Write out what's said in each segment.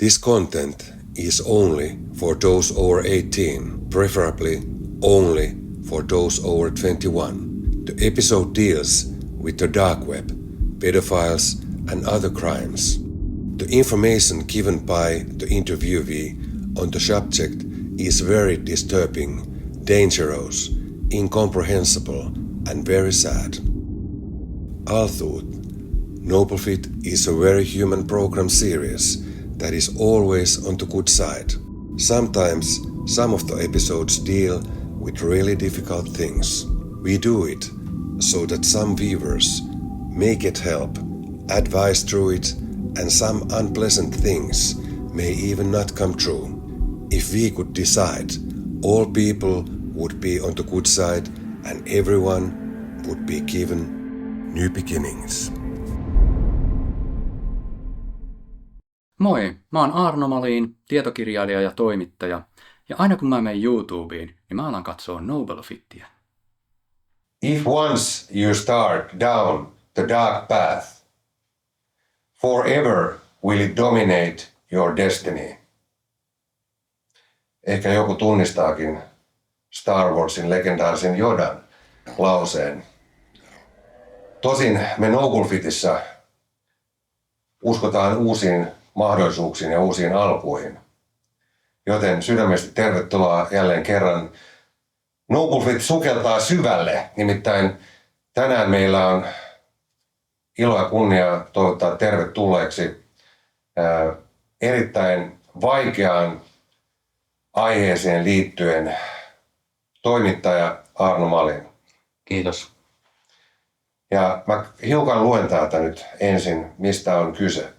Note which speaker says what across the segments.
Speaker 1: This content is only for those over 18, preferably only for those over 21. The episode deals with the dark web, pedophiles and other crimes. The information given by the interviewee on the subject is very disturbing, dangerous, incomprehensible and very sad. Although Noblefit is a very human program series that is always on the good side. Sometimes some of the episodes deal with really difficult things. We do it so that some viewers may get help, advice through it, and some unpleasant things may even not come true. If we could decide, all people would be on the good side and everyone would be given new beginnings.
Speaker 2: Moi, mä oon Aarno Malin, tietokirjailija ja toimittaja, ja aina kun mä menen YouTubeen, niin mä alan katsoa Noblefittiä.
Speaker 3: If once you start down the dark path, forever will it dominate your destiny. Ehkä joku tunnistaakin Star Warsin legendaarisen Yodan lauseen. Tosin me Noblefitissä uskotaan uusiin mahdollisuuksiin ja uusiin alkuihin. Joten sydämesti tervetuloa jälleen kerran. Noblefit sukeltaa syvälle. Nimittäin tänään meillä on ilo ja kunnia toivottaa tervetulleeksi erittäin vaikeaan aiheeseen liittyen toimittaja Aarno Malin.
Speaker 2: Kiitos.
Speaker 3: Ja mä hiukan luen täältä nyt ensin, mistä on kyse.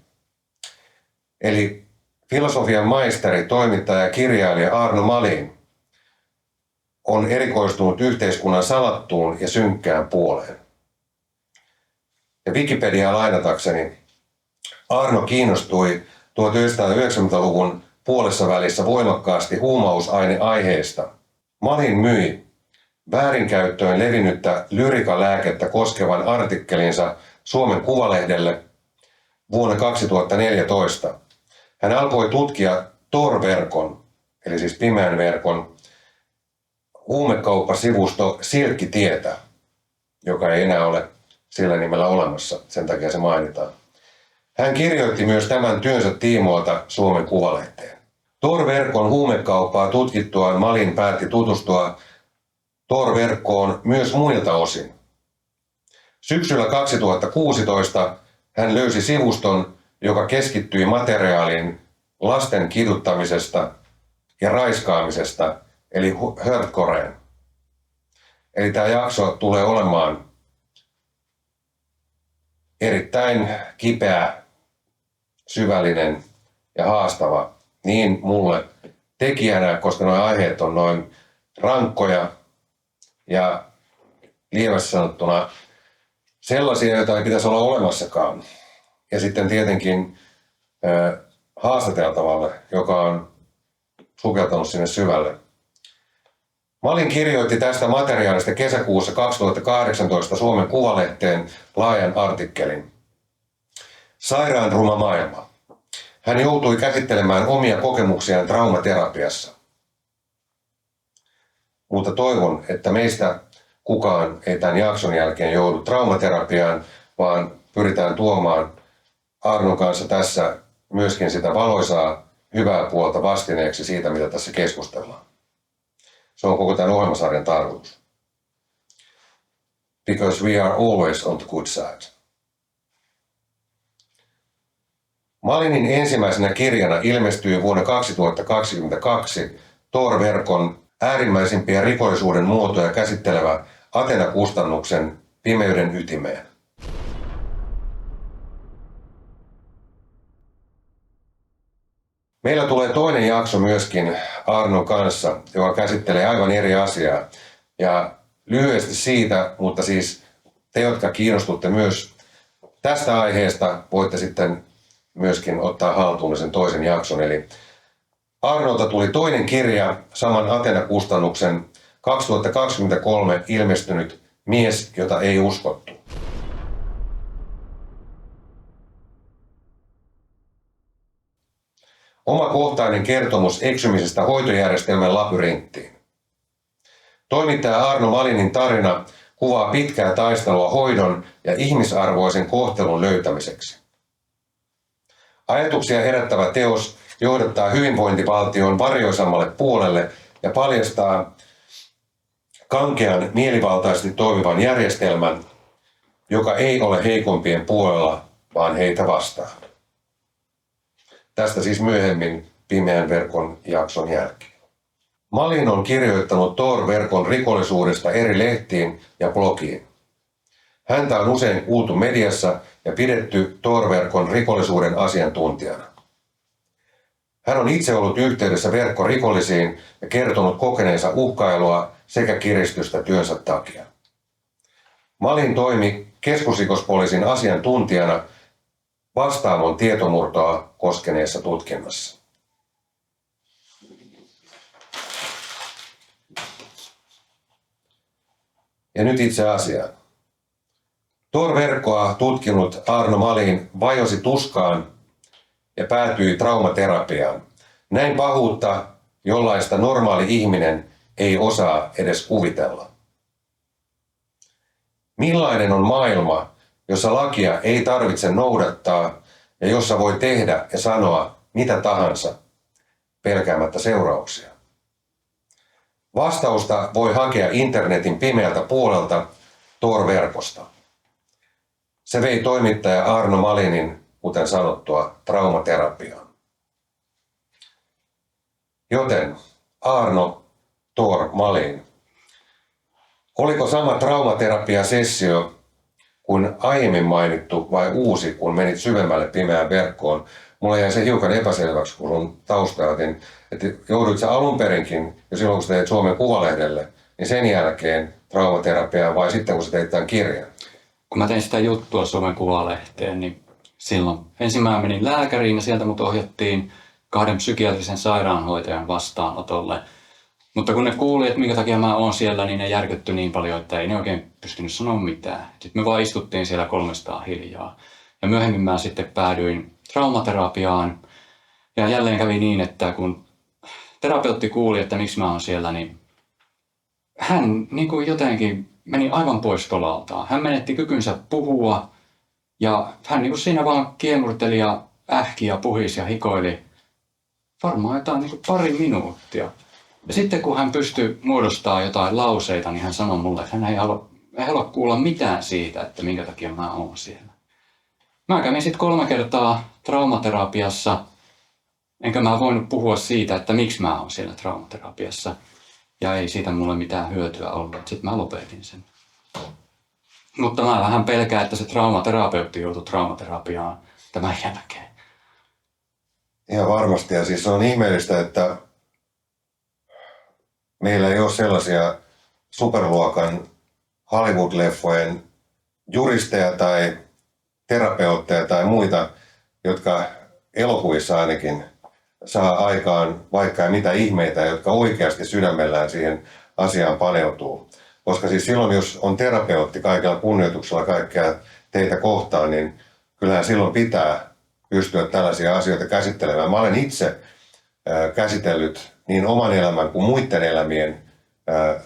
Speaker 3: Eli filosofian maisteri, toimittaja ja kirjailija Aarno Malin on erikoistunut yhteiskunnan salattuun ja synkkään puoleen. Ja Wikipediaa lainatakseni, Aarno kiinnostui 1990-luvun puolessa välissä voimakkaasti huumausaineaiheesta. Malin myi väärinkäyttöön levinnyttä lyrikalääkettä koskevan artikkelinsa Suomen Kuvalehdelle vuonna 2014. Hän alkoi tutkia Tor-verkon, eli siis pimeän verkon, huumekauppasivusto Silkkitietä, joka ei enää ole sillä nimellä olemassa, sen takia se mainitaan. Hän kirjoitti myös tämän työnsä tiimoilta Suomen Kuvalehteen. Tor-verkon huumekauppaa tutkittuaan Malin päätti tutustua Tor-verkkoon myös muilta osin. Syksyllä 2016 hän löysi sivuston, joka keskittyi materiaaliin lasten kiduttamisesta ja raiskaamisesta, eli hurtcoreen. Eli tämä jakso tulee olemaan erittäin kipeä, syvällinen ja haastava niin mulle tekijänä, koska nuo aiheet on noin rankkoja ja lievästi sanottuna sellaisia, joita ei pitäisi olla olemassakaan. Ja sitten tietenkin haastateltavalle, joka on sukeltanut sinne syvälle. Malin kirjoitti tästä materiaalista kesäkuussa 2018 Suomen Kuvalehteen laajan artikkelin. Sairaan ruma maailma. Hän joutui käsittelemään omia kokemuksiaan traumaterapiassa. Mutta toivon, että meistä kukaan ei tämän jakson jälkeen joudu traumaterapiaan, vaan pyritään tuomaan Aarnon kanssa tässä myöskin sitä valoisaa, hyvää puolta vastineeksi siitä, mitä tässä keskustellaan. Se on koko tämän ohjelmasarjan tarkoitus. Because we are always on the good side. Malinin ensimmäisenä kirjana ilmestyi vuonna 2022 Tor-verkon äärimmäisimpiä rikollisuuden muotoja käsittelevä Athena-kustannuksen Pimeyden ytimeen. Meillä tulee toinen jakso myöskin Aarnon kanssa, joka käsittelee aivan eri asiaa. Ja lyhyesti siitä, mutta siis te, jotka kiinnostutte myös tästä aiheesta, voitte sitten myöskin ottaa haltuun sen toisen jakson. Eli Aarnolta tuli toinen kirja, saman Athena-kustannuksen 2023 ilmestynyt Mies, jota ei uskottu. Omakohtainen kertomus eksymisestä hoitojärjestelmän labyrinttiin. Toimittaja Arno Malinin tarina kuvaa pitkää taistelua hoidon ja ihmisarvoisen kohtelun löytämiseksi. Ajatuksia herättävä teos johdattaa hyvinvointivaltion varjoisammalle puolelle ja paljastaa kankean mielivaltaisesti toimivan järjestelmän, joka ei ole heikompien puolella, vaan heitä vastaan. Tästä siis myöhemmin Pimeän verkon jakson jälkeen. Malin on kirjoittanut Tor-verkon rikollisuudesta eri lehtiin ja blogiin. Häntä on usein kuultu mediassa ja pidetty Tor-verkon rikollisuuden asiantuntijana. Hän on itse ollut yhteydessä verkkorikollisiin ja kertonut kokeneensa uhkailua sekä kiristystä työnsä takia. Malin toimi keskusrikospoliisin asiantuntijana Vastaamon tietomurtoa koskeneessa tutkinnassa. Ja nyt itse asiaan. Tor-verkkoa tutkinut Arno Malin vajosi tuskaan ja päätyi traumaterapiaan. Näin pahuutta, jollaista normaali ihminen ei osaa edes kuvitella. Millainen on maailma, jossa lakia ei tarvitse noudattaa ja jossa voi tehdä ja sanoa mitä tahansa, pelkäämättä seurauksia? Vastausta voi hakea internetin pimeältä puolelta Tor-verkosta. Se vei toimittaja Arno Malinin, kuten sanottua, traumaterapiaan. Joten Arno Tor Malin, oliko sama traumaterapiasessio kuin aiemmin mainittu vai uusi, kun menit syvemmälle pimeään verkkoon? Mulla jäi se hiukan epäselväksi, kun sun taustaa otin, että jouduit sä alun perinkin, jo silloin kun sä teit Suomen Kuvalehdelle, niin sen jälkeen traumaterapiaan vai sitten kun sä teit tämän kirjan?
Speaker 2: Kun mä tein sitä juttua Suomen Kuvalehteen, niin silloin ensin mä menin lääkäriin ja sieltä mut ohjattiin 2 psykiatrisen sairaanhoitajan vastaanotolle. Mutta kun ne kuuli, että minkä takia mä oon siellä, niin ne järkyttyi niin paljon, että ei ne oikein pystynyt sanoa mitään. Sitten me vaan istuttiin siellä 300 hiljaa. Ja myöhemmin mä sitten päädyin traumaterapiaan. Ja jälleen kävi niin, että kun terapeutti kuuli, että miksi mä oon siellä, niin hän niin kuin jotenkin meni aivan pois tolaltaan. Hän menetti kykynsä puhua ja hän niin kuin siinä vaan kiemurteli ja ähki ja puhisi ja hikoili varmaan jotain niin kuin 2 minuuttia. Ja sitten kun hän pystyi muodostamaan jotain lauseita, niin hän sanoi mulle, että hän ei halua kuulla mitään siitä, että minkä takia mä oon siellä. Mä kävin sitten 3 kertaa traumaterapiassa, enkä mä voinut puhua siitä, että miksi mä oon siellä traumaterapiassa. Ja ei siitä mulle mitään hyötyä ollut. Sitten mä lopetin sen. Mutta mä vähän pelkään, että se traumaterapeutti joutui traumaterapiaan tämän jälkeen.
Speaker 3: Ihan varmasti. Ja siis on ihmeellistä, että meillä ei ole sellaisia superluokan Hollywood-leffojen juristeja tai terapeutteja tai muita, jotka elokuvissa ainakin saa aikaan vaikka mitä ihmeitä, jotka oikeasti sydämellään siihen asiaan paneutuu. Koska siis silloin, jos on terapeutti kaikella kunnioituksella kaikkea teitä kohtaan, niin kyllähän silloin pitää pystyä tällaisia asioita käsittelemään. Mä olen itse käsitellyt niin oman elämän kuin muiden elämien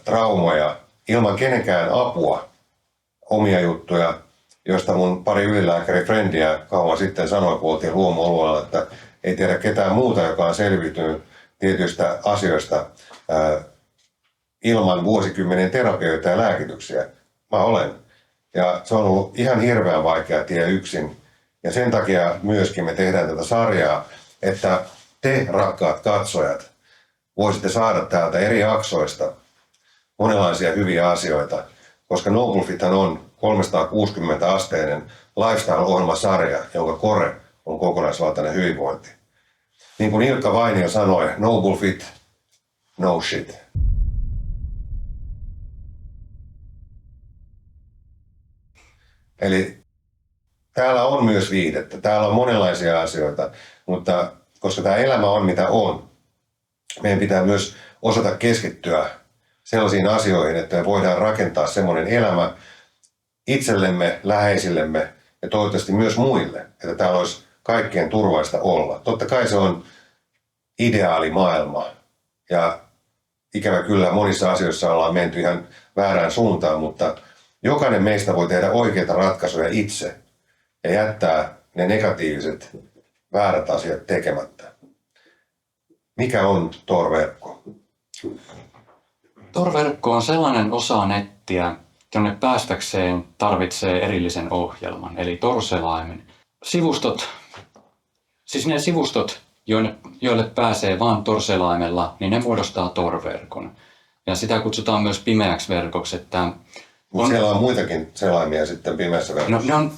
Speaker 3: traumoja ilman kenenkään apua, omia juttuja, joista mun pari ylilääkärifrendiä kauan sitten sanoi, kun oltiin luomualueella, että ei tiedä ketään muuta, joka on selviytynyt tietyistä asioista ilman vuosikymmenen terapioita ja lääkityksiä. Mä olen. Ja se on ollut ihan hirveän vaikea tie yksin. Ja sen takia myöskin me tehdään tätä sarjaa, että te, rakkaat katsojat, voisitte saada täältä eri jaksoista monenlaisia hyviä asioita, koska Noblefithan on 360-asteinen lifestyle-ohjelmasarja, jonka kore on kokonaisvaltainen hyvinvointi. Niin kuin Ilkka Vainio sanoi, Noblefit, no shit. Eli täällä on myös viihdettä, täällä on monenlaisia asioita, mutta koska tämä elämä on mitä on, meidän pitää myös osata keskittyä sellaisiin asioihin, että me voidaan rakentaa semmoinen elämä itsellemme, läheisillemme ja toivottavasti myös muille, että täällä olisi kaikkien turvallista olla. Totta kai se on ideaalimaailma. Ja ikävä kyllä monissa asioissa ollaan menty ihan väärään suuntaan, mutta jokainen meistä voi tehdä oikeita ratkaisuja itse ja jättää ne negatiiviset, väärät asiat tekemättä. Mikä on Tor-verkko?
Speaker 2: Tor-verkko on sellainen osa nettiä, jonne päästäkseen tarvitsee erillisen ohjelman, eli Tor-selaimen. Sivustot, siis ne sivustot, joille pääsee vain Tor-selaimella, niin ne muodostaa Tor-verkon. Ja sitä kutsutaan myös pimeäksi verkoksi.
Speaker 3: Mutta siellä on muitakin selaimia sitten pimeässä verkossa.
Speaker 2: No,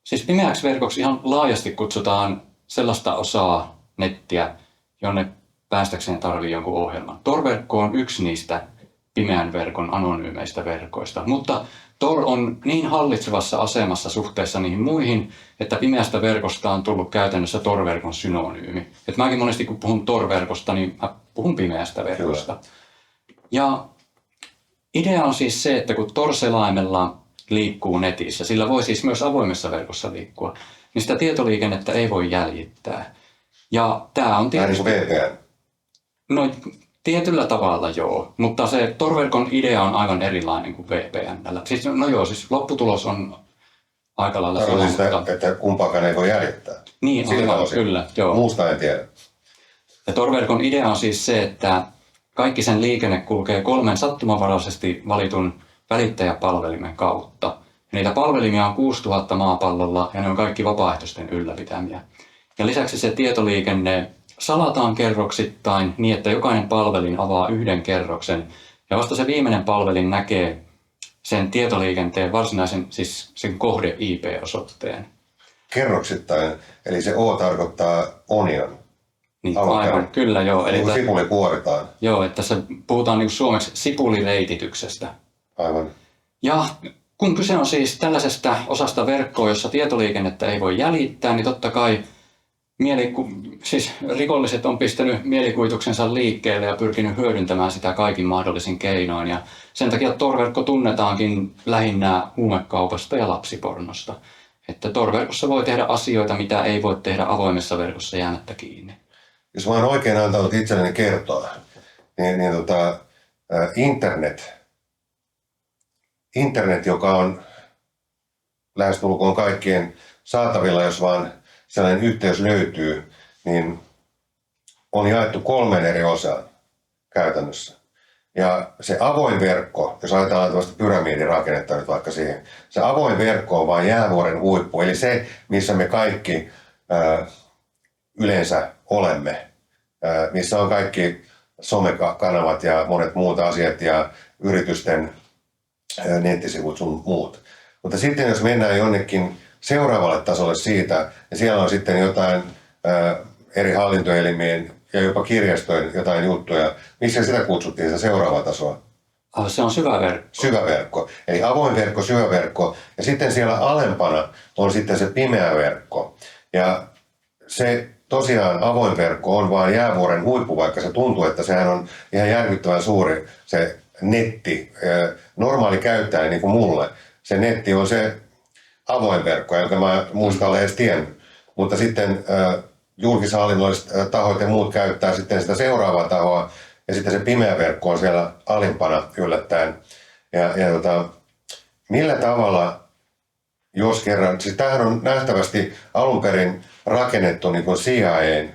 Speaker 2: siis pimeäksi verkoksi ihan laajasti kutsutaan sellaista osaa nettiä, jonne päästäkseen tarvii jonkun ohjelman. Tor-verkko on yksi niistä pimeän verkon anonyymeistä verkoista, mutta Tor on niin hallitsevassa asemassa suhteessa niihin muihin, että pimeästä verkosta on tullut käytännössä Tor-verkon synonyymi. Et mäkin monesti kun puhun Tor-verkosta, niin mä puhun pimeästä verkosta. Kyllä. Ja idea on siis se, että kun Tor-selaimella liikkuu netissä, sillä voi siis myös avoimessa verkossa liikkua, niin sitä tietoliikennettä ei voi jäljittää. Ja tämä on
Speaker 3: tietysti... VPN?
Speaker 2: No tietyllä tavalla joo, mutta se Tor-verkon idea on aivan erilainen kuin VPN:llä. Siis lopputulos on aika lailla
Speaker 3: sama. Sitä, että kumpaakaan ei voi jäljittää.
Speaker 2: Niin, aivan, kyllä. Joo.
Speaker 3: Muusta en tiedä.
Speaker 2: Ja Tor-verkon idea on siis se, että kaikki sen liikenne kulkee 3 sattumanvaraisesti valitun välittäjäpalvelimen kautta. Niitä palvelimia on 6000 maapallolla ja ne on kaikki vapaaehtoisten ylläpitämiä. Ja lisäksi se tietoliikenne salataan kerroksittain niin, että jokainen palvelin avaa yhden kerroksen ja vasta se viimeinen palvelin näkee sen tietoliikenteen varsinaisen, siis sen kohde IP-osoitteen.
Speaker 3: Kerroksittain, eli se O tarkoittaa onion.
Speaker 2: Niin, aivan, kyllä joo.
Speaker 3: Eli sipuli kuoritaan.
Speaker 2: Joo, että tässä puhutaan niin suomeksi sipulireitityksestä.
Speaker 3: Aivan.
Speaker 2: Ja kun kyse on siis tällaisesta osasta verkkoa, jossa tietoliikennettä ei voi jäljittää, niin totta kai siis rikolliset on pistänyt mielikuvituksensa liikkeelle ja pyrkinyt hyödyntämään sitä kaikin mahdollisin keinoin. Ja sen takia Tor-verkko tunnetaankin lähinnä huumekaupasta ja lapsipornosta. Että Tor-verkossa voi tehdä asioita, mitä ei voi tehdä avoimessa verkossa jäämättä kiinni.
Speaker 3: Jos mä oon oikein antanut itselleni kertoa, niin internet, joka on lähestulkoon kaikkien saatavilla, jos vaan sellainen yhteys löytyy, niin on jaettu 3 eri osaan käytännössä. Ja se avoin verkko, jos ajatellaan tällaista pyramidirakennetta nyt vaikka siihen, se avoin verkko on vain jäävuoren huippu, eli se, missä me kaikki yleensä olemme, missä on kaikki somekanavat ja monet muut asiat ja yritysten nettisivut sun muut. Mutta sitten jos mennään jonnekin seuraavalle tasolle siitä, ja siellä on sitten jotain eri hallintoelimien ja jopa kirjastojen jotain juttuja, missä sitä kutsuttiin se seuraava tasoa?
Speaker 2: Se on syväverkko.
Speaker 3: Syväverkko. Eli avoin verkko, syväverkko. Ja sitten siellä alempana on sitten se pimeä verkko. Ja se tosiaan avoin verkko on vain jäävuoren huippu, vaikka se tuntuu, että sehän on ihan järkyttävän suuri se netti. Normaali käyttäjä, niin kuin mulle, se netti on se avoin verkko, jonka mä muistan edes tiennyt. Mutta sitten julkishallinnolliset tahot ja muut käyttää sitten sitä seuraavaa tahoa, ja sitten se pimeä verkko on siellä alimpana yllättäen. Millä tavalla, jos kerran, siis tämähän on nähtävästi alun perin rakennettu niin kuin CIA:n...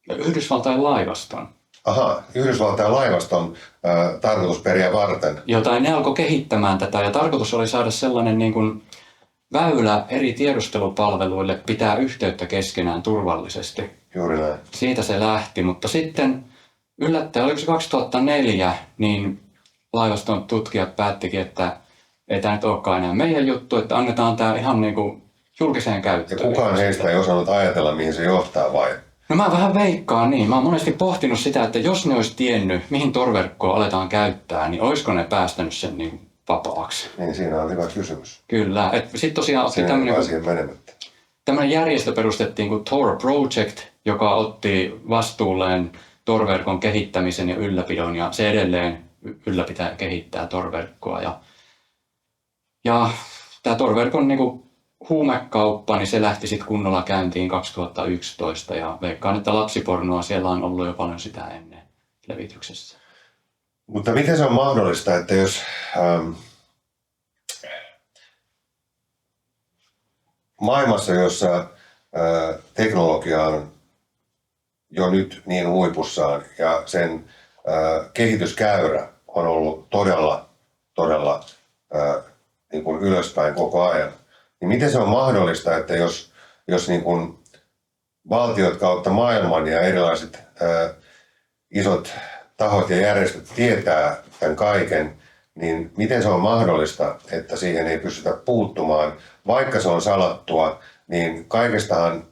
Speaker 2: Yhdysvaltain laivaston.
Speaker 3: Aha, Yhdysvaltain laivaston tarkoitusperiä varten.
Speaker 2: Jota ne alkoi kehittämään tätä, ja tarkoitus oli saada sellainen niin kuin väylä eri tiedustelupalveluille pitää yhteyttä keskenään turvallisesti.
Speaker 3: Juuri näin.
Speaker 2: Siitä se lähti, mutta sitten yllättäen, oliko se 2004, niin laivaston tutkijat päättikin, että ei tämä nyt olekaan enää meidän juttu, että annetaan tämä ihan niin kuin julkiseen käyttöön.
Speaker 3: Ja kukaan heistä ei osannut ajatella, mihin se johtaa vai?
Speaker 2: No mä vähän veikkaan niin. Mä oon monesti pohtinut sitä, että jos ne olisi tiennyt, mihin Tor-verkkoa aletaan käyttää, niin olisiko ne päästänyt sen niin vapaaksi?
Speaker 3: Niin, siinä on hyvä kysymys.
Speaker 2: Kyllä. Sitten tosiaan tämmöinen järjestö perustettiin kuin Tor Project, joka otti vastuulleen Tor-verkon kehittämisen ja ylläpidon, ja se edelleen ylläpitää ja kehittää Tor-verkkoa. Ja tämä Tor-verkon niin kuin huumekauppa, niin se lähti sitten kunnolla käyntiin 2011 ja veikkaan, että lapsipornoa siellä on ollut jo paljon sitä ennen levityksessä.
Speaker 3: Mutta miten se on mahdollista, että jos maailmassa, jossa teknologia on jo nyt niin huipussaan ja sen kehityskäyrä on ollut todella niin kuin ylöspäin koko ajan, niin miten se on mahdollista, että jos niin kuin valtiot kautta maailman ja erilaiset isot tahot ja järjestöt tietää tämän kaiken, niin miten se on mahdollista, että siihen ei pystytä puuttumaan, vaikka se on salattua, niin kaikestahan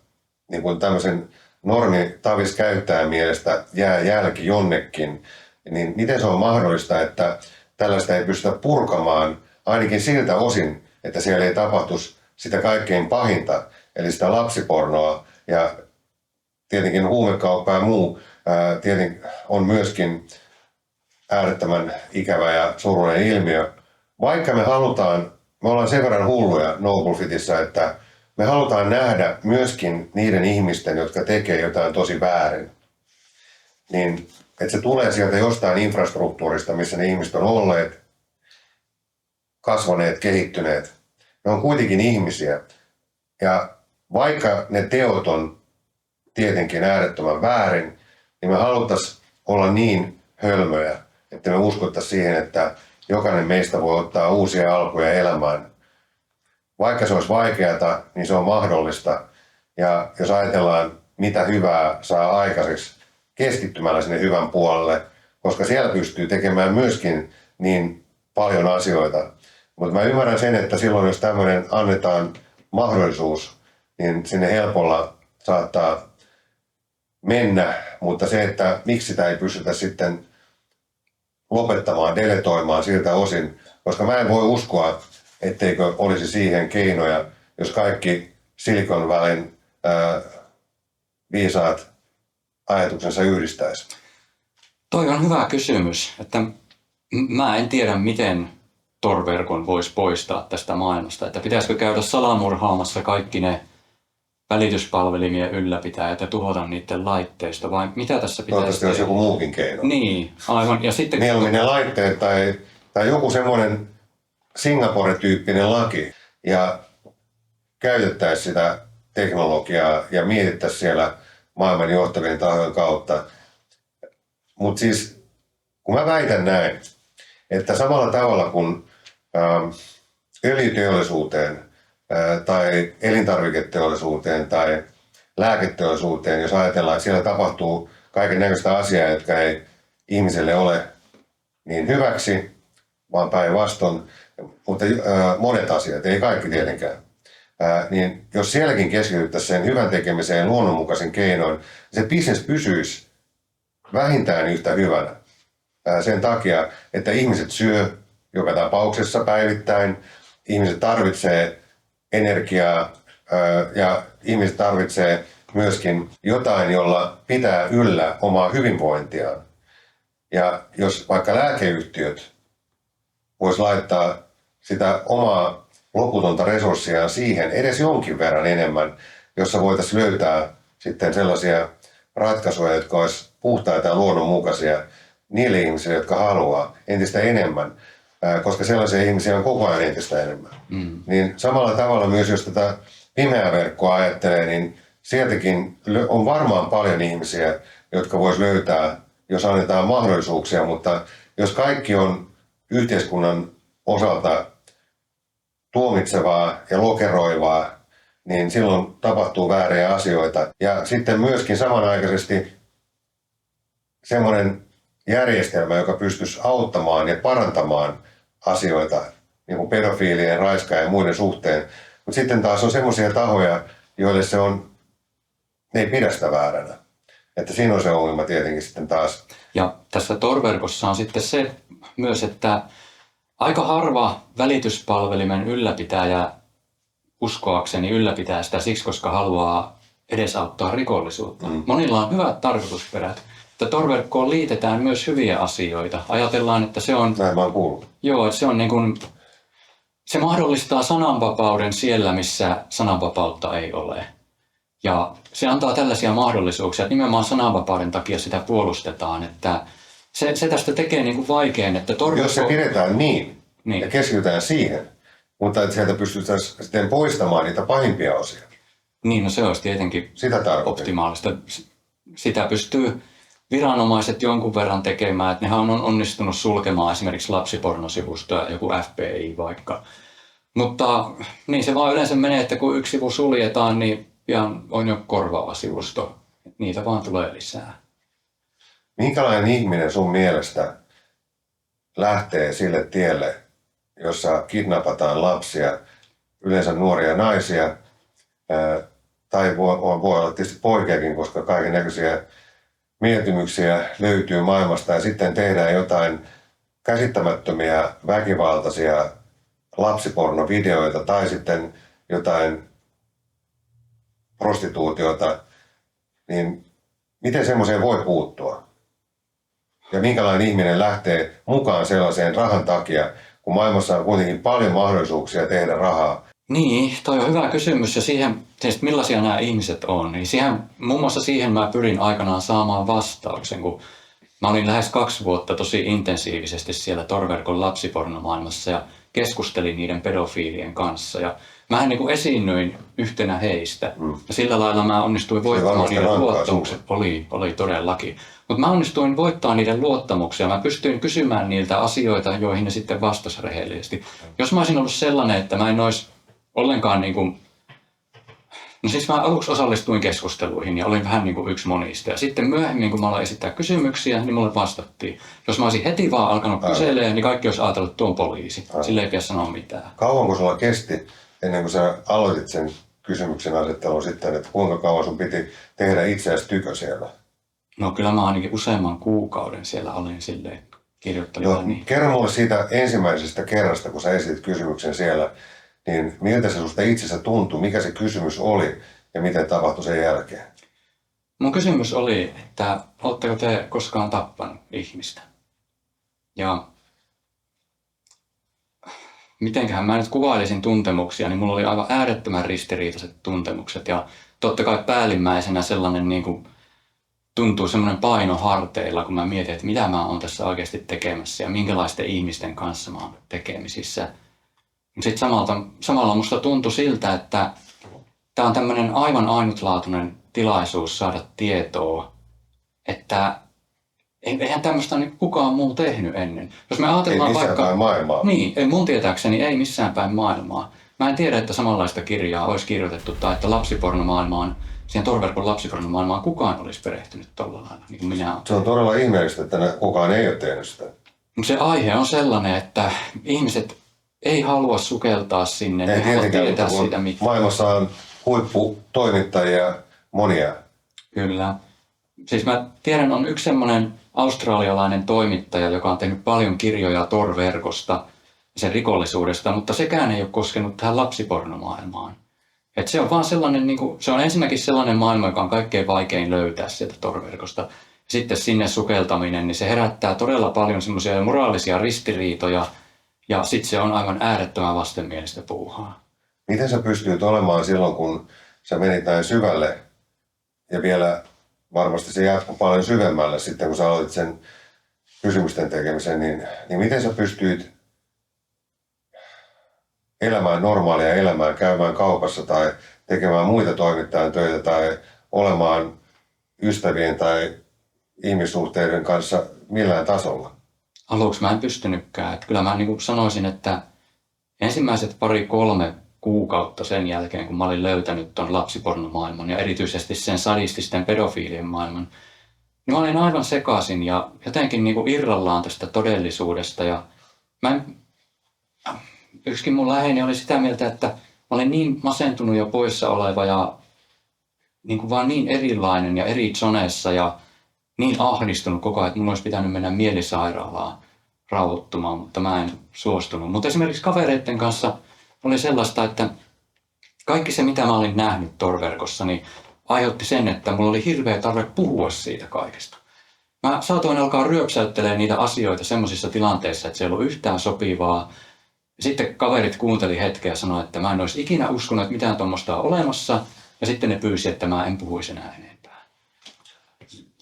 Speaker 3: niin kuin tämmöisen normitavis käyttäjän mielestä jää jälki jonnekin, niin miten se on mahdollista, että tällaista ei pystytä purkamaan ainakin siltä osin, että siellä ei tapahtuisi sitä kaikkein pahinta, eli sitä lapsipornoa ja tietenkin huumekauppa ja muu tietenkin on myöskin äärettömän ikävä ja surullinen ilmiö. Vaikka me ollaan sen verran hulluja Noblefitissä, että me halutaan nähdä myöskin niiden ihmisten, jotka tekee jotain tosi väärin, niin että se tulee sieltä jostain infrastruktuurista, missä ne ihmiset on olleet, kasvaneet, kehittyneet. Ne on kuitenkin ihmisiä. Ja vaikka ne teot on tietenkin äärettömän väärin, niin me haluttaisiin olla niin hölmöjä, että me uskottaisiin siihen, että jokainen meistä voi ottaa uusia alkuja elämään. Vaikka se olisi vaikeata, niin se on mahdollista. Ja jos ajatellaan, mitä hyvää saa aikaiseksi keskittymällä sinne hyvän puolelle, koska siellä pystyy tekemään myöskin niin paljon asioita. Mutta mä ymmärrän sen, että silloin jos tämmöinen annetaan mahdollisuus, niin sinne helpolla saattaa mennä, mutta se, että miksi sitä ei pystytä sitten lopettamaan, deletoimaan siltä osin, koska mä en voi uskoa, etteikö olisi siihen keinoja, jos kaikki Silicon Valleyn viisaat ajatuksensa yhdistäisi.
Speaker 2: Toi on hyvä kysymys, että mä en tiedä, miten Tor-verkon voisi poistaa tästä maailmasta, että pitäisikö käydä salamurhaamassa kaikki ne välityspalvelimien ylläpitäjät ja tuhota niiden laitteisto, vai mitä tässä pitäisi
Speaker 3: Toivottavasti olisi joku muukin keino.
Speaker 2: Niin, aivan. Ja sitten
Speaker 3: mieluummin ne laitteet tai joku semmoinen Singapore-tyyppinen laki ja käytettäisiin sitä teknologiaa ja mietittäisiin siellä maailman johtavien tahojen kautta. Mutta siis, kun mä väitän näin, että samalla tavalla kuin öljyteollisuuteen tai elintarviketeollisuuteen tai lääketeollisuuteen, jos ajatellaan, että siellä tapahtuu kaiken näköistä asiaa, jotka ei ihmiselle ole niin hyväksi, vaan päinvastoin, mutta monet asiat, ei kaikki tietenkään. Niin jos sielläkin keskityttäisiin sen hyvän tekemiseen luonnonmukaisen keinoin, se bisnes pysyisi vähintään yhtä hyvänä. Sen takia, että ihmiset syö joka tapauksessa päivittäin, ihmiset tarvitsee energiaa ja ihmiset tarvitsee myöskin jotain, jolla pitää yllä omaa hyvinvointiaan. Ja jos vaikka lääkeyhtiöt vois laittaa sitä omaa loputonta resurssiaan siihen edes jonkin verran enemmän, jossa voitaisiin löytää sitten sellaisia ratkaisuja, jotka olisi puhtaita ja luonnonmukaisia niille ihmisille, jotka haluaa entistä enemmän, koska sellaisia ihmisiä on koko ajan entistä enemmän. Niin samalla tavalla myös, jos tätä pimeää verkkoa ajattelee, niin sieltäkin on varmaan paljon ihmisiä, jotka vois löytää, jos annetaan mahdollisuuksia, mutta jos kaikki on yhteiskunnan osalta tuomitsevaa ja lokeroivaa, niin silloin tapahtuu vääriä asioita. Ja sitten myöskin samanaikaisesti semmoinen järjestelmä, joka pystyisi auttamaan ja parantamaan asioita, niin kuin pedofiilien, raiskaajien ja muiden suhteen. Mutta sitten taas on semmoisia tahoja, joille ne ei pidä sitä vääränä. Että siinä on se ongelma tietenkin sitten taas.
Speaker 2: Ja tässä Tor-verkossa on sitten se myös, että aika harva välityspalvelimen ylläpitäjä uskoakseni ylläpitää sitä siksi, koska haluaa edesauttaa rikollisuutta. Monilla on hyvät tarkoitusperät. Että Tor-verkkoon liitetään myös hyviä asioita. Ajatellaan, että se on...
Speaker 3: Näin mä oon kuullut.
Speaker 2: Joo, että se on niin kuin se mahdollistaa sananvapauden siellä, missä sananvapautta ei ole. Ja se antaa tällaisia mahdollisuuksia, että nimenomaan sananvapauden takia sitä puolustetaan, että se tästä tekee niin kuin vaikean, että
Speaker 3: Jos se pidetään niin ja keskitytään siihen, mutta että sieltä pystytään sitten poistamaan niitä pahimpia osia.
Speaker 2: Niin, no se olisi tietenkin
Speaker 3: Sitä
Speaker 2: optimaalista. Sitä pystyy viranomaiset jonkun verran tekemään, että nehän on onnistunut sulkemaan esimerkiksi lapsipornosivustoja, joku FBI vaikka. Mutta niin se vaan yleensä menee, että kun yksi sivu suljetaan, niin pian on jo korvaava sivusto. Niitä vaan tulee lisää.
Speaker 3: Minkälainen ihminen sun mielestä lähtee sille tielle, jossa kidnapataan lapsia, yleensä nuoria naisia, tai voi olla tietysti poikiakin, koska kaikennäköisiä mieltymyksiä löytyy maailmasta ja sitten tehdään jotain käsittämättömiä väkivaltaisia lapsipornovideoita tai sitten jotain prostituutiota, niin miten semmoiseen voi puuttua? Ja minkälainen ihminen lähtee mukaan sellaiseen rahan takia, kun maailmassa on kuitenkin paljon mahdollisuuksia tehdä rahaa?
Speaker 2: Niin, toi on hyvä kysymys ja siihen, siis millaisia nämä ihmiset on, niin muun muassa siihen mä pyrin aikanaan saamaan vastauksen, kun mä olin lähes 2 vuotta tosi intensiivisesti siellä torverkon lapsipornomaailmassa ja keskustelin niiden pedofiilien kanssa ja mähän niin kuin esiinnyin yhtenä heistä ja sillä lailla mä onnistuin voittamaan niiden luottamuksen. Oli todellakin. Mutta mä onnistuin voittamaan niiden luottamuksia. Mä pystyin kysymään niiltä asioita, joihin ne sitten vastasi rehellisesti. Jos mä olisin ollut sellainen, että mä en olisi ollenkaan niin kuin, no siis mä aluksi osallistuin keskusteluihin ja olin vähän niin kuin yksi monista. Ja sitten myöhemmin, kun mä aloin esittää kysymyksiä, niin mulle vastattiin. Jos mä olisin heti vaan alkanut kyselemään, niin kaikki olisi ajatellut, että tuo on poliisi. Sille ei pidä sanoa mitään.
Speaker 3: Kauanko sulla kesti ennen kuin sä aloitit sen kysymyksen asettelun sitten, että kuinka kauan sun piti tehdä itseäsi tykö siellä?
Speaker 2: No kyllä mä ainakin useamman kuukauden siellä olin silleen kirjoittanut. Niin.
Speaker 3: Kerro mulle siitä ensimmäisestä kerrasta, kun sä esitit kysymyksen siellä, niin miltä se susta itsessä tuntui, mikä se kysymys oli ja miten tapahtui sen jälkeen?
Speaker 2: Mun kysymys oli, että ootteko te koskaan tappanut ihmistä? Ja mitenköhän mä nyt kuvailisin tuntemuksia, niin mulla oli aivan äärettömän ristiriitaiset tuntemukset ja totta kai päällimmäisenä sellainen niin kuin tuntuu semmoinen paino harteilla, kun mä mietin, että mitä mä oon tässä oikeasti tekemässä ja minkälaisten ihmisten kanssa mä oon tekemisissä. Sitten samalla musta tuntui siltä, että tämä on tämmöinen aivan ainutlaatuinen tilaisuus saada tietoa, että eihän tämmöistä kukaan muu tehnyt ennen. Jos me ajatellaan
Speaker 3: ei missään päin maailmaa.
Speaker 2: Niin, ei mun tietääkseni ei missään päin maailmaa. Mä en tiedä, että samanlaista kirjaa olisi kirjoitettu tai että lapsipornomaailmaan, siihen torverkon lapsipornomaailmaan kukaan olisi perehtynyt tolla lailla, niin kuin minä olen.
Speaker 3: Se on todella ihmeellistä, että kukaan ei ole tehnyt sitä.
Speaker 2: Se aihe on sellainen, että ihmiset ei halua sukeltaa sinne, ei halua tietää siitä mitään.
Speaker 3: Maailmassa on huipputoimittajia monia.
Speaker 2: Kyllä. Siis mä tiedän, on yksi semmoinen australialainen toimittaja, joka on tehnyt paljon kirjoja torverkosta ja sen rikollisuudesta, mutta sekään ei ole koskenut tähän lapsipornomaailmaan. Et se on vaan sellainen, niin kuin, se on ensinnäkin sellainen maailma, joka on kaikkein vaikein löytää sieltä torverkosta. Sitten sinne sukeltaminen, niin se herättää todella paljon semmoisia moraalisia ristiriitoja ja sitten se on aivan äärettömän vastenmielistä puuhaa.
Speaker 3: Miten sä pystyt olemaan silloin, kun sä menit näin syvälle ja vielä varmasti se jatkuu paljon syvemmälle sitten, kun sä aloitit sen kysymysten tekemisen, niin miten sä pystyit elämään normaalia elämää, käymään kaupassa tai tekemään muita toimittajan töitä tai olemaan ystävien tai ihmissuhteiden kanssa millään tasolla?
Speaker 2: Aluksi mä en pystynytkään. Että kyllä mä niin kuin sanoisin, että ensimmäiset 2-3 kuukautta sen jälkeen, kun mä olin löytänyt ton lapsipornomaailman ja erityisesti sen sadististen pedofiilien maailman, niin mä olin aivan sekaisin ja jotenkin niin kuin irrallaan tästä todellisuudesta. Ja yksikin mun läheinen oli sitä mieltä, että mä olin niin masentunut ja poissa oleva ja niin kuin vaan niin erilainen ja eri zoneissa ja niin ahdistunut koko ajan, että mun olisi pitänyt mennä mielisairaalaan rauhoittumaan, mutta mä en suostunut. Mutta esimerkiksi kavereiden kanssa oli sellaista, että kaikki se, mitä mä olin nähnyt torverkossa, niin aiheutti sen, että mulla oli hirveä tarve puhua siitä kaikesta. Mä saatoin alkaa ryöpsäyttelemään niitä asioita semmoisissa tilanteissa, että se ei ollut yhtään sopivaa. Ja sitten kaverit kuunteli hetkeä ja sanoi, että mä en olisi ikinä uskonut, että mitään tuommoista on olemassa. Ja sitten ne pyysi, että mä en puhuisi enää enempää.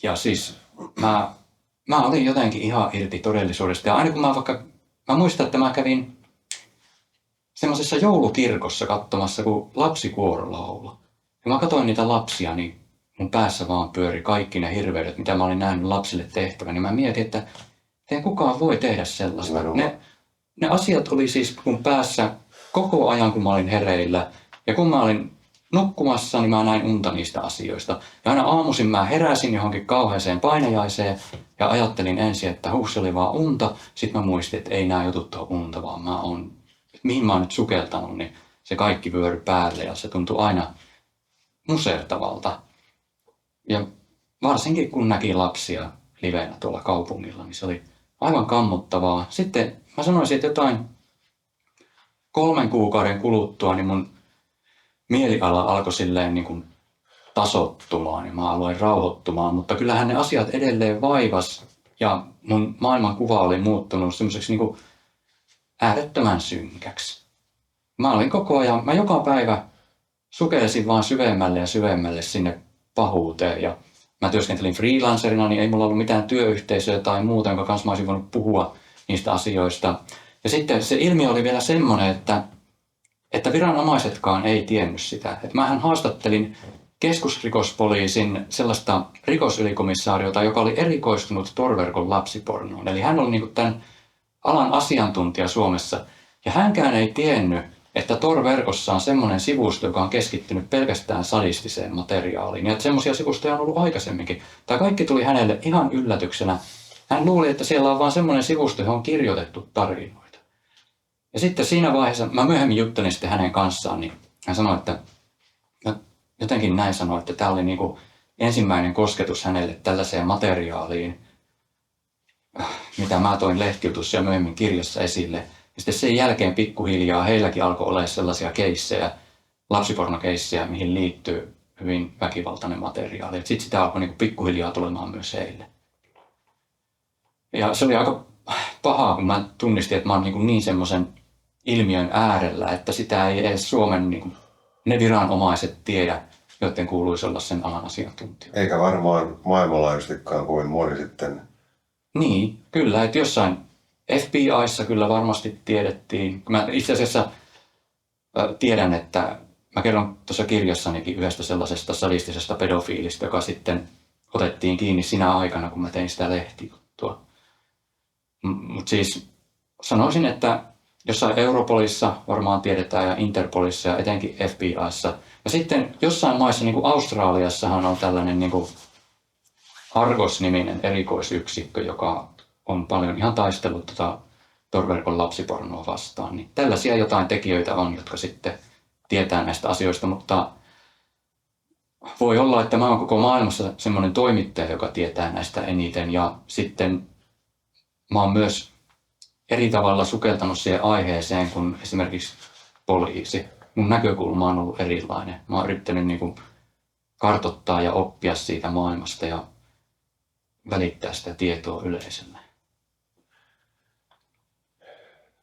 Speaker 2: Ja siis mä olin jotenkin ihan irti todellisuudesta. Ja aina kun mä muistan, että mä kävin semmoisessa joulukirkossa katsomassa, kun lapsikuoro laulaa. Ja mä katsoin niitä lapsia, niin mun päässä vaan pyöri kaikki ne hirveydet, mitä mä olin nähnyt lapsille tehtävän. Niin mä mietin, että ei kukaan voi tehdä sellaista. Ne asiat oli siis mun päässä koko ajan, kun mä olin hereillä. Ja kun mä olin nukkumassa, niin mä näin unta niistä asioista. Ja aina aamuisin mä heräsin johonkin kauheeseen painajaiseen ja ajattelin ensin, että se oli vaan unta. Sitten mä muistin, että ei nämä jutut ole unta, vaan mihin mä oon nyt sukeltanut, niin se kaikki vyöry päälle ja se tuntui aina musertavalta. Ja varsinkin kun näki lapsia livenä tuolla kaupungilla, niin se oli aivan kammottavaa. Sitten mä sanoisin, että jotain 3 kuukauden kuluttua, niin mun mieliala alkoi silleen niin kuin tasoittumaan ja mä aloin rauhoittumaan, mutta kyllähän ne asiat edelleen vaivas ja mun maailmankuva oli muuttunut semmoiseksi niin kuin äärettömän synkäksi. Mä olin koko ajan, mä joka päivä sukelsin vaan syvemmälle ja syvemmälle sinne pahuuteen ja mä työskentelin freelancerina, niin ei mulla ollut mitään työyhteisöä tai muuta, jonka kanssa mä olisin voinut puhua niistä asioista. Ja sitten se ilmiö oli vielä semmoinen, että viranomaisetkaan ei tiennyt sitä. Että mähän haastattelin keskusrikospoliisin sellaista rikosylikomissaariota, joka oli erikoistunut torverkon lapsipornoon. Eli hän oli niin kuin tämän alan asiantuntija Suomessa. Ja hänkään ei tiennyt, että Tor-verkossa on semmoinen sivusto, joka on keskittynyt pelkästään sadistiseen materiaaliin. Ja että semmoisia sivustoja on ollut aikaisemminkin. Tämä kaikki tuli hänelle ihan yllätyksenä. Hän luuli, että siellä on vain semmoinen sivusto, johon on kirjoitettu tarinoita. Ja sitten siinä vaiheessa, mä myöhemmin juttelin sitten hänen kanssaan, niin hän sanoi, että jotenkin näin sanoi, että tämä oli niin kuin ensimmäinen kosketus hänelle tällaiseen materiaaliin, mitä mä toin lehtijutussa ja myöhemmin kirjassa esille. Ja sitten sen jälkeen pikkuhiljaa heilläkin alkoi olla sellaisia keissejä, lapsipornokeissejä, mihin liittyy hyvin väkivaltainen materiaali. Sitten sitä alkoi niin kuin pikkuhiljaa tulemaan myös heille. Ja se oli aika pahaa, kun mä tunnistin, että mä oon niin semmoisen ilmiön äärellä, että sitä ei edes Suomen ne viranomaiset tiedä, joiden kuuluisi olla sen alan asiantuntija.
Speaker 3: Eikä varmaan maailmanlaajuisestikaan kovin moni sitten.
Speaker 2: Niin, kyllä. Että jossain FBI:ssa kyllä varmasti tiedettiin. Mä itse asiassa tiedän, että mä kerron tuossa kirjassanikin yhdestä sellaisesta sadistisesta pedofiilista, joka sitten otettiin kiinni sinä aikana, kun mä tein sitä lehtijuttua. Mutta siis sanoisin, että jossain Europolissa varmaan tiedetään ja Interpolissa ja etenkin FBI:ssa. Ja sitten jossain maissa, niin kuin Australiassahan on tällainen niin kuin Argos-niminen erikoisyksikkö, joka on paljon ihan taistellut torverkon lapsipornoa vastaan. Niin tällaisia jotain tekijöitä on, jotka sitten tietää näistä asioista, mutta voi olla, että mä oon koko maailmassa semmoinen toimittaja, joka tietää näistä eniten. Ja sitten mä oon myös eri tavalla sukeltanut siihen aiheeseen kuin esimerkiksi poliisi. Mun näkökulma on ollut erilainen. Mä oon yrittänyt kartoittaa ja oppia siitä maailmasta ja välittää sitä tietoa yleisölle.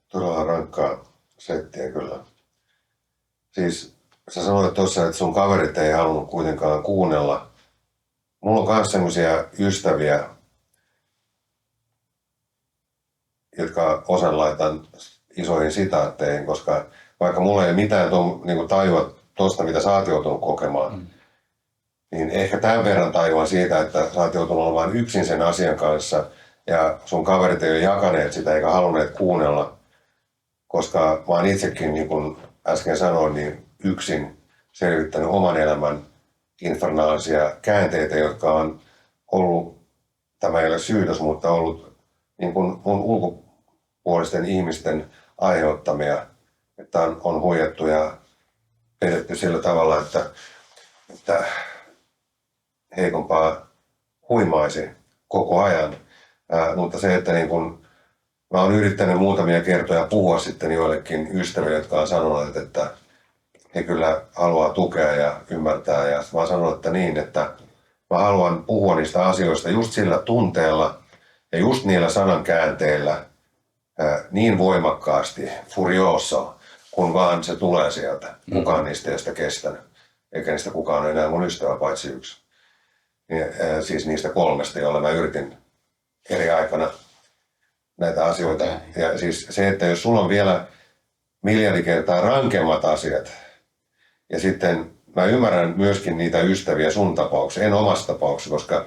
Speaker 3: Todella rankkaa settiä kyllä. Siis sä sanoit tuossa, että sun kaverit ei halunnut kuitenkaan kuunnella. Mulla on myös semmoisia ystäviä, jotka osan laitan isoihin sitaatteihin, koska vaikka mulla ei ole mitään tajua tuosta, mitä sä oot joutunut kokemaan, niin ehkä tämän verran tajua siitä, että sä oot joutunut olemaan yksin sen asian kanssa ja sun kaverit ei ole jakaneet sitä eikä halunneet kuunnella, koska mä oon itsekin, niin kuin äsken sanoin, niin yksin selvittänyt oman elämän infernaalisia käänteitä, jotka on ollut, tämä ei ole syytös, mutta ollut niin kuin mun ulkopuolisten ihmisten aiheuttamia, että on huijattu ja pedetty sillä tavalla, että heikompaa huimaisi koko ajan. Mutta se, että niin kun, mä oon yrittänyt muutamia kertoja puhua sitten joillekin ystäville, jotka on sanoneet, että he kyllä haluaa tukea ja ymmärtää. Ja mä oon sanonut, että niin, että mä haluan puhua niistä asioista just sillä tunteella ja just niillä sanankäänteillä, niin voimakkaasti furioso, kun vaan se tulee sieltä. Kukaan niistä ei sitä kestänyt, eikä niistä kukaan ole enää mun ystävä paitsi yksi. Siis niistä 3, joilla mä yritin eri aikana näitä asioita. Okay. Ja siis se, että jos sulla on vielä miljardi kertaa rankemmat asiat, ja sitten mä ymmärrän myöskin niitä ystäviä sun tapauksessa, en omassa tapauksessa, koska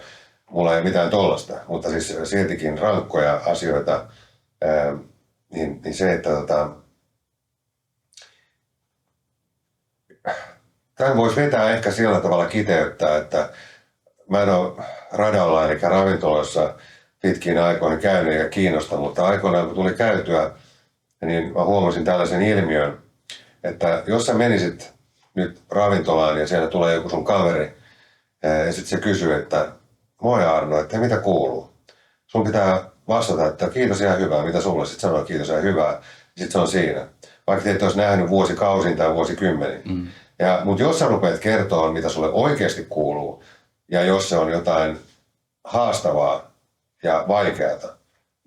Speaker 3: mulla ei mitään tollasta, mutta siis siltikin rankkoja asioita, niin se, että tämän voisi vetää ehkä sillä tavalla kiteyttää, että mä en ole radalla eli ravintoloissa pitkiin aikoihin käynyt eikä kiinnosta, mutta aikoinaan kun tuli käytyä, niin mä huomasin tällaisen ilmiön, että jos sä menisit nyt ravintolaan ja siellä tulee joku sun kaveri ja sitten se kysyy, että moi Arno, että mitä kuuluu? Sun pitää vastata, että kiitos ja hyvää, mitä sulle? Sitten sanoo kiitos ja hyvää, sitten se on siinä. Vaikka te et olisi nähnyt vuosikausin tai vuosikymmeniin. Mutta jos sä rupeat kertoa, mitä sulle oikeasti kuuluu, ja jos se on jotain haastavaa ja vaikeata,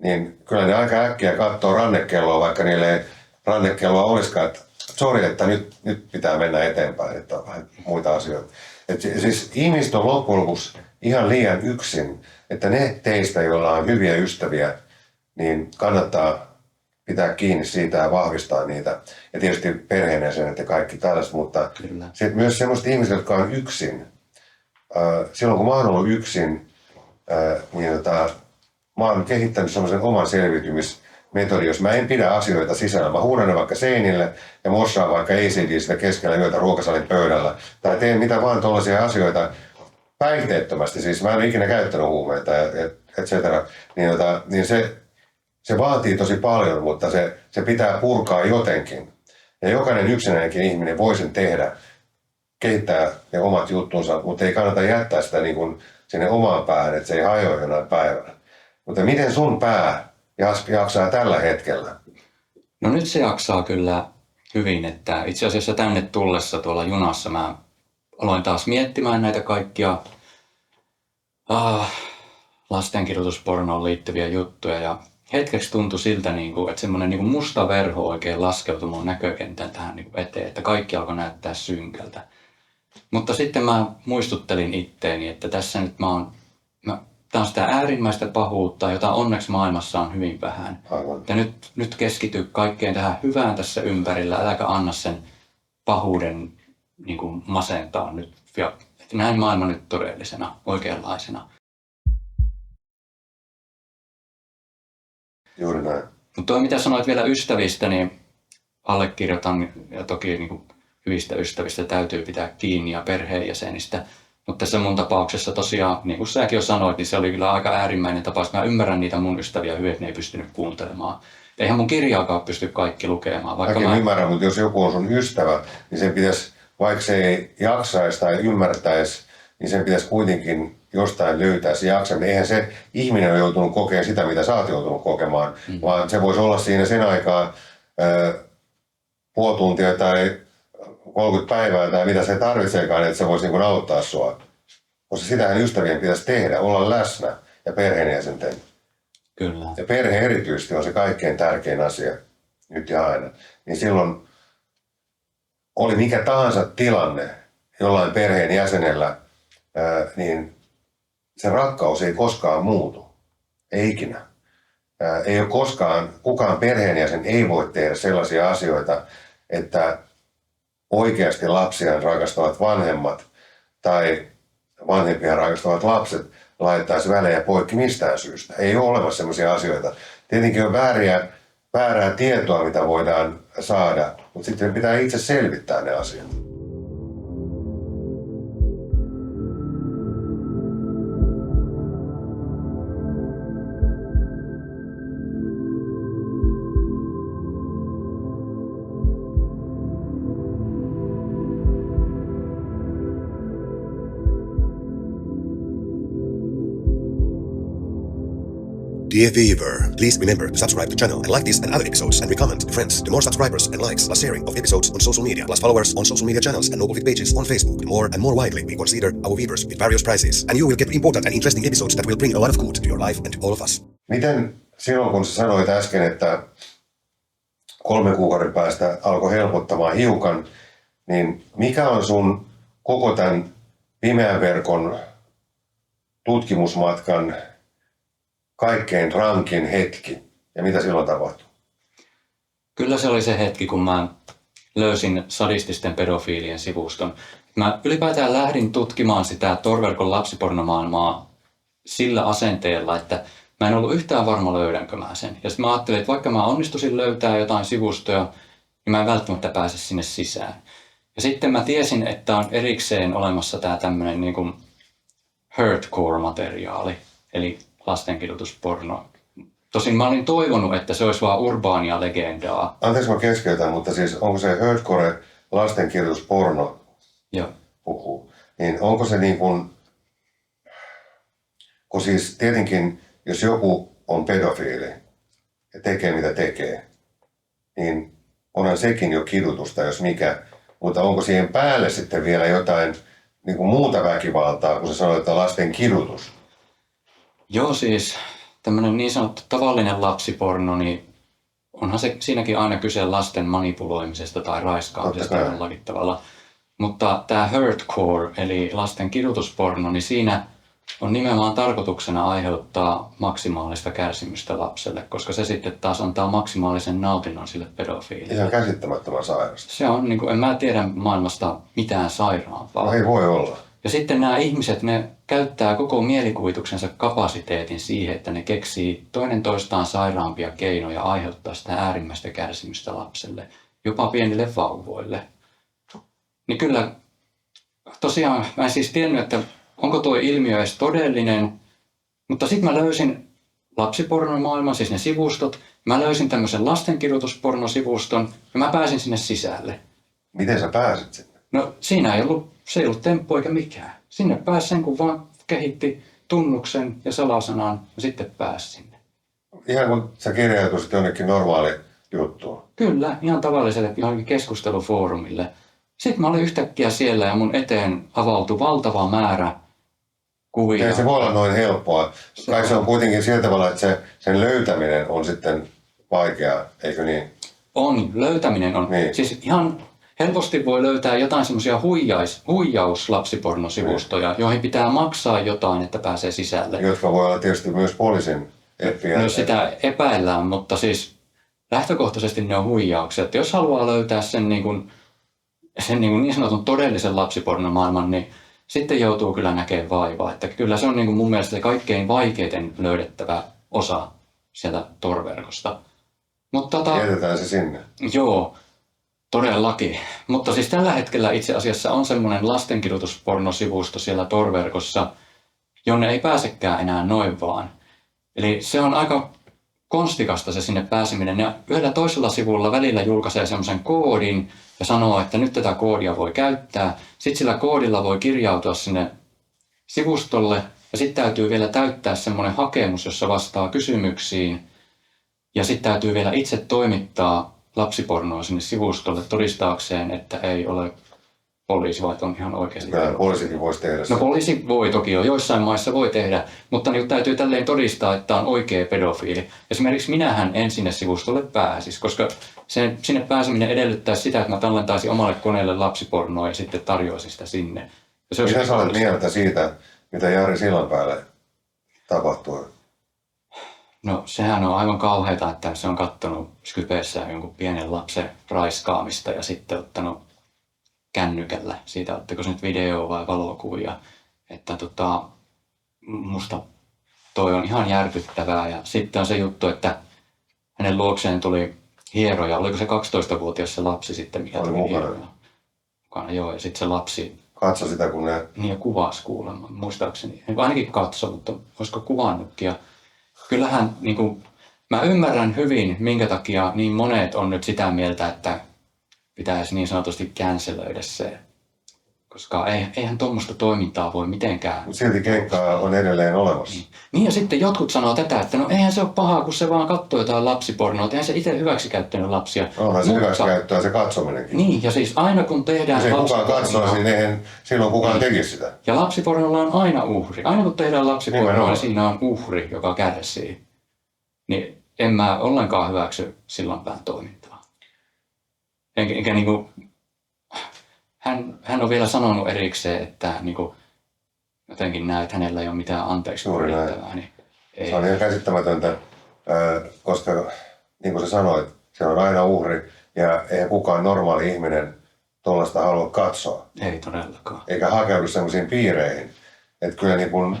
Speaker 3: niin kyllä ne aika äkkiä katsoo rannekelloa, vaikka niille ei rannekelloa olisikaan, että sori, että nyt pitää mennä eteenpäin, että on vähän muita asioita. Siis ihmiset on loppujen lopuksi ihan liian yksin, että ne teistä, joilla on hyviä ystäviä, niin kannattaa pitää kiinni siitä ja vahvistaa niitä. Ja tietysti perheenjäsenet ja kaikki tällaiset, mutta sitten myös sellaiset ihmiset, jotka on yksin. Silloin kun mä oon ollut yksin, niin mä oon kehittänyt sellaisen oman selviytymismetodin, jos mä en pidä asioita sisällä. Mä huudan ne vaikka seinille ja mossaan vaikka ACD sitä keskellä yötä ruokasalin pöydällä. Tai teen mitä vaan tollaisia asioita päihteettömästi. Siis mä en ole ikinä käyttänyt huumeita, et cetera. Niin se vaatii tosi paljon, mutta se pitää purkaa jotenkin. Ja jokainen yksinäinenkin ihminen voi sen tehdä, kehittää ne omat juttunsa, mutta ei kannata jättää sitä niin kuin sinne omaan päähän, että se ei hajoa jonain päivänä. Mutta miten sun pää jaksaa tällä hetkellä?
Speaker 2: No nyt se jaksaa kyllä hyvin, että itse asiassa tänne tullessa tuolla junassa mä aloin taas miettimään näitä kaikkia lastenkirjoituspornoon liittyviä juttuja ja hetkeksi tuntui siltä, että semmoinen musta verho oikein laskeutui mun näkökentän tähän eteen, että kaikki alkoi näyttää synkältä. Mutta sitten mä muistuttelin itteeni, että tässä nyt tää on sitä äärimmäistä pahuutta, jota onneksi maailmassa on hyvin vähän. Ja nyt keskity kaikkeen tähän hyvään tässä ympärillä, äläkä anna sen pahuuden masentaa nyt. Ja näin maailma nyt todellisena, oikeanlaisena.
Speaker 3: Juuri näin.
Speaker 2: Mutta toi mitä sanoit vielä ystävistä, niin allekirjoitan ja toki hyvistä ystävistä täytyy pitää kiinni ja perheenjäsenistä. Mutta tässä mun tapauksessa tosiaan, niin kuin säkin jo sanoit, niin se oli kyllä aika äärimmäinen tapaus. Mä ymmärrän niitä mun ystäviä hyvin, että ne ei pystynyt kuuntelemaan. Eihän mun kirjaakaan pysty kaikki lukemaan.
Speaker 3: Mäkin ymmärrän, mutta jos joku on sun ystävä, niin sen pitäisi, vaikka se ei jaksaisi tai ymmärtäisi, niin sen pitäisi kuitenkin jostain löytää se jaksaminen. Eihän se ihminen ole joutunut kokemaan sitä, mitä sä oot joutunut kokemaan, vaan se voisi olla siinä sen aikaa puoli tuntia tai 30 päivää tai mitä se tarvitseekaan, että se voisi auttaa sua. Koska sitähän ystävien pitäisi tehdä, olla läsnä ja perheenjäsenten.
Speaker 2: Kyllä.
Speaker 3: Ja perhe erityisesti on se kaikkein tärkein asia, nyt ja aina. Niin silloin oli mikä tahansa tilanne jollain perheen jäsenellä, niin se rakkaus ei koskaan muutu. Ei ikinä. Ei ole koskaan, kukaan perheenjäsen ei voi tehdä sellaisia asioita, että oikeasti lapsiaan rakastavat vanhemmat tai vanhempia rakastavat lapset laittaisi välejä poikki mistään syystä. Ei ole olemassa sellaisia asioita. Tietenkin on väärää tietoa, mitä voidaan saada, mutta sitten pitää itse selvittää ne asiat.
Speaker 1: Dear viewer, please remember to subscribe to the channel and like this and other episodes and recommend to friends. The more subscribers and likes, plus sharing of episodes on social media, plus followers on social media channels and Noblefit pages on Facebook, the more and more widely we consider our viewers with various prizes. And you will get important and interesting episodes that will bring a lot of good to your life and to all of us.
Speaker 3: Miten silloin kun sä sanoit äsken, että 3 kuukauden päästä alkoi helpottamaan hiukan, niin mikä on sun koko tämän pimeän verkon tutkimusmatkan kaikkein rankin hetki ja mitä silloin tapahtui?
Speaker 2: Kyllä se oli se hetki, kun mä löysin sadististen pedofiilien sivuston. Mä ylipäätään lähdin tutkimaan sitä torverkon lapsipornomaailmaa sillä asenteella, että mä en ollut yhtään varma löydänkö mä sen. Ja sitten mä ajattelin, että vaikka mä onnistuisin löytää jotain sivustoja, niin mä en välttämättä pääse sinne sisään. Ja sitten mä tiesin, että on erikseen olemassa tää tämmönen niin kuin hardcore-materiaali, eli lastenkidutusporno. Tosin mä olin toivonut, että se olisi vaan urbaania legendaa.
Speaker 3: Anteeksi mä keskeytän, mutta siis onko se hardcore lastenkirjoitusporno
Speaker 2: Joo.
Speaker 3: puhuu, niin onko se niin kuin, kun siis tietenkin jos joku on pedofiili ja tekee mitä tekee, niin onhan sekin jo kidutusta, jos mikä, mutta onko siihen päälle sitten vielä jotain niin kuin muuta väkivaltaa, kun sä sanoit, että lasten kidutus?
Speaker 2: Joo, siis tämmöinen niin sanottu tavallinen lapsiporno, niin onhan se siinäkin aina kyse lasten manipuloimisesta tai raiskaamisesta jollakin tavalla. Mutta tämä hardcore, eli lasten kidutusporno, niin siinä on nimenomaan tarkoituksena aiheuttaa maksimaalista kärsimystä lapselle, koska se sitten taas antaa maksimaalisen nautinnon sille pedofiilille.
Speaker 3: Ihan käsittämättömän sairasta.
Speaker 2: Se on, niin kuin, en mä tiedä maailmasta mitään sairaampaa.
Speaker 3: No ei voi olla.
Speaker 2: Ja sitten nämä ihmiset, ne käyttää koko mielikuvituksensa kapasiteetin siihen, että ne keksii toinen toistaan sairaampia keinoja aiheuttaa sitä äärimmäistä kärsimystä lapselle, jopa pienille vauvoille. Niin kyllä, tosiaan mä en siis tiennyt, että onko tuo ilmiö edes todellinen, mutta sitten mä löysin lapsipornomaailman, siis ne sivustot. Mä löysin tämmöisen lastenkidutuspornosivuston ja mä pääsin sinne sisälle.
Speaker 3: Miten sä pääsit sinne?
Speaker 2: No siinä se ei ollut temppu eikä mikään. Sinne pääsi sen, kun vaan kehitti tunnuksen ja salasanan ja sitten pääsi sinne.
Speaker 3: Ihan kun sä kirjautuisit jonnekin normaali juttuun.
Speaker 2: Kyllä, ihan tavalliselle johonkin keskustelufoorumille. Sitten mä olin yhtäkkiä siellä ja mun eteen avautui valtava määrä kuvia.
Speaker 3: Ei se voi olla noin helppoa. Kai se on kuitenkin sillä tavalla, että sen löytäminen on sitten vaikeaa, eikö niin?
Speaker 2: On, löytäminen on.
Speaker 3: Niin.
Speaker 2: Siis ihan helposti voi löytää jotain semmoisia huijauslapsipornosivustoja, joihin pitää maksaa jotain, että pääsee sisälle.
Speaker 3: Jotka voi olla tietysti myös poliisin eppiä.
Speaker 2: No sitä epäillään, mutta siis lähtökohtaisesti ne on huijauksia. Että jos haluaa löytää sen niin sanotun todellisen lapsipornomaailman, niin sitten joutuu kyllä näkemään vaivaa. Että kyllä se on niin kuin mun mielestä se kaikkein vaikeiten löydettävä osa sieltä torverkosta. Mutta
Speaker 3: Jätetään se sinne.
Speaker 2: Joo, todellakin. Mutta siis tällä hetkellä itse asiassa on semmoinen lastenkidutuspornosivusto siellä torverkossa, jonne ei pääsekään enää noin vaan. Eli se on aika konstikasta se sinne pääseminen. Ja yhdellä toisella sivulla välillä julkaisee semmoisen koodin ja sanoo, että nyt tätä koodia voi käyttää. Sitten sillä koodilla voi kirjautua sinne sivustolle ja sitten täytyy vielä täyttää semmoinen hakemus, jossa vastaa kysymyksiin. Ja sitten täytyy vielä itse toimittaa lapsipornoa sinne sivustolle todistaakseen, että ei ole poliisi, vai on ihan oikeasti.
Speaker 3: Kyllä poliisikin voisi tehdä sen.
Speaker 2: No poliisi voi toki jo, joissain maissa voi tehdä, mutta niin täytyy tälleen todistaa, että on oikea pedofiili. Esimerkiksi minähän en sinne sivustolle pääsisi, koska sinne pääseminen edellyttäisi sitä, että mä tallentaisin omalle koneelle lapsipornoa ja sitten tarjoaisin sitä sinne.
Speaker 3: Mitä sä olet mieltä siitä, mitä Jari Sillanpäälle tapahtui?
Speaker 2: No sehän on aivan kauheata, että se on kattonut Skypessä jonkun pienen lapsen raiskaamista ja sitten ottanut kännykällä siitä, otteko se nyt video vai valokuvia. Että musta toi on ihan järkyttävää. Ja sitten on se juttu, että hänen luokseen tuli hieroja. Oliko se 12-vuotias se lapsi sitten, mikä tuli hieroja? Mukana, joo. Ja sitten se lapsi
Speaker 3: katso sitä, kun ne...
Speaker 2: Niin ja kuvasi kuulemma, muistaakseni. Ainakin katso, mutta olisiko kuvannutkin. Ja kyllähän niin kuin, mä ymmärrän hyvin, minkä takia niin monet on nyt sitä mieltä, että pitäisi niin sanotusti cancelöidä se. Koska eihän tuommoista toimintaa voi mitenkään.
Speaker 3: Mutta silti keikkaa on edelleen olemassa.
Speaker 2: Niin ja sitten jotkut sanoo tätä, että no eihän se ole pahaa, kun se vaan katsoo jotain lapsipornoa. Eihän se itse hyväksikäyttänyt lapsia.
Speaker 3: Onhan se hyväksikäyttöä se katsominenkin.
Speaker 2: Niin ja siis aina kun tehdään
Speaker 3: jos ei kukaan katsoisi, niin eihän silloin kukaan tekisi sitä.
Speaker 2: Ja lapsipornolla on aina uhri. Aina kun tehdään lapsipornoa, niin siinä on uhri, joka kärsii. niin en mä ollenkaan hyväksy Sillanpään toimintaa. Enkä niinku, hän on vielä sanonut erikseen, että niinku, jotenkin näet, että hänellä ei ole mitään anteeksi pyydettävää. Niin
Speaker 3: se on ihan käsittämätöntä, koska niin kuin sä sanoit, se on aina uhri ja eihän kukaan normaali ihminen tuollaista halua katsoa.
Speaker 2: Ei todellakaan.
Speaker 3: Eikä hakeudu sellaisiin piireihin. Että kyllä niin kun,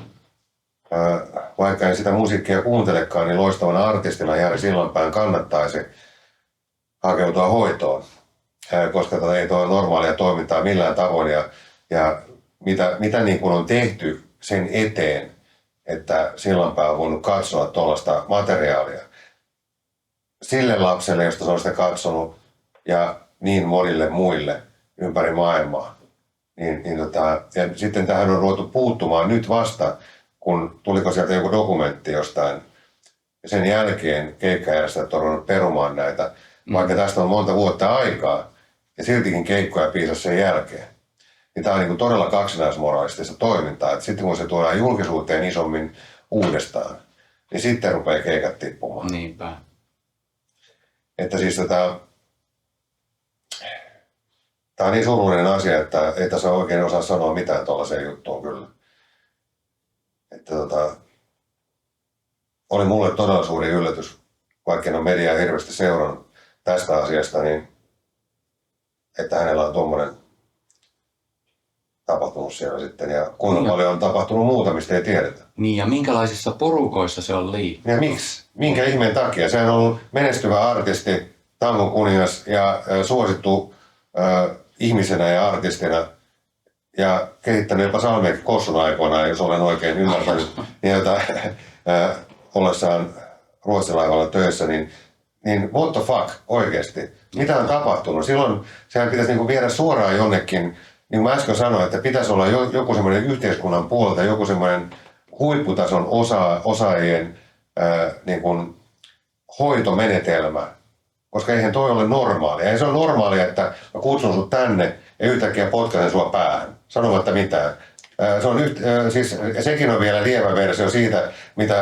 Speaker 3: vaikka en sitä musiikkia kuuntelekaan, niin loistavana artistina Jari Sillanpään kannattaisi hakeutua hoitoon. Koska ei ole normaalia toimintaa millään tavoin. Ja mitä niin kun on tehty sen eteen, että Sillanpää on voinut katsoa tuollaista materiaalia sille lapselle, josta se on sitä katsonut, ja niin monille muille ympäri maailmaa. Ja sitten tähän on ruvettu puuttumaan nyt vasta, kun tuliko sieltä joku dokumentti jostain. Ja sen jälkeen keikkajärjestäjät on ruvennut perumaan näitä, vaikka tästä on monta vuotta aikaa, ja siltikin keikkoja piisasi sen jälkeen. Niin tämä on niin kuin todella kaksinaismoralistista toimintaa, että sitten kun se tuodaan julkisuuteen isommin uudestaan, niin sitten rupeaa keikat tippumaan.
Speaker 2: Niinpä.
Speaker 3: Että siis tämä on niin surullinen asia, että ei tässä oikein osaa sanoa mitään tuollaiseen juttuun kyllä. Että oli mulle todella suuri yllätys, vaikka en ole mediaa hirveästi seurannut tästä asiasta, niin että hänellä on tuommoinen tapahtunut siellä sitten. Ja kuinka paljon on tapahtunut muuta, mistä ei tiedetä.
Speaker 2: Niin, ja minkälaisissa porukoissa se on liikkuu?
Speaker 3: Ja miksi? Minkä ihmeen takia? Sehän on ollut menestyvä artisti, tangon kuningas ja suosittu ihmisenä ja artistina ja kehittänyt jopa Salmiakin Kossun aikoinaan, jos olen oikein ymmärtänyt, niin ollessaan Ruotsilaivalla töissä, niin what the fuck oikeasti? Mitä on tapahtunut? Silloin sehän pitäisi niinku viedä suoraan jonnekin, niin kuin äsken sanoin, että pitäisi olla joku semmoinen yhteiskunnan puolta, joku semmoinen huipputason osaajien niin kuin hoitomenetelmä. Koska eihän toi ole normaalia. Ei se ole normaalia, että mä kutsun sut tänne ja yhtäkkiä potkaisen sua päähän, sanomatta mitään. Siis sekin on vielä lievä versio siitä,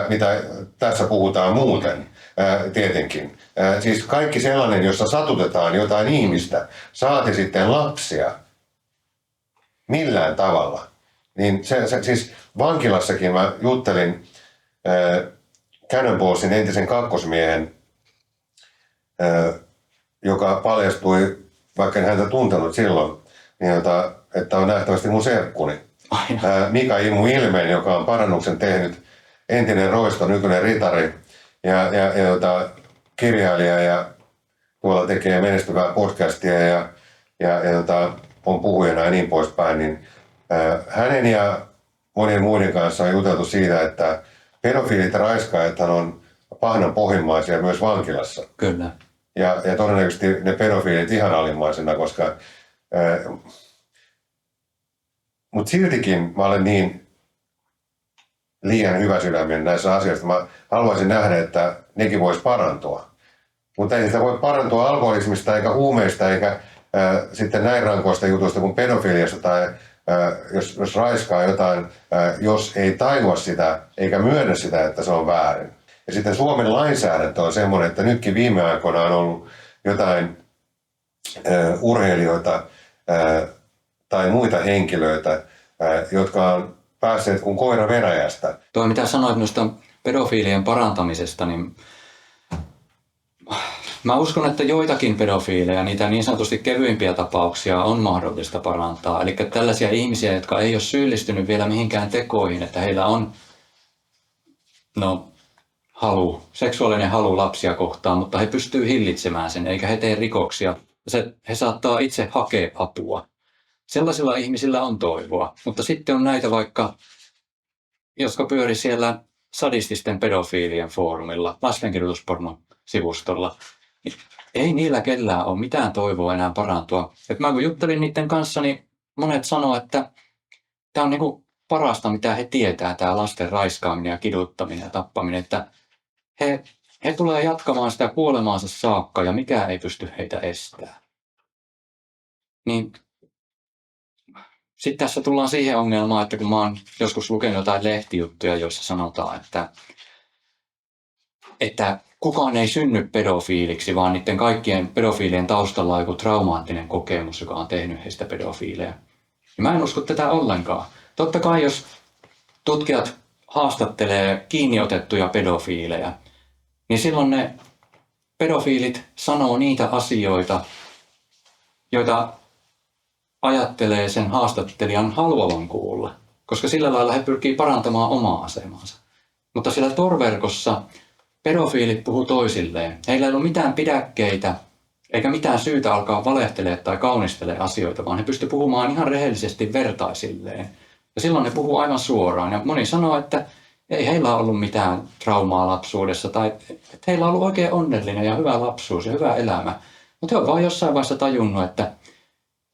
Speaker 3: mitä tässä puhutaan muuten, tietenkin. Siis kaikki sellainen, jossa satutetaan jotain ihmistä, saati sitten lapsia, millään tavalla. Niin siis vankilassakin mä juttelin Cannonballsin entisen kakkosmiehen, joka paljastui, vaikka en häntä tuntenut silloin, niin että on nähtävästi mun serkkuni. Mika Immu Ilmeen, joka on parannuksen tehnyt, entinen roisto, nykyinen ritari ja kirjailija ja tuolla tekee menestyvää podcastia ja on puhujana ja niin poispäin, niin hänen ja monien muiden kanssa on juteltu siitä, että pedofiilit ja raiskaajathan on pahnan pohjimmaisia myös vankilassa.
Speaker 2: Kyllä.
Speaker 3: Ja todennäköisesti ne pedofiilit ihan alimmaisena, koska mutta siltikin mä olen niin liian hyväsydäminen näissä asioissa. Mä haluaisin nähdä, että nekin vois parantua. Mutta ei sitä voi parantua alkoholismista eikä huumeista eikä sitten näin rankoista jutuista kuin pedofiliasta tai jos raiskaa jotain, jos ei tajua sitä eikä myönnä sitä, että se on väärin. Ja sitten Suomen lainsäädäntö on semmoinen, että nytkin viime aikoina on ollut jotain urheilijoita tai muita henkilöitä, jotka on päässeet kuin koira veräjästä.
Speaker 2: Tuo mitä sanoit noista pedofiilien parantamisesta, niin mä uskon, että joitakin pedofiileja, niitä niin sanotusti kevyimpiä tapauksia on mahdollista parantaa. Eli tällaisia ihmisiä, jotka ei ole syyllistynyt vielä mihinkään tekoihin, että heillä on seksuaalinen halu lapsia kohtaan, mutta he pystyvät hillitsemään sen, eikä he tee rikoksia. He saattaa itse hakea apua. Sellaisilla ihmisillä on toivoa, mutta sitten on näitä vaikka, jotka pyörii siellä sadististen pedofiilien foorumilla, lastenkirjoituspornon sivustolla. Ei niillä kellään ole mitään toivoa enää parantua. Et mä kun juttelin niiden kanssa, niin monet sanoo, että tämä on niinku parasta, mitä he tietää, tämä lasten raiskaaminen ja kiduttaminen ja tappaminen, että he tulee jatkamaan sitä kuolemaansa saakka ja mikään ei pysty heitä estämään. Niin sitten tässä tullaan siihen ongelmaan, että kun mä oon joskus lukenut jotain lehtijuttuja, joissa sanotaan, että että kukaan ei synny pedofiiliksi, vaan niiden kaikkien pedofiilien taustalla on joku traumaattinen kokemus, joka on tehnyt heistä pedofiileja. Ja mä en usko tätä ollenkaan. Totta kai jos tutkijat haastattelee kiinniotettuja pedofiileja, niin silloin ne pedofiilit sanoo niitä asioita, joita ajattelee sen haastattelijan haluavan kuulla, koska sillä lailla he pyrkii parantamaan omaa asemansa. Mutta siellä torverkossa pedofiilit puhuu toisilleen. Heillä ei ole mitään pidäkkeitä eikä mitään syytä alkaa valehtelemaan tai kaunistelemaan asioita, vaan he pystyvät puhumaan ihan rehellisesti vertaisilleen. Ja silloin ne puhuu aivan suoraan. Ja moni sanoo, että ei heillä ollut mitään traumaa lapsuudessa tai että heillä on ollut oikein onnellinen ja hyvä lapsuus ja hyvä elämä. Mutta he on vaan jossain vaiheessa tajunnut, että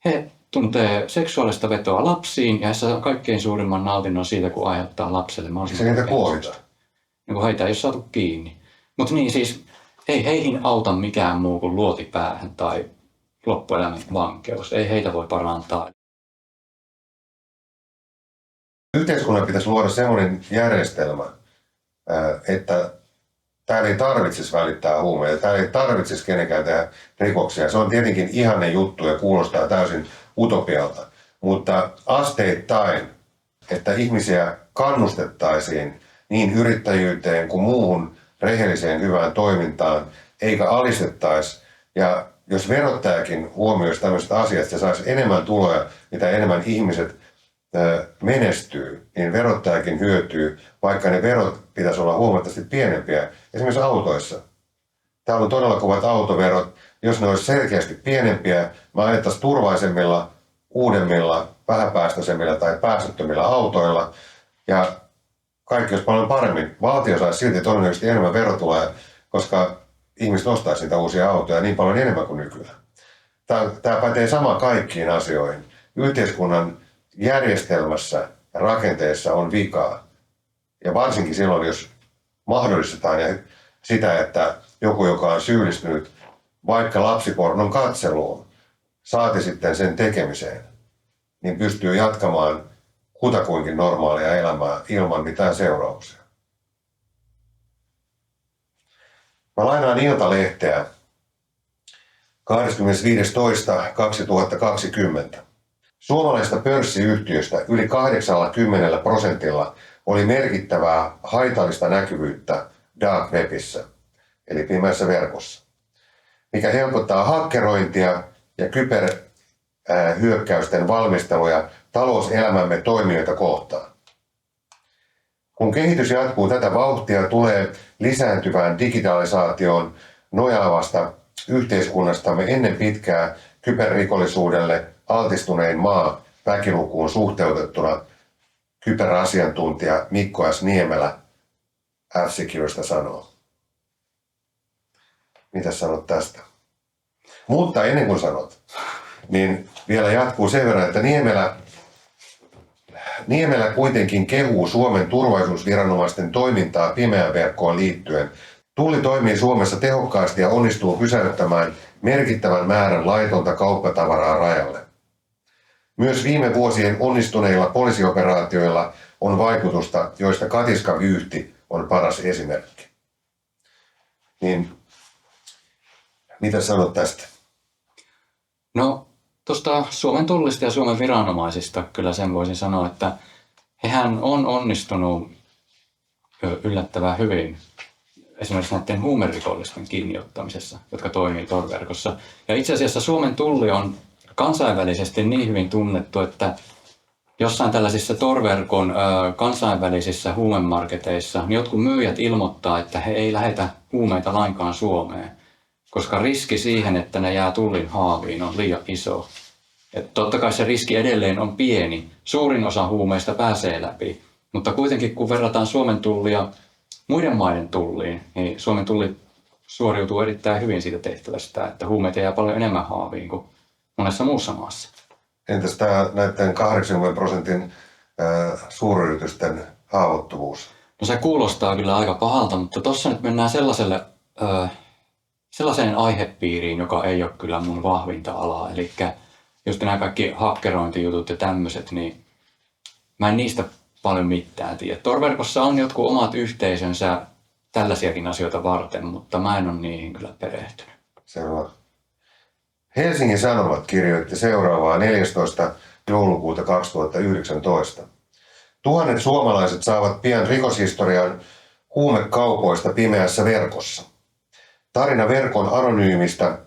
Speaker 2: he tuntee seksuaalista vetoa lapsiin ja he saa kaikkein suurimman nautinnon siitä, kun aiheuttaa lapselle.
Speaker 3: Se niitä kuohitaan.
Speaker 2: Niin kun heitä ei ole saatu kiinni. Mutta niin siis ei heihin auta mikään muu kuin luoti päähän tai loppuelämän vankeus. Ei heitä voi parantaa.
Speaker 3: Yhteiskunnan pitäisi luoda sellainen järjestelmä, että täällä ei tarvitsisi välittää huumeita, täällä ei tarvitsisi kenenkään tehdä rikoksia. Se on tietenkin ihanne juttu ja kuulostaa täysin utopialta, mutta asteittain, että ihmisiä kannustettaisiin niin yrittäjyyteen kuin muuhun rehelliseen hyvään toimintaan, eikä alistettaisi. Ja jos verottajakin huomioisi tämmöistä asiat, se saisi enemmän tuloja, mitä enemmän ihmiset menestyy, niin verottajakin hyötyy, vaikka ne verot pitäisi olla huomattavasti pienempiä. Esimerkiksi autoissa. Täällä on todella kovat autoverot. Jos ne olisi selkeästi pienempiä, me ajettaisiin turvaisemmilla, uudemmilla, vähäpäästöisemmillä tai päästöttömillä autoilla. Ja kaikki olisi paljon paremmin. Valtio saisi silti todennäköisesti enemmän verotuloja, koska ihmiset ostaisi niitä uusia autoja niin paljon enemmän kuin nykyään. Tämä pätee sama kaikkiin asioihin. Yhteiskunnan järjestelmässä ja rakenteessa on vikaa. Ja varsinkin silloin, jos mahdollistetaan sitä, että joku, joka on syyllistynyt vaikka lapsipornon katseluun, saati sitten sen tekemiseen, niin pystyy jatkamaan kutakuinkin normaalia elämää ilman mitään seurauksia. Mä lainaan Ilta-lehteä 25.2.2020. Suomalaisista pörssiyhtiöistä yli 80% oli merkittävää haitallista näkyvyyttä dark webissä, eli pimeässä verkossa, mikä helpottaa hakkerointia ja kyberhyökkäysten valmisteluja talouselämämme toimijoita kohtaan. Kun kehitys jatkuu tätä vauhtia, tulee lisääntyvään digitalisaatioon nojaavasta yhteiskunnastamme ennen pitkää kyberrikollisuudelle altistunein maa väkilukuun suhteutettuna, kyberasiantuntija Mikko S. Niemelä F-Securestä sanoo. Mitä sanot tästä? Mutta ennen kuin sanot, niin vielä jatkuu sen verran, että Niemelä kuitenkin kehuu Suomen turvallisuusviranomaisten toimintaa pimeään verkkoon liittyen. Tulli toimii Suomessa tehokkaasti ja onnistuu pysäyttämään merkittävän määrän laitonta kauppatavaraa rajalle. Myös viime vuosien onnistuneilla poliisioperaatioilla on vaikutusta, joista katiskavyyhti on paras esimerkki. Niin, mitä sanot tästä?
Speaker 2: No, tuosta Suomen tullista ja Suomen viranomaisista kyllä sen voisin sanoa, että hehän on onnistunut yllättävän hyvin esimerkiksi näiden huumerikollisten kiinniottamisessa, jotka toimii torverkossa. Ja itse asiassa Suomen tulli on kansainvälisesti niin hyvin tunnettu, että jossain tällaisissa torverkon kansainvälisissä huumemarketeissa niin jotkut myyjät ilmoittaa, että he ei lähetä huumeita lainkaan Suomeen, koska riski siihen, että ne jää tullin haaviin, on liian iso. Et totta kai se riski edelleen on pieni. Suurin osa huumeista pääsee läpi, mutta kuitenkin kun verrataan Suomen tullia muiden maiden tulliin, niin Suomen tulli suoriutuu erittäin hyvin siitä tehtävästä, että huumeita jää paljon enemmän haaviin kuin monessa muussa maassa.
Speaker 3: Entäs tämä näiden 80% suuryritysten haavoittuvuus?
Speaker 2: No se kuulostaa kyllä aika pahalta, mutta tuossa nyt mennään sellaiseen aihepiiriin, joka ei ole kyllä mun vahvinta alaa. Eli just nämä kaikki hakkerointijutut ja tämmöiset, niin mä en niistä paljon mitään tiedä. Torverkossa on jotkut omat yhteisönsä, tällaisiakin asioita varten, mutta mä en ole niihin kyllä perehtynyt.
Speaker 3: Selvä. Helsingin Sanomat kirjoitti seuraavaa 14. joulukuuta 2019. Tuhannet suomalaiset saavat pian rikoshistorian huumekaupoista pimeässä verkossa. Tarina verkon anonyymistä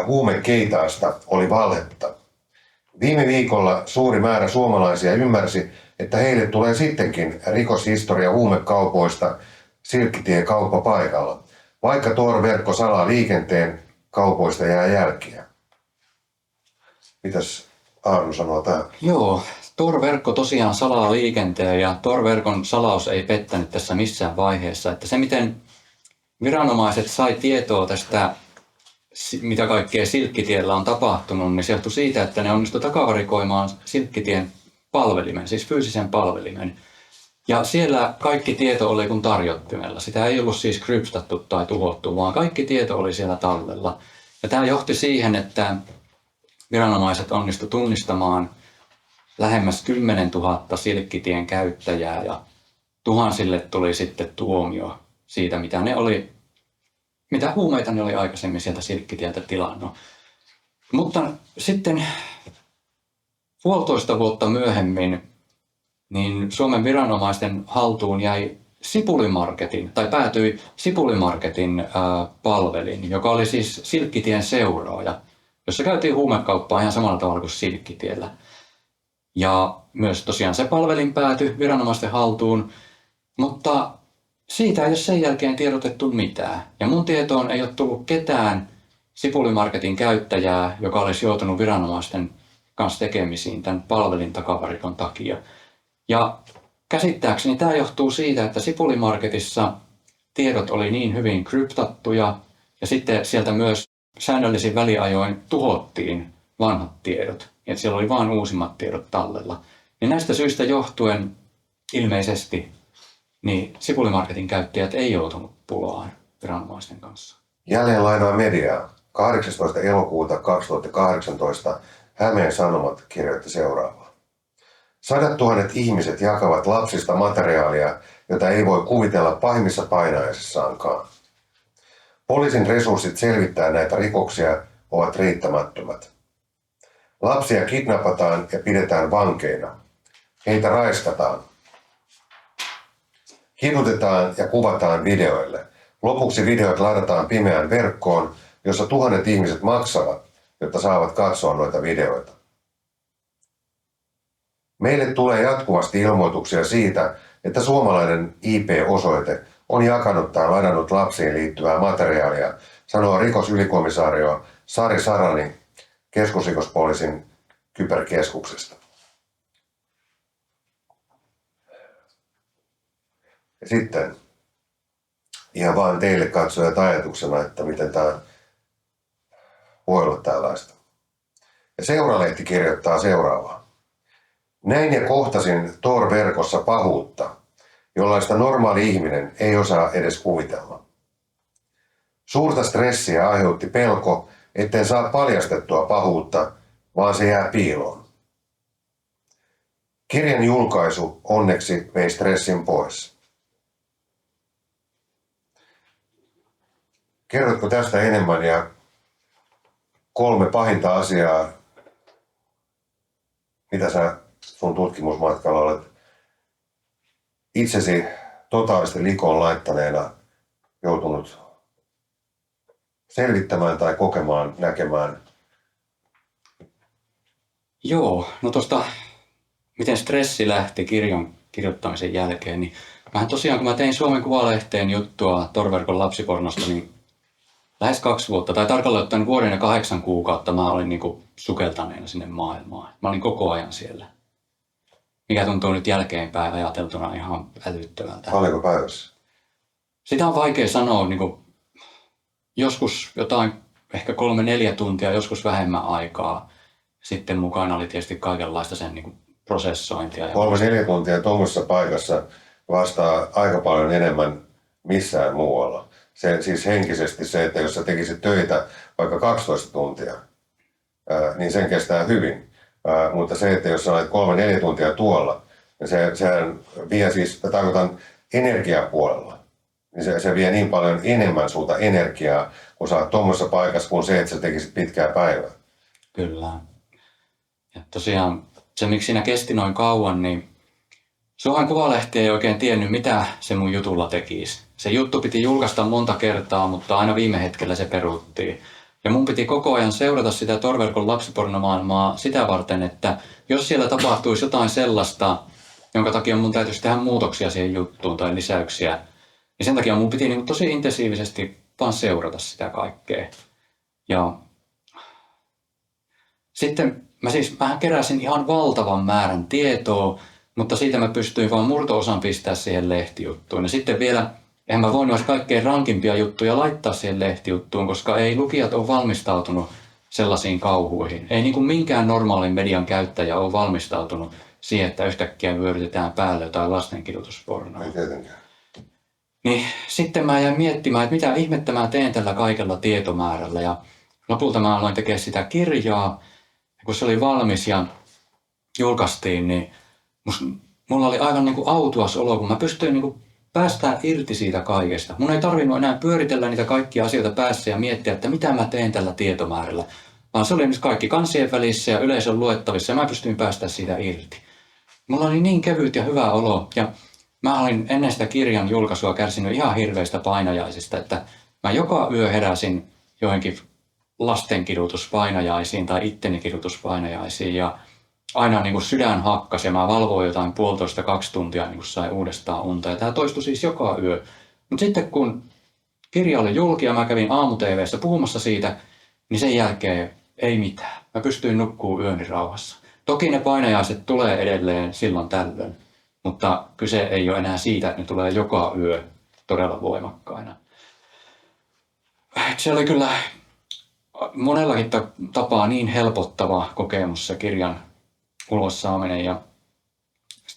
Speaker 3: huumekeitaasta oli valhetta. Viime viikolla suuri määrä suomalaisia ymmärsi, että heille tulee sittenkin rikoshistoria huumekaupoista Silkkitie kauppapaikalla, vaikka Tor-verkko salaa liikenteen kaupoista jää jälkiä. Mitäs Aarno sanoo tähän?
Speaker 2: Joo, Tor-verkko tosiaan salaa liikenteen ja Tor-verkon salaus ei pettänyt tässä missään vaiheessa. Että se, miten viranomaiset sai tietoa tästä, mitä kaikkea Silkkitiellä on tapahtunut, niin se johtui siitä, että ne onnistuivat takavarikoimaan Silkkitien palvelimen, siis fyysisen palvelimen. Ja siellä kaikki tieto oli kuin tarjottimella. Sitä ei ollut siis kryptattu tai tuhottu, vaan kaikki tieto oli siellä tallella. Ja tämä johti siihen, että viranomaiset onnistuivat tunnistamaan lähemmäs 10 000 Silkkitien käyttäjää ja tuhansille tuli sitten tuomio siitä, mitä huumeita ne oli aikaisemmin sieltä Silkkitieltä tilannut. Mutta sitten 1,5 vuotta myöhemmin niin Suomen viranomaisten haltuun jäi Sipulimarketin, tai päätyi Sipulimarketin palvelin, joka oli siis Silkkitien seuraaja, jossa käytiin huumekauppaa ihan samalla tavalla kuin Silkkitiellä. Ja myös tosiaan se palvelin päätyi viranomaisten haltuun, mutta siitä ei ole sen jälkeen tiedotettu mitään. Ja mun tietoon ei ole tullut ketään Sipulimarketin käyttäjää, joka olisi joutunut viranomaisten kanssa tekemisiin tämän palvelin takavarikon takia. Ja käsittääkseni tämä johtuu siitä, että Sipulimarketissa tiedot oli niin hyvin kryptattuja ja sitten sieltä myös säännöllisin väliajoin tuhottiin vanhat tiedot. Että siellä oli vain uusimmat tiedot tallella. Ja näistä syistä johtuen ilmeisesti niin Sipulimarketin käyttäjät ei joutunut pulaan viranomaisten kanssa.
Speaker 3: Jälleen lainaa mediaa. 18. elokuuta 2018 Hämeen Sanomat kirjoitti seuraavaa. 100 000 ihmiset jakavat lapsista materiaalia, jota ei voi kuvitella pahimmissa painajaisissaankaan. Poliisin resurssit selvittää näitä rikoksia ovat riittämättömät. Lapsia kidnapataan ja pidetään vankeina. Heitä raiskataan. Kidutetaan ja kuvataan videoille. Lopuksi videot ladataan pimeään verkkoon, jossa 1000 ihmiset maksavat, jotta saavat katsoa noita videoita. Meille tulee jatkuvasti ilmoituksia siitä, että suomalainen IP-osoite on jakanut tai ladannut lapsiin liittyvää materiaalia, sanoo rikosylikomisaario Sari Sarani keskusrikospoliisin kyberkeskuksesta. Ja sitten ihan vaan teille katsojat ajatuksena, että miten tämä voi olla tällaista. Ja Seuralehti kirjoittaa seuraavaa. Näin ja kohtasin Tor-verkossa pahuutta, jollaista normaali ihminen ei osaa edes kuvitella. Suurta stressiä aiheutti pelko, etten saa paljastettua pahuutta, vaan se jää piiloon. Kirjan julkaisu onneksi vei stressin pois. Kerrotko tästä enemmän ja 3 pahinta asiaa, mitä sä sun tutkimusmatkalla olet itsesi totaalisesti likoon laittaneena joutunut selvittämään tai kokemaan, näkemään?
Speaker 2: Joo, no tuosta miten stressi lähti kirjan kirjoittamisen jälkeen, niin mähän tosiaan kun mä tein Suomen Kuvalehteen juttua Tor-verkon lapsipornosta, niin lähes 2 vuotta, tai tarkalleen ottaen 1 vuoden ja 8 kuukautta mä olin niinku sukeltaneena sinne maailmaan. Mä olin koko ajan siellä. Mikä tuntuu nyt jälkeenpäin ajateltuna ihan älyttömältä.
Speaker 3: Paljonko päivässä?
Speaker 2: Sitä on vaikea sanoa, niinku, joskus jotain ehkä 3-4 tuntia, joskus vähemmän aikaa. Sitten mukana oli tietysti kaikenlaista sen niinku prosessointia.
Speaker 3: 3-4 tuntia tuommoisessa paikassa vastaa aika paljon enemmän missään muualla. Se, siis henkisesti se, että jos sä tekisit töitä vaikka 12 tuntia, niin sen kestää hyvin. Mutta se, että jos sä olet 3-4 tuntia tuolla, niin sehän vie siis, mä tarkoitan energiapuolella, niin se vie niin paljon enemmän sulta energiaa, kun sä oot tuommoisessa paikassa, kuin se, että sä tekisit pitkää päivää.
Speaker 2: Kyllä. Ja tosiaan se, miksi siinä kesti noin kauan, niin Suomen Kuvalehti ei oikein tiennyt, mitä se mun jutulla tekisi. Se juttu piti julkaista monta kertaa, mutta aina viime hetkellä se peruttiin. Ja mun piti koko ajan seurata sitä Tor-verkon lapsipornomaailmaa sitä varten, että jos siellä tapahtuisi jotain sellaista, jonka takia mun täytyisi tehdä muutoksia siihen juttuun tai lisäyksiä, niin sen takia mun piti niin tosi intensiivisesti vaan seurata sitä kaikkea. Ja sitten mähän keräsin ihan valtavan määrän tietoa, mutta siitä mä pystyin vain murto-osan pistää siihen lehtijuttuun. Ja sitten vielä, en mä voinut kaikkein rankimpia juttuja laittaa siihen lehtijuttuun, koska ei lukijat ole valmistautunut sellaisiin kauhuihin. Ei niin kuin minkään normaalin median käyttäjä ole valmistautunut siihen, että yhtäkkiä vyörytetään päälle jotain lastenkidutuspornoa.
Speaker 3: Ei tietenkään.
Speaker 2: Niin sitten mä jäin miettimään, että mitä ihmettä mä teen tällä kaikella tietomäärällä. Ja lopulta mä aloin tekemään sitä kirjaa. Ja kun se oli valmis ja julkaistiin, niin mulla oli aivan niin kuin autuas olo, kun mä pystyin niin kuin päästään irti siitä kaikesta. Mun ei tarvinnut enää pyöritellä niitä kaikkia asioita päässä ja miettiä, että mitä mä teen tällä tietomäärällä. Vaan se oli nyt kaikki kansien välissä ja yleisön luettavissa ja mä pystyin päästä siitä irti. Mulla oli niin kevyt ja hyvä olo ja mä olin ennen sitä kirjan julkaisua kärsinyt ihan hirveistä painajaisista, että mä joka yö heräsin joihinkin lastenkidutuspainajaisiin tai itteni kidutuspainajaisiin ja aina niin kuin sydän hakkasi ja mä valvoin jotain 1,5–2 tuntia niin kuin sai uudestaan unta. Ja tämä toistui siis joka yö. Mutta sitten kun kirja oli julki ja mä kävin aamu-tv:ssä puhumassa siitä, niin sen jälkeen ei mitään. Mä pystyin nukkumaan yöni rauhassa. Toki ne painajaiset tulee edelleen silloin tällöin, mutta kyse ei ole enää siitä, että ne tulee joka yö todella voimakkaina. Se oli kyllä monellakin tapaa niin helpottava kokemus se kirjan ulos saaminen. Ja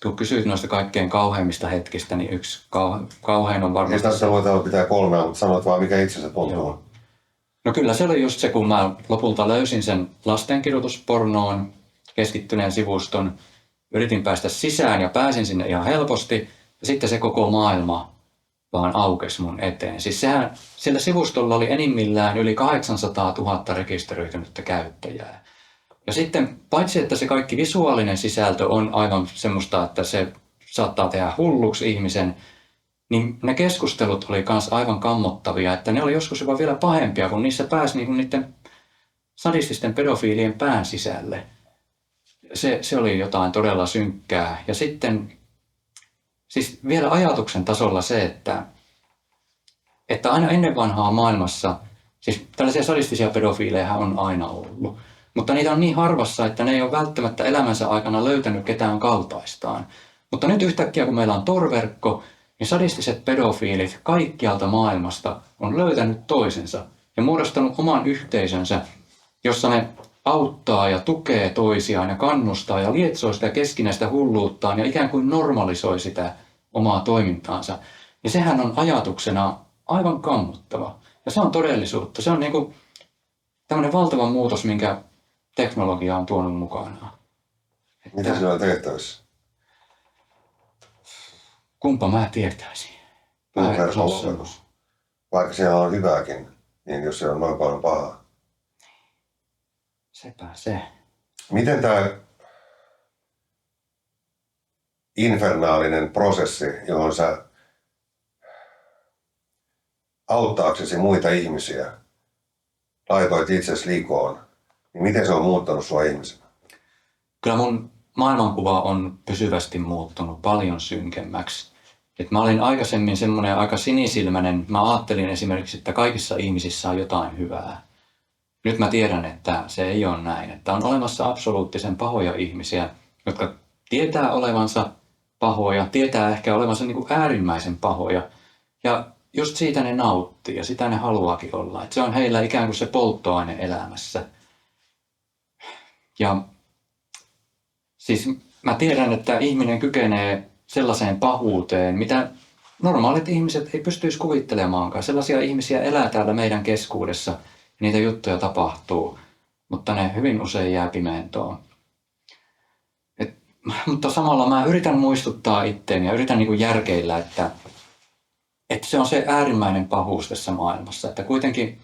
Speaker 2: kun kysyit noista kaikkein kauheimmista hetkistä, niin yksi kauhein on varmasti...
Speaker 3: Ei tässä luetella pitää 3, mutta sanoit vaan mikä itsensä tuntuu.
Speaker 2: No kyllä se oli just se, kun mä lopulta löysin sen lastenkidutuspornoon keskittyneen sivuston. Yritin päästä sisään ja pääsin sinne ihan helposti. Ja sitten se koko maailma vaan aukesi mun eteen. Siis sillä sivustolla oli enimmillään yli 800 000 rekisteröitynyttä käyttäjää. Ja sitten paitsi, että se kaikki visuaalinen sisältö on aivan semmoista, että se saattaa tehdä hulluksi ihmisen, niin ne keskustelut oli myös aivan kammottavia, että ne oli joskus jopa vielä pahempia, kun niissä pääsi niinku niiden sadististen pedofiilien pään sisälle. Se oli jotain todella synkkää. Ja sitten siis vielä ajatuksen tasolla se, että aina ennen vanhaa maailmassa, siis tällaisia sadistisia pedofiileja on aina ollut, mutta niitä on niin harvassa, että ne ei ole välttämättä elämänsä aikana löytänyt ketään kaltaistaan. Mutta nyt yhtäkkiä, kun meillä on Tor-verkko, niin sadistiset pedofiilit kaikkialta maailmasta on löytänyt toisensa ja muodostanut oman yhteisönsä, jossa ne auttaa ja tukee toisiaan ja kannustaa ja lietsoo sitä keskinäistä hulluuttaan ja ikään kuin normalisoi sitä omaa toimintaansa. Ja sehän on ajatuksena aivan kammottava. Ja se on todellisuutta. Se on niin kuin tämmöinen valtava muutos, minkä teknologia on tuonut mukanaan.
Speaker 3: Mitä siellä on tehtävissä?
Speaker 2: Kumpa mä tietäisin.
Speaker 3: Tor-verkon lopetus. Vaikka siellä on hyvääkin, niin jos siellä on noin paljon pahaa.
Speaker 2: Sepä se.
Speaker 3: Miten tämä infernaalinen prosessi, johon sä auttaaksesi muita ihmisiä laitoit itsesi likoon, niin miten se on muuttanut sua ihmisenä?
Speaker 2: Kyllä mun maailmankuva on pysyvästi muuttunut paljon synkemmäksi. Et mä olin aikaisemmin semmoinen aika sinisilmäinen. Mä ajattelin esimerkiksi, että kaikissa ihmisissä on jotain hyvää. Nyt mä tiedän, että se ei ole näin. Että on olemassa absoluuttisen pahoja ihmisiä, jotka tietää olevansa pahoja, tietää ehkä olevansa niin kuin äärimmäisen pahoja. Ja just siitä ne nauttii ja sitä ne haluaakin olla. Että se on heillä ikään kuin se polttoaine elämässä. Ja siis mä tiedän, että ihminen kykenee sellaiseen pahuuteen, mitä normaalit ihmiset ei pystyisi kuvittelemaankaan. Sellaisia ihmisiä elää täällä meidän keskuudessa ja niitä juttuja tapahtuu, mutta ne hyvin usein jää pimentoon. Mutta samalla mä yritän muistuttaa itteeni ja yritän niin kuin järkeillä, että että se on se äärimmäinen pahuus tässä maailmassa, että kuitenkin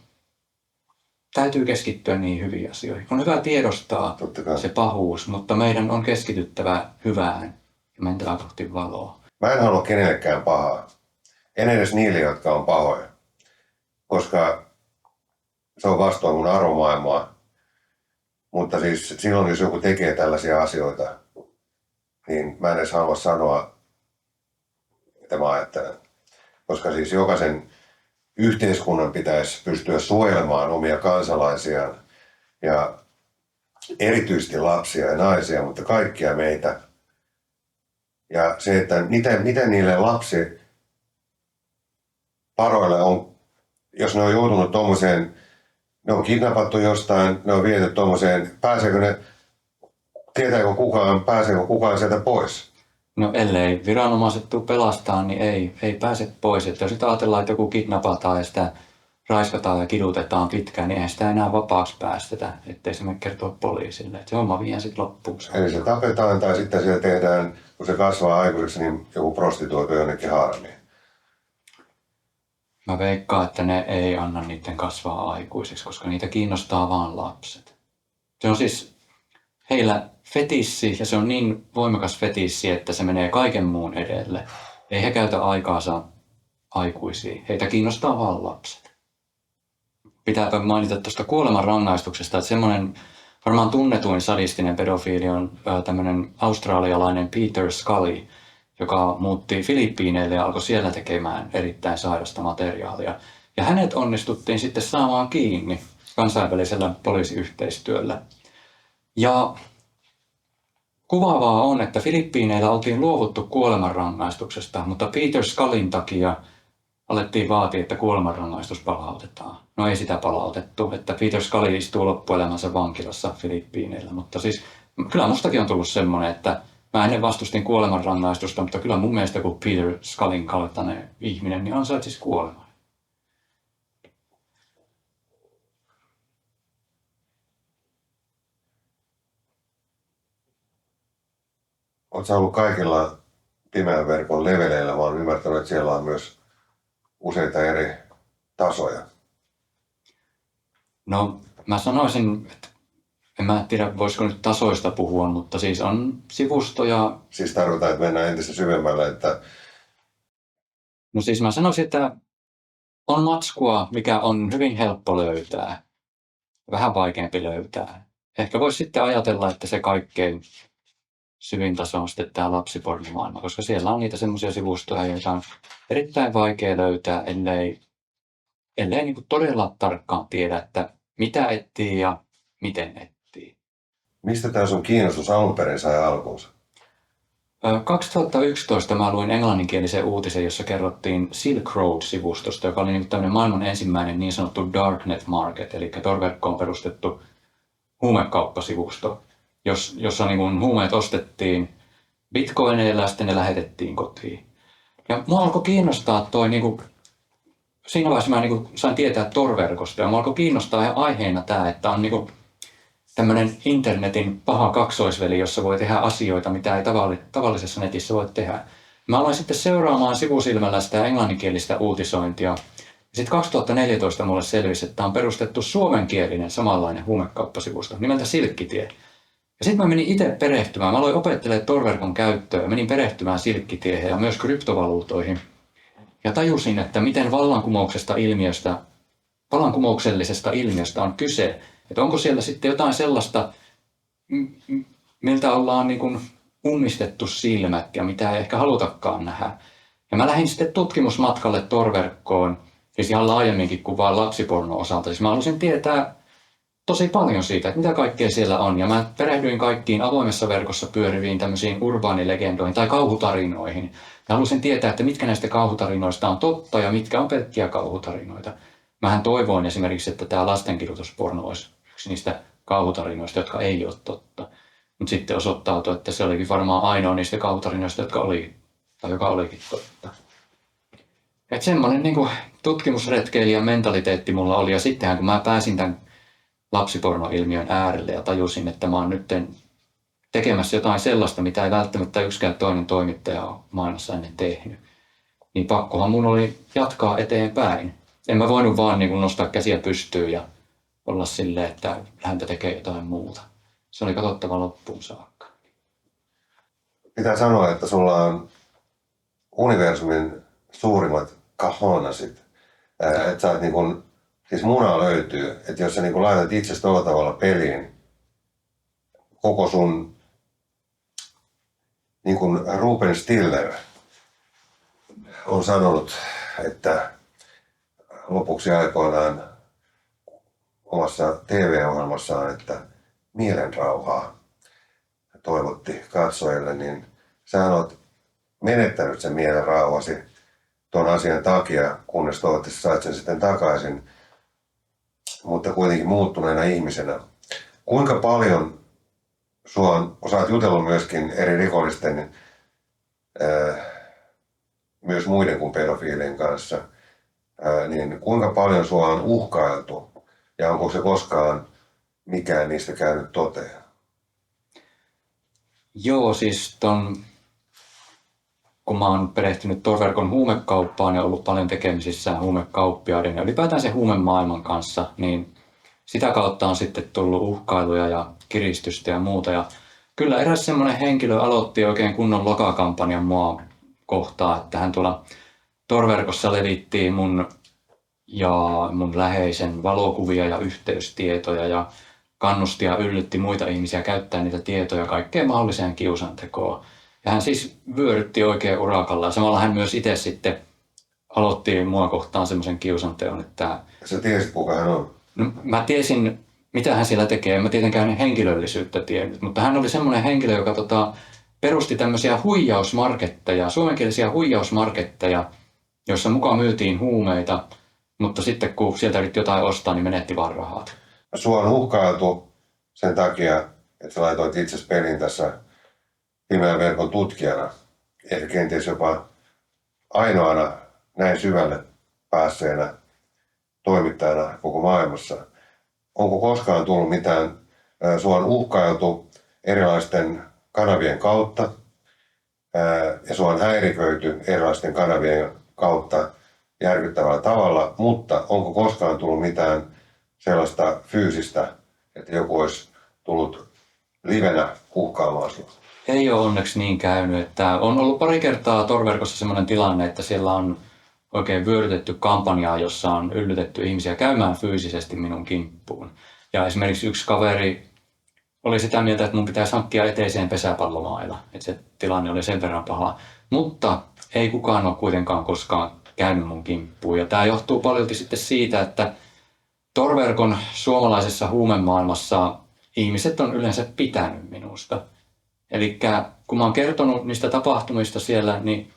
Speaker 2: täytyy keskittyä niihin hyviin asioihin. On hyvä tiedostaa se pahuus, mutta meidän on keskityttävä hyvään ja mentävä kohti valoa.
Speaker 3: Mä en halua kenellekään pahaa. En edes niille, jotka on pahoja. Koska se on vastoin mun arvomaailmaa. Mutta siis silloin, jos joku tekee tällaisia asioita, niin mä en edes halua sanoa, mitä mä ajattelen. Koska siis jokaisen yhteiskunnan pitäisi pystyä suojelemaan omia kansalaisiaan ja erityisesti lapsia ja naisia, mutta kaikkia meitä. Ja se, että miten niille paroille on, jos ne on joutunut tommoseen, ne on kidnappattu jostain, ne on viety tommoseen, tietääkö kukaan, pääseekö kukaan sieltä pois?
Speaker 2: No ellei viranomaiset tule pelastaa, niin ei pääse pois. Että jos ajatellaan, että joku kidnapataan ja sitä raiskataan ja kidutetaan pitkään, niin eihän sitä enää vapaaksi päästetä, ettei se mene kertoa poliisille. Että se homma vie sitten loppuun.
Speaker 3: Eli se tapetaan tai sitten siellä tehdään, kun se kasvaa aikuiseksi, niin joku prostituoitu jonnekin harmiin.
Speaker 2: Mä veikkaan, että ne ei anna niiden kasvaa aikuisiksi, koska niitä kiinnostaa vaan lapset. Se on siis heillä fetissi, ja se on niin voimakas fetissi, että se menee kaiken muun edelle. Ei he käytä aikaansa aikuisiin. Heitä kiinnostaa vaan lapset. Pitääpä mainita tuosta kuolemanrangaistuksesta, että semmoinen varmaan tunnetuin sadistinen pedofiili on tämmöinen australialainen Peter Scully, joka muutti Filippiineille ja alkoi siellä tekemään erittäin sairasta materiaalia. Ja hänet onnistuttiin sitten saamaan kiinni kansainvälisellä poliisiyhteistyöllä. Ja kuvaavaa on, että Filippiineillä oltiin luovuttu kuolemanrangaistuksesta, mutta Peter Scullyn takia alettiin vaatia, että kuolemanrangaistus palautetaan. No ei sitä palautettu, että Peter Scully istuu loppuelämänsä vankilassa Filippiineillä. Mutta siis kyllä mustakin on tullut semmoinen, että mä ennen vastustin kuolemanrangaistusta, mutta kyllä mun mielestä kun Peter Scullyn kaltainen ihminen, niin ansaitsisi kuoleman.
Speaker 3: Oletko ollut kaikilla pimeän verkon leveleillä? Mä oon ymmärtänyt, että siellä on myös useita eri tasoja.
Speaker 2: No mä sanoisin, että en mä tiedä voisiko nyt tasoista puhua, mutta siis on sivustoja.
Speaker 3: Siis tarkoitan, että mennään entistä syvemmälle, että...
Speaker 2: No siis mä sanoisin, että on matskua, mikä on hyvin helppo löytää. Vähän vaikeampi löytää. Ehkä voisi sitten ajatella, että se kaikkein syvin taso on sitten tämä lapsipornomaailma, koska siellä on niitä semmoisia sivustoja, joita on erittäin vaikea löytää, ellei niin kuin todella tarkkaan tiedä, että mitä etsii ja miten etsii.
Speaker 3: Mistä tämä sun kiinnostus alun perin sai alkuunsa?
Speaker 2: 2011 mä luin englanninkielisen uutisen, jossa kerrottiin Silk Road-sivustosta, joka oli niin tämmöinen maailman ensimmäinen niin sanottu Darknet Market, eli torverkkoon perustettu huumekauppasivusto, jossa niin kuin huumeet ostettiin bitcoineilla ja sitten ne lähetettiin kotiin. Ja mua alkoi kiinnostaa toi, niin kuin, siinä vaiheessa mä niin kuin sain tietää torverkosta ja mua alkoi kiinnostaa ihan aiheena tämä, että on niin kuin tämmöinen internetin paha kaksoisveli, jossa voi tehdä asioita, mitä ei tavallisessa netissä voi tehdä. Mä aloin sitten seuraamaan sivusilmällä sitä englanninkielistä uutisointia. Sitten 2014 mulle selvisi, että on perustettu suomenkielinen samanlainen huumekauppasivusto nimeltä Silkkitie. Ja sitten mä menin itse perehtymään. Mä aloin opettelemaan torverkon käyttöä ja menin perehtymään Silkkitiehen ja myös kryptovaluutoihin. Ja tajusin, että miten vallankumouksellisesta ilmiöstä on kyse. Että onko siellä sitten jotain sellaista, miltä ollaan niin kuin ummistettu silmät ja mitä ei ehkä halutakaan nähdä. Ja mä lähdin sitten tutkimusmatkalle torverkkoon, siis ihan laajemminkin kuin vain lapsiporno-osalta. Siis mä halusin tietää tosi paljon siitä, että mitä kaikkea siellä on. Ja mä perehdyin kaikkiin avoimessa verkossa pyöriviin tämmöisiin urbaanilegendoihin tai kauhutarinoihin. Ja halusin tietää, että mitkä näistä kauhutarinoista on totta ja mitkä on pelkkiä kauhutarinoita. Mähän toivoin esimerkiksi, että tämä lastenkirjoitusporno olisi yksi niistä kauhutarinoista, jotka ei ole totta. Mutta sitten osoittautui, että se olikin varmaan ainoa niistä kauhutarinoista, joka olikin totta. Että semmoinen niin tutkimusretkeilijän mentaliteetti mulla oli. Ja sittenhän kun mä pääsin tämän lapsipornoilmiön äärelle ja tajusin, että mä oon nyt tekemässä jotain sellaista, mitä ei välttämättä yksikään toinen toimittaja ole maailmassa ennen tehnyt. niin pakkohan mun oli jatkaa eteenpäin. En mä voinut vaan niin kuin nostaa käsiä pystyyn ja olla silleen, että häntä tekee jotain muuta. Se oli katsottava loppuun saakka.
Speaker 3: Pitää sanoa, että sulla on universumin suurimmat kahonasit. Että sä oot niin kun, siis munaa löytyy, että jos sä niin kun laitat itsestä tuolla tavalla peliin, koko sun niin kuin Ruben Stiller on sanonut, että lopuksi aikoinaan omassa TV-ohjelmassaan, että mielenrauhaa toivotti katsojille, niin sä oot menettänyt sen mielenrauhasi tuon asian takia, kunnes toivottavasti sait sen sitten takaisin, mutta kuitenkin muuttuneena ihmisenä. Kuinka paljon sua on, kun sä oot jutellut myöskin eri rikollisten, myös muiden kuin pedofiilien kanssa, niin kuinka paljon sua on uhkailtu ja onko se koskaan mikään niistä käynyt toteen?
Speaker 2: Joo, siis kun mä oon perehtynyt Tor-verkon huumekauppaan ja ollut paljon tekemisissä huumekauppiaiden ja ylipäätään se huumemaailman kanssa, niin sitä kautta on sitten tullut uhkailuja ja kiristystä ja muuta. Ja kyllä eräs semmoinen henkilö aloitti oikein kunnon lokakampanjan mua kohtaan, että hän tuolla Tor-verkossa levitti mun ja mun läheisen valokuvia ja yhteystietoja ja kannusti ja yllytti muita ihmisiä käyttää niitä tietoja kaikkeen mahdolliseen kiusantekoon. Ja hän siis vyörytti oikein urakalla. Ja samalla hän myös itse sitten aloitti mua kohtaan semmoisen kiusanteon, että...
Speaker 3: Sä tiesit, kuka hän on?
Speaker 2: No, mä tiesin, mitä hän siellä tekee. En mä tietenkään henkilöllisyyttä tiennyt, mutta hän oli semmoinen henkilö, joka perusti tämmöisiä huijausmarketteja, suomenkielisiä huijausmarketteja, joissa mukaan myytiin huumeita, mutta sitten kun sieltä yritti jotain ostaa, niin menetti vaan rahat.
Speaker 3: Sua on uhkailtu sen takia, että sä laitoit itsesi peliin tässä pimeän verkon tutkijana, ehkä kenties jopa ainoana näin syvälle päässeenä toimittajana koko maailmassa. Onko koskaan tullut mitään, sua on uhkailtu erilaisten kanavien kautta ja sua on häiriköity erilaisten kanavien kautta järkyttävällä tavalla, mutta onko koskaan tullut mitään sellaista fyysistä, että joku olisi tullut livenä uhkaamaan sinua?
Speaker 2: Ei ole onneksi niin käynyt, että on ollut pari kertaa Tor-verkossa sellainen tilanne, että siellä on oikein vyörytetty kampanjaa, jossa on yllytetty ihmisiä käymään fyysisesti minun kimppuun. Ja esimerkiksi yksi kaveri oli sitä mieltä, että mun pitäisi hankkia eteiseen pesäpallomailla, että se tilanne oli sen verran paha. Mutta ei kukaan ole kuitenkaan koskaan käynyt mun kimppuun. Ja tämä johtuu paljolti sitten siitä, että Tor-verkon suomalaisessa huumemaailmassa ihmiset on yleensä pitänyt minusta. Eli kun mä oon kertonut niistä tapahtumista siellä, niin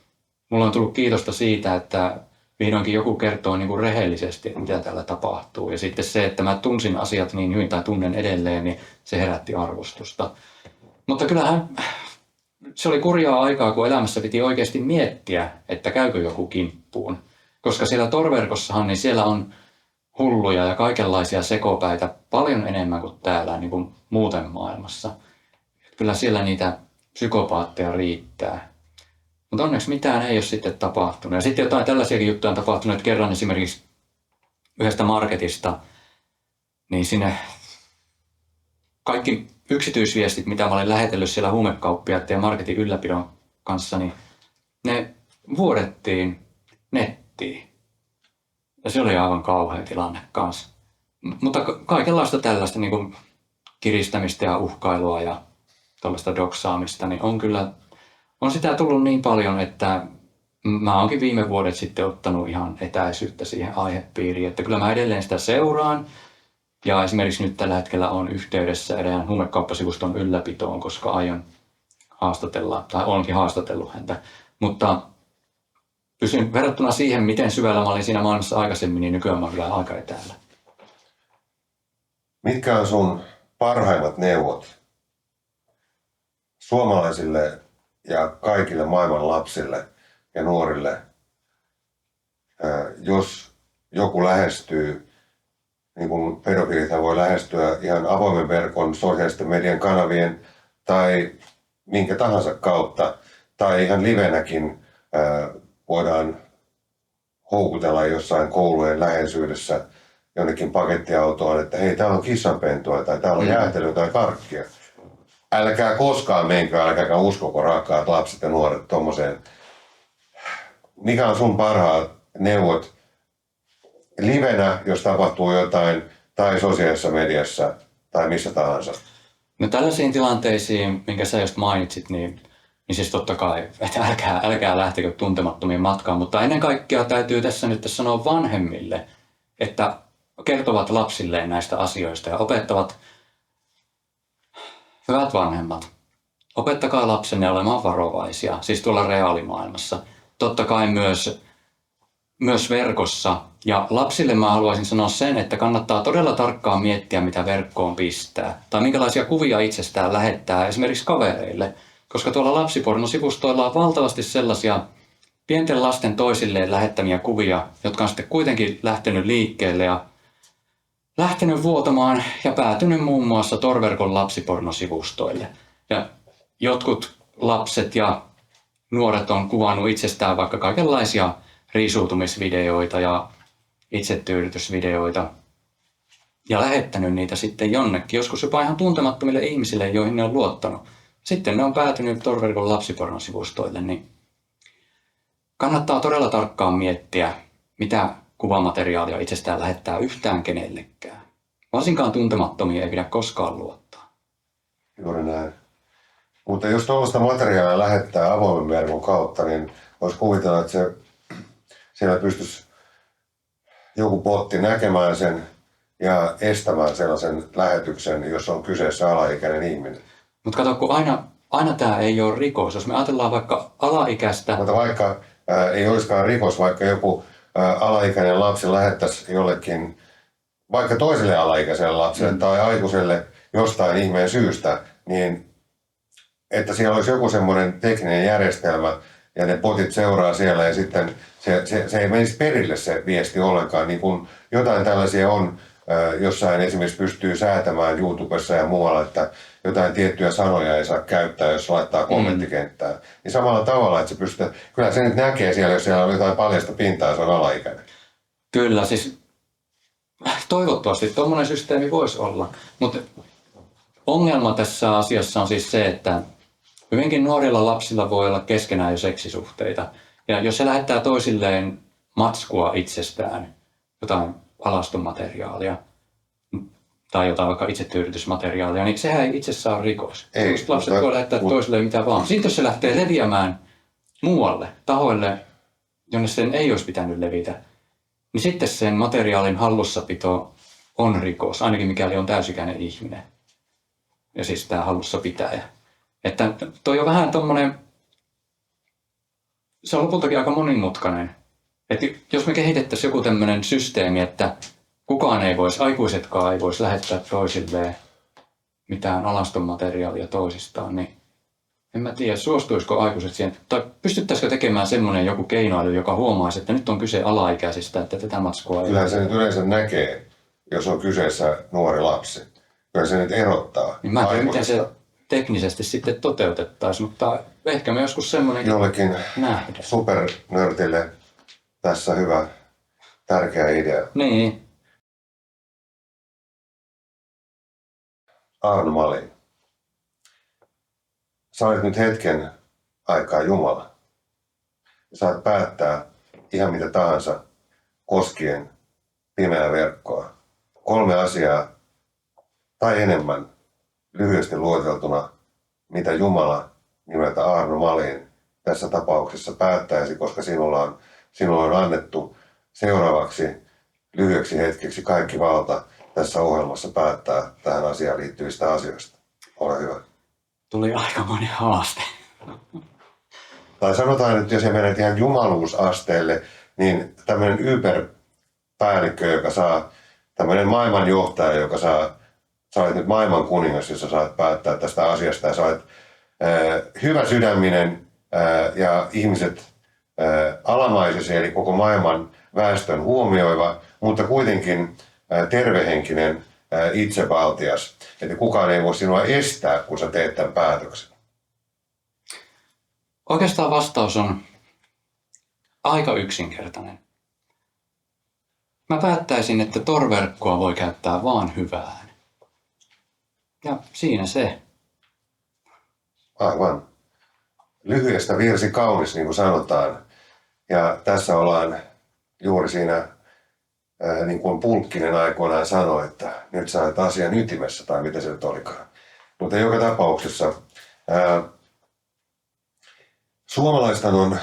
Speaker 2: mulla on tullut kiitosta siitä, että vihdoinkin joku kertoo niin kuin rehellisesti, että mitä täällä tapahtuu. Ja sitten se, että mä tunsin asiat niin hyvin tai tunnen edelleen, niin se herätti arvostusta. Mutta kyllähän se oli kurjaa aikaa, kun elämässä piti oikeasti miettiä, että käykö joku kimppuun. Koska siellä Tor-verkossahan, niin siellä on hulluja ja kaikenlaisia sekopäitä paljon enemmän kuin täällä niin kuin muuten maailmassa. Kyllä siellä niitä psykopaatteja riittää. Mutta onneksi mitään ei ole sitten tapahtunut. Ja sitten jotain tällaisiakin juttuja on tapahtunut, että kerran esimerkiksi yhdestä marketista, niin sinne kaikki yksityisviestit, mitä mä olin lähetellyt siellä huumekauppiaiden ja marketin ylläpidon kanssa, niin ne vuodettiin nettiin. Ja se oli aivan kauhea tilanne kanssa. Mutta kaikenlaista tällaista niin kuin kiristämistä ja uhkailua ja tällaista doksaamista, niin on sitä tullut niin paljon, että mä oonkin viime vuodet sitten ottanut ihan etäisyyttä siihen aihepiiriin, että kyllä mä edelleen sitä seuraan. Ja esimerkiksi nyt tällä hetkellä on yhteydessä edelleen huumekauppasivuston ylläpitoon, koska aion haastatella, tai olenkin haastatellut häntä. Mutta pysyn verrattuna siihen, miten syvällä mä olin siinä maailmassa aikaisemmin, niin nykyään mä oon kyllä aika etäällä.
Speaker 3: Mitkä on sun parhaimmat neuvot suomalaisille ja kaikille maailman lapsille ja nuorille, jos joku lähestyy, niin kuin pedofiilithan voi lähestyä ihan avoimen verkon, sosiaalisten median kanavien tai minkä tahansa kautta, tai ihan livenäkin voidaan houkutella jossain koulujen läheisyydessä jonnekin pakettiautoon, että hei, täällä on kissanpentua tai täällä on jäätelöä tai karkkia. Älkää koskaan menkö, älkääkä uskoko rakkaat lapset ja nuoret tommoseen. Mikä on sun parhaat neuvot livenä, jos tapahtuu jotain, tai sosiaalisessa mediassa, tai missä tahansa?
Speaker 2: No tällaisiin tilanteisiin, minkä sä just mainitsit, niin siis totta kai, että älkää lähtekö tuntemattomiin matkaan, mutta ennen kaikkea täytyy tässä nyt sanoa vanhemmille, että kertovat lapsilleen näistä asioista ja opettavat, hyvät vanhemmat, opettakaa lapsenne olemaan varovaisia, siis tuolla reaalimaailmassa. Totta kai myös verkossa. Ja lapsille mä haluaisin sanoa sen, että kannattaa todella tarkkaan miettiä, mitä verkkoon pistää. Tai minkälaisia kuvia itsestään lähettää esimerkiksi kavereille. Koska tuolla lapsipornosivustoilla on valtavasti sellaisia pienten lasten toisilleen lähettämiä kuvia, jotka on sitten kuitenkin lähtenyt liikkeelle ja lähtenyt vuotamaan ja päätynyt muun muassa torverkon lapsipornosivustoille. Ja jotkut lapset ja nuoret on kuvannut itsestään vaikka kaikenlaisia riisuutumisvideoita ja itsetyydytysvideoita ja lähettänyt niitä sitten jonnekin, joskus jopa ihan tuntemattomille ihmisille, joihin ne on luottanut. Sitten ne on päätynyt torverkon lapsipornosivustoille, niin kannattaa todella tarkkaan miettiä, mitä kuvamateriaalia itsestään lähettää yhtään kenellekään. Varsinkaan tuntemattomia ei pidä koskaan luottaa.
Speaker 3: Juuri näin. Mutta jos tuollaista materiaalia lähettää avoimen verkon kautta, niin voisi kuvitella, että siellä pystyisi joku botti näkemään sen ja estämään sellaisen lähetyksen, jos on kyseessä alaikäinen ihminen.
Speaker 2: Mutta kato, kun aina tämä ei ole rikos. Jos me ajatellaan vaikka alaikäistä...
Speaker 3: Mutta vaikka ei olisikaan rikos, vaikka joku alaikäinen lapsi lähettäisi jollekin, vaikka toiselle alaikäiselle lapselle tai aikuiselle jostain ihmeen syystä, niin että siellä olisi joku semmoinen tekninen järjestelmä ja ne botit seuraa siellä ja sitten se ei menisi perille se viesti ollenkaan. Niin kun jotain tällaisia on, jossain esimerkiksi pystyy säätämään YouTubessa ja muualla, että jotain tiettyjä sanoja ei saa käyttää, jos laittaa kommenttikenttään. Niin samalla tavalla, että se pystyy, kyllä se nyt näkee siellä, jos siellä on jotain paljasta pintaa, se on alaikäinen.
Speaker 2: Kyllä, siis toivottavasti tuommoinen systeemi voisi olla, mutta ongelma tässä asiassa on siis se, että hyvinkin nuorilla lapsilla voi olla keskenään jo seksisuhteita. Ja jos se lähettää toisilleen matskua itsestään, jotain alastonmateriaalia tai jotain vaikka itsetyydytysmateriaalia, niin sehän ei itsessään ole rikos. Lapset voi lähettää toisilleen mitä vaan. Sitten jos se lähtee leviämään muualle, tahoille, jonne sen ei olisi pitänyt levitä, niin sitten sen materiaalin hallussapito on rikos, ainakin mikäli on täysikäinen ihminen. Ja siis tämä hallussapitäjä. Että toi on vähän tommonen, se on lopultakin aika monimutkainen. Että jos me kehitettäisiin joku tämmöinen systeemi, että kukaan ei voisi, aikuisetkaan ei voisi lähettää toisilleen mitään alaston materiaalia toisistaan, niin en mä tiedä, suostuisiko aikuiset siihen, tai pystyttäisikö tekemään semmoinen joku keinoäly, joka huomaisi, että nyt on kyse alaikäisistä, että tätä matskua ei...
Speaker 3: Kyllähän se nyt yleensä näkee, jos on kyseessä nuori lapsi. Kyllä se nyt erottaa.
Speaker 2: Niin mä en tiedä, miten se teknisesti sitten toteutettaisiin, mutta ehkä me joskus semmoinen
Speaker 3: jollekin
Speaker 2: nähdä.
Speaker 3: supernörtille tässä hyvä, tärkeä idea.
Speaker 2: Niin.
Speaker 3: Arno Malin. Sä olet nyt hetken aikaa Jumala. Saat päättää ihan mitä tahansa koskien pimeää verkkoa. 3 asiaa tai enemmän lyhyesti lueteltuna, mitä Jumala nimeltä Arno Malin tässä tapauksessa päättäisi, koska sinulla on annettu seuraavaksi lyhyeksi hetkeksi kaikki valta tässä ohjelmassa päättää tähän asiaan liittyvistä asioista. Ole hyvä.
Speaker 2: Tuli aikamoinen haaste.
Speaker 3: Tai sanotaan, että jos menet ihan jumaluusasteelle, niin tämmöinen Uber-päällikkö, joka saa, tämmöinen maailmanjohtaja, joka saa, sä olet nyt maailman kuningas, jossa saat päättää tästä asiasta ja sä olet hyvä sydäminen ja ihmiset alamaisesi, eli koko maailman väestön huomioiva, mutta kuitenkin tervehenkinen, itsevaltias. Että kukaan ei voi sinua estää, kun sä teet tämän päätöksen.
Speaker 2: Oikeastaan vastaus on aika yksinkertainen. mä väittäisin, että Tor-verkkoa voi käyttää vaan hyvään. Ja siinä se.
Speaker 3: Aivan. Lyhyestä virsi kaunis, niin kuin sanotaan. Ja tässä ollaan juuri siinä, niin kuin Pulkkinen aikoinaan sanoi, että nyt sä olet asian ytimessä, tai mitä se nyt olikaan. Mutta joka tapauksessa suomalaisethan on,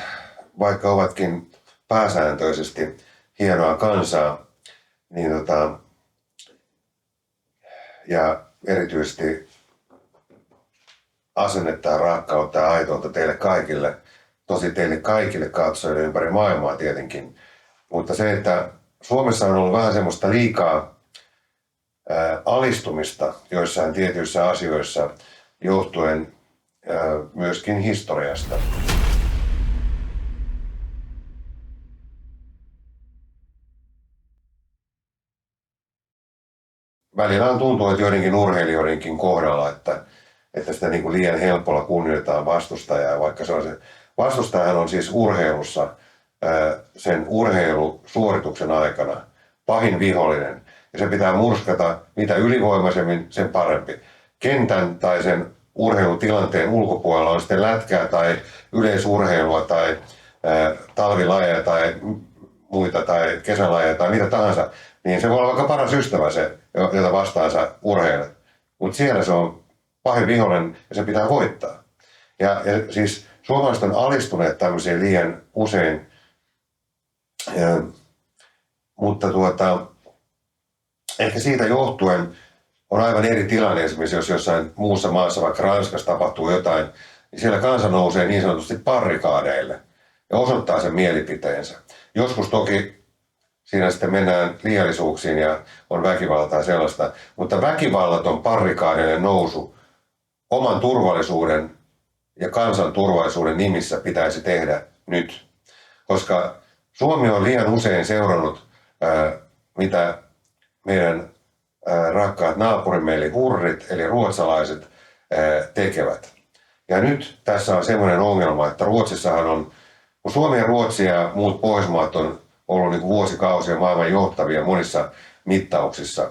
Speaker 3: vaikka ovatkin pääsääntöisesti hienoa kansaa, niin ja erityisesti asennetta ja rakkautta ja aitoutta teille kaikille, tosi teille kaikille katsojille ympäri maailmaa tietenkin. Mutta se, että Suomessa on ollut vähän semmoista liikaa alistumista joissain tietyissä asioissa johtuen myöskin historiasta. Välillä on tuntuu, että joidenkin urheilijoidenkin kohdalla, että sitä niin kuin liian helpolla kunnioitetaan vastustajaa, vaikka se on se, vastustajahan on siis urheilussa sen urheilusuorituksen aikana pahin vihollinen. Ja se pitää murskata mitä ylivoimaisemmin, sen parempi. Kentän tai sen urheilutilanteen ulkopuolella on sitten lätkää tai yleisurheilua tai talvilajeja tai muita tai kesälajeja tai mitä tahansa, niin se voi olla vaikka paras ystävä se, jota vastaan sä urheilet. Mutta siellä se on pahin vihollinen ja se pitää voittaa. Ja siis suomalaiset on alistuneet tämmöisiin liian usein, mutta ehkä siitä johtuen on aivan eri tilanne esimerkiksi, jos jossain muussa maassa, vaikka Ranskassa tapahtuu jotain, niin siellä kansa nousee niin sanotusti barrikaadeille ja osoittaa sen mielipiteensä. Joskus toki siinä sitten mennään liiallisuuksiin ja on väkivaltaa sellaista, mutta väkivallaton barrikaadeille nousu oman turvallisuuden ja kansan turvallisuuden nimissä pitäisi tehdä nyt. Koska Suomi on liian usein seurannut, mitä meidän rakkaat naapurimme eli hurrit, eli ruotsalaiset, tekevät. Ja nyt tässä on semmoinen ongelma, että Ruotsissahan on, kun Suomi ja Ruotsi ja muut Pohjoismaat on ollut niin kuin vuosikausia maailman johtavia monissa mittauksissa.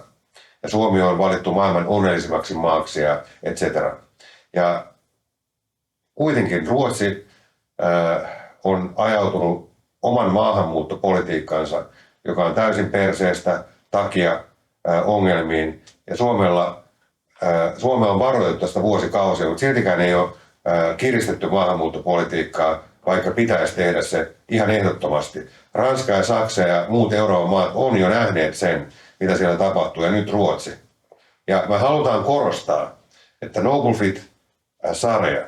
Speaker 3: Ja Suomi on valittu maailman onnellisimmaksi maaksi ja et cetera. Ja kuitenkin Ruotsi on ajautunut oman maahanmuuttopolitiikkansa, joka on täysin perseestä takia ongelmiin. Ja Suomea on varoitettu tästä vuosikausia, mutta siltikään ei ole kiristetty maahanmuuttopolitiikkaa, vaikka pitäisi tehdä se ihan ehdottomasti. Ranska ja Saksa ja muut Euroopan maat on jo nähneet sen, mitä siellä tapahtuu, ja nyt Ruotsi. Ja me halutaan korostaa, että Noble Fit-sarja,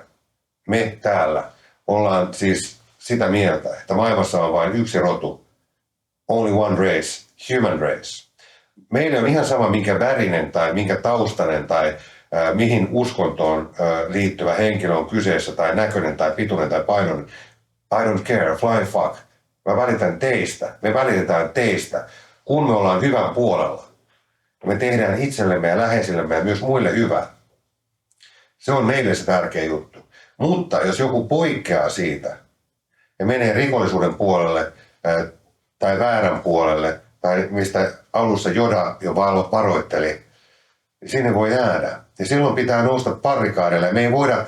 Speaker 3: me täällä, ollaan siis sitä mieltä, että maailmassa on vain yksi rotu, only one race, human race. Meille on ihan sama, minkä värinen tai minkä taustainen tai mihin uskontoon liittyvä henkilö on kyseessä tai näköinen tai pituinen tai painoinen. I don't care, flying fuck. Mä välitän teistä, me välitetään teistä, kun me ollaan hyvän puolella. Me tehdään itsellemme ja läheisillemme ja myös muille hyvää. Se on meille se tärkeä juttu. Mutta jos joku poikkeaa siitä ja menee rikollisuuden puolelle tai väärän puolelle, tai mistä alussa Joda jo varoitteli, niin sinne voi jäädä. Ja silloin pitää nousta barrikaadeille. Me ei voida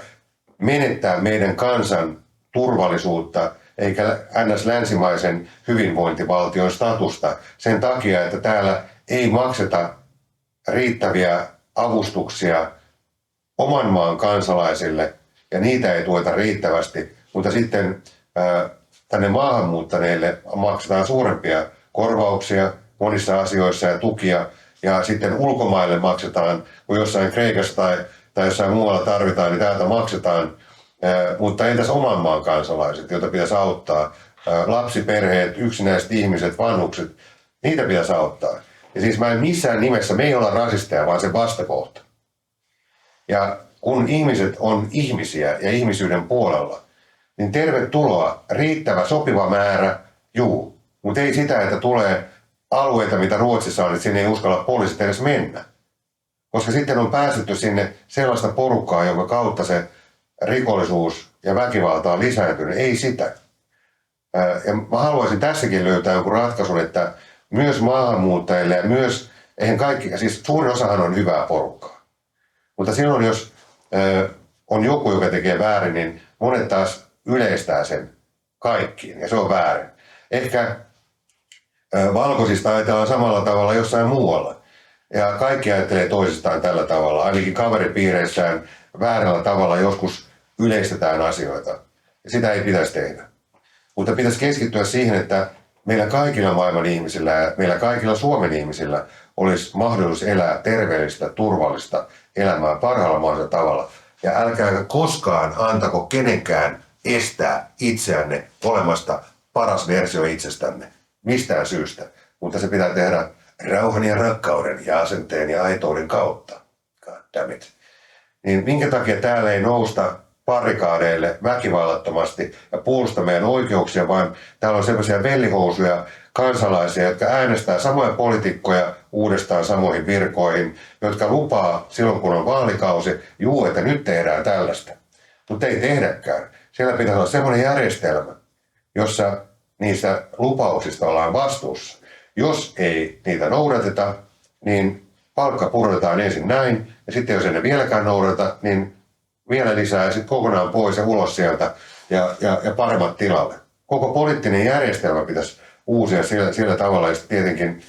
Speaker 3: menettää meidän kansan turvallisuutta eikä NS-länsimaisen hyvinvointivaltion statusta sen takia, että täällä ei makseta riittäviä avustuksia oman maan kansalaisille ja niitä ei tueta riittävästi, mutta sitten tänne maahanmuuttaneille maksetaan suurempia korvauksia monissa asioissa ja tukia, ja sitten ulkomaille maksetaan, kun jossain Kreikassa tai jossain muualla tarvitaan, niin täältä maksetaan. Mutta entäs oman maan kansalaiset, joita pitäisi auttaa? Lapsiperheet, yksinäiset ihmiset, vanhukset, niitä pitäisi auttaa. Ja siis mä en missään nimessä, me ei olla rasisteja, vaan se vastakohta. Ja kun ihmiset on ihmisiä ja ihmisyyden puolella, niin tervetuloa, riittävä, sopiva määrä, juu. Mutta ei sitä, että tulee alueita, mitä Ruotsissa on, että sinne ei uskalla poliisit edes mennä. Koska sitten on päästetty sinne sellaista porukkaa, jonka kautta se rikollisuus ja väkivalta on lisääntynyt. Ei sitä. Ja mä haluaisin tässäkin löytää jonkun ratkaisun, että myös maahanmuuttajille ja myös, eihän kaikki, siis suurin osahan on hyvää porukkaa. Mutta silloin, jos on joku, joka tekee väärin, niin monet taas yleistää sen kaikkiin, ja se on väärin. Ehkä valkoisista ajatellaan samalla tavalla jossain muualla. Ja kaikki ajattelee toisistaan tällä tavalla, ainakin kaveripiireissään väärällä tavalla joskus yleistetään asioita. Ja sitä ei pitäisi tehdä. Mutta pitäisi keskittyä siihen, että meillä kaikilla maailman ihmisillä ja meillä kaikilla Suomen ihmisillä olisi mahdollisuus elää terveellistä, turvallista elämää parhaalla mahdollisella tavalla. Ja älkää koskaan antako kenenkään estää itseänne olemasta paras versio itsestänne. Mistään syystä. Mutta se pitää tehdä rauhan ja rakkauden ja asenteen ja aitouden kautta. God damn it. Niin minkä takia täällä ei nousta barrikaadeille väkivallattomasti ja puolusta meidän oikeuksia, vaan täällä on sellaisia vellihousuja kansalaisia, jotka äänestää samoja poliitikkoja uudestaan samoihin virkoihin, jotka lupaa silloin, kun on vaalikausi, että nyt tehdään tällaista. Mutta ei tehdäkään. Siellä pitäisi olla sellainen järjestelmä, jossa niistä lupauksista ollaan vastuussa. Jos ei niitä noudateta, niin palkka pudotetaan ensin näin, ja sitten jos ei ne vieläkään noudata, niin vielä lisää ja sitten kokonaan pois ja ulos sieltä ja paremmat tilalle. Koko poliittinen järjestelmä pitäisi uusia sillä tavalla, ja tietenkin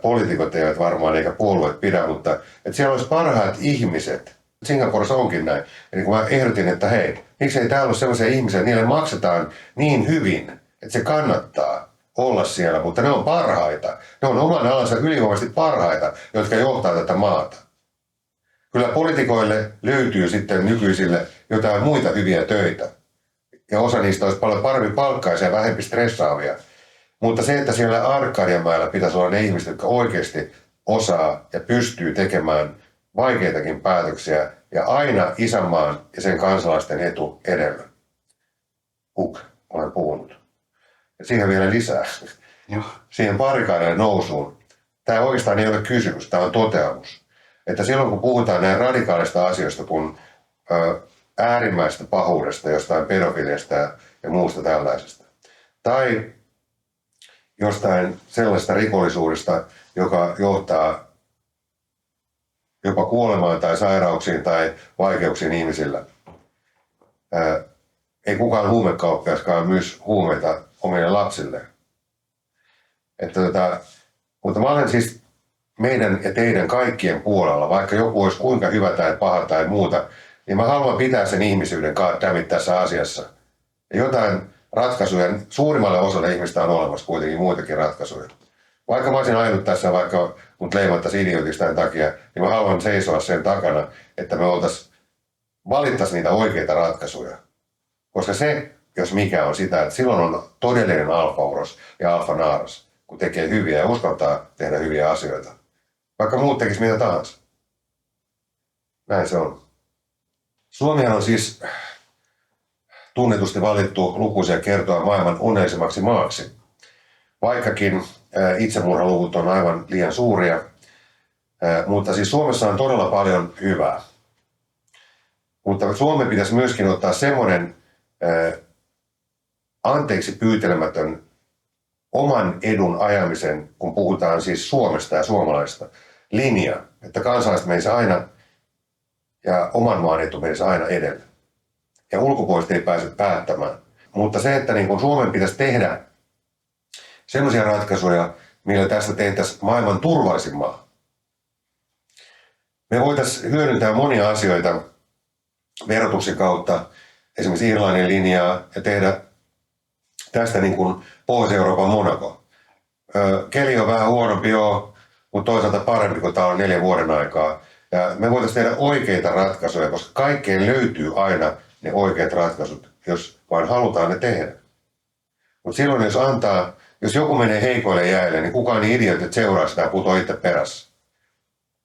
Speaker 3: poliitikot eivät varmaan eikä puolueet pidä, mutta että siellä olisi parhaat ihmiset. Singaporessa onkin näin. Eli kun mä ehdotin, että hei, miksei täällä ole sellaisia ihmisiä, niille maksetaan niin hyvin, että se kannattaa olla siellä, mutta ne on parhaita. Ne on oman alansa ylivoimaisesti parhaita, jotka johtaa tätä maata. Kyllä poliitikoille löytyy sitten nykyisille jotain muita hyviä töitä. Ja osa niistä olisi paljon paremmin palkkaisia ja vähempi stressaavia. Mutta se, että siellä Arkadianmäellä pitäisi olla ne ihmiset, jotka oikeasti osaa ja pystyy tekemään vaikeitakin päätöksiä ja aina isänmaan ja sen kansalaisten etu edellä. Olen puhunut. Ja siihen vielä lisää.
Speaker 2: Joo.
Speaker 3: Siihen barrikaadille nousuun. Tämä oikeastaan ei ole kysymys, tämä on toteamus. Että silloin kun puhutaan näin radikaalista asioista kuin äärimmäisestä pahuudesta, jostain pedofiliasta ja muusta tällaisesta, tai jostain sellaisesta rikollisuudesta, joka johtaa jopa kuolemaan tai sairauksiin tai vaikeuksiin ihmisillä. Ei kukaan huumekauppiaskaan myys huumeita omille lapsilleen. Mutta mä olen siis meidän ja teidän kaikkien puolella, vaikka joku olisi kuinka hyvä tai paha tai muuta, niin mä haluan pitää sen ihmisyyden tässä asiassa. Ja jotain ratkaisuja, suurimmalle osalle ihmistä on olemassa kuitenkin muitakin ratkaisuja. Vaikka mä olisin ainut tässä, vaikka mut leimattaisiin idiotista tämän takia, niin mä haluan seisoa sen takana, että me valittaisiin niitä oikeita ratkaisuja. Koska se, jos mikä on sitä, että silloin on todellinen alfa-uros ja alfa-naaras, kun tekee hyviä ja uskaltaa tehdä hyviä asioita. Vaikka muut tekisi mitä tahansa. Näin se on. Suomihan on siis tunnetusti valittu lukuisia kertoa maailman onnellisemmaksi maaksi. Vaikkakin itsemurhaluvut on aivan liian suuria, mutta siis Suomessa on todella paljon hyvää. Mutta Suomen pitäisi myöskin ottaa semmoinen anteeksi pyytelemätön oman edun ajamisen, kun puhutaan siis Suomesta ja suomalaista, linja, että kansalaiset menisi aina ja oman maan etu menisi aina edelle. Ja ulkopuoliset ei pääse päättämään. Mutta se, että niin kun Suomen pitäisi tehdä sellaisia ratkaisuja, millä tästä tehtäisiin maailman turvallisin maa. Me voitaisiin hyödyntää monia asioita verotuksen kautta, esimerkiksi Irlannin linjaa, ja tehdä tästä niin kuin Pohjois-Euroopan Monaco. Keli on vähän huonompi, mutta toisaalta parempi, kun täällä on 4 vuoden aikaa. Ja me voitaisiin tehdä oikeita ratkaisuja, koska kaikkeen löytyy aina ne oikeat ratkaisut, jos vain halutaan ne tehdä. Mutta silloin, jos joku menee heikoille jäille, niin kukaan niin idiotit, että seuraa sitä ja putoaa itse perässä.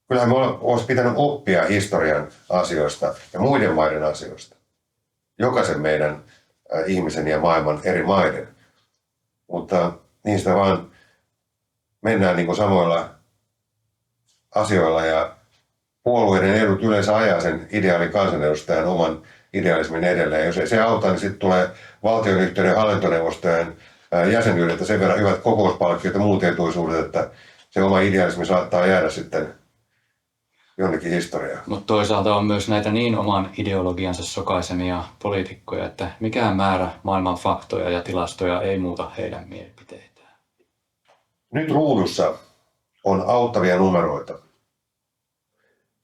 Speaker 3: Kyllähän me olisi pitänyt oppia historian asioista ja muiden maiden asioista. Jokaisen meidän ihmisen ja maailman eri maiden. Mutta niistä vaan mennään niin kuin samoilla asioilla ja puolueiden edut yleensä ajaa sen ideaalin kansanedustajan oman idealismin edelleen. Jos ei se auta, niin sitten tulee valtionyhtiöiden hallintoneuvostojen jäsenyydet ja sen verran hyvät kokouspalkkiot ja muut etuisuudet, että se oma idealismi saattaa jäädä sitten jonnekin historiaan.
Speaker 2: Mutta toisaalta on myös näitä niin oman ideologiansa sokaisemia poliitikkoja, että mikään määrä maailman faktoja ja tilastoja ei muuta heidän mielipiteitään.
Speaker 3: Nyt ruudussa on auttavia numeroita.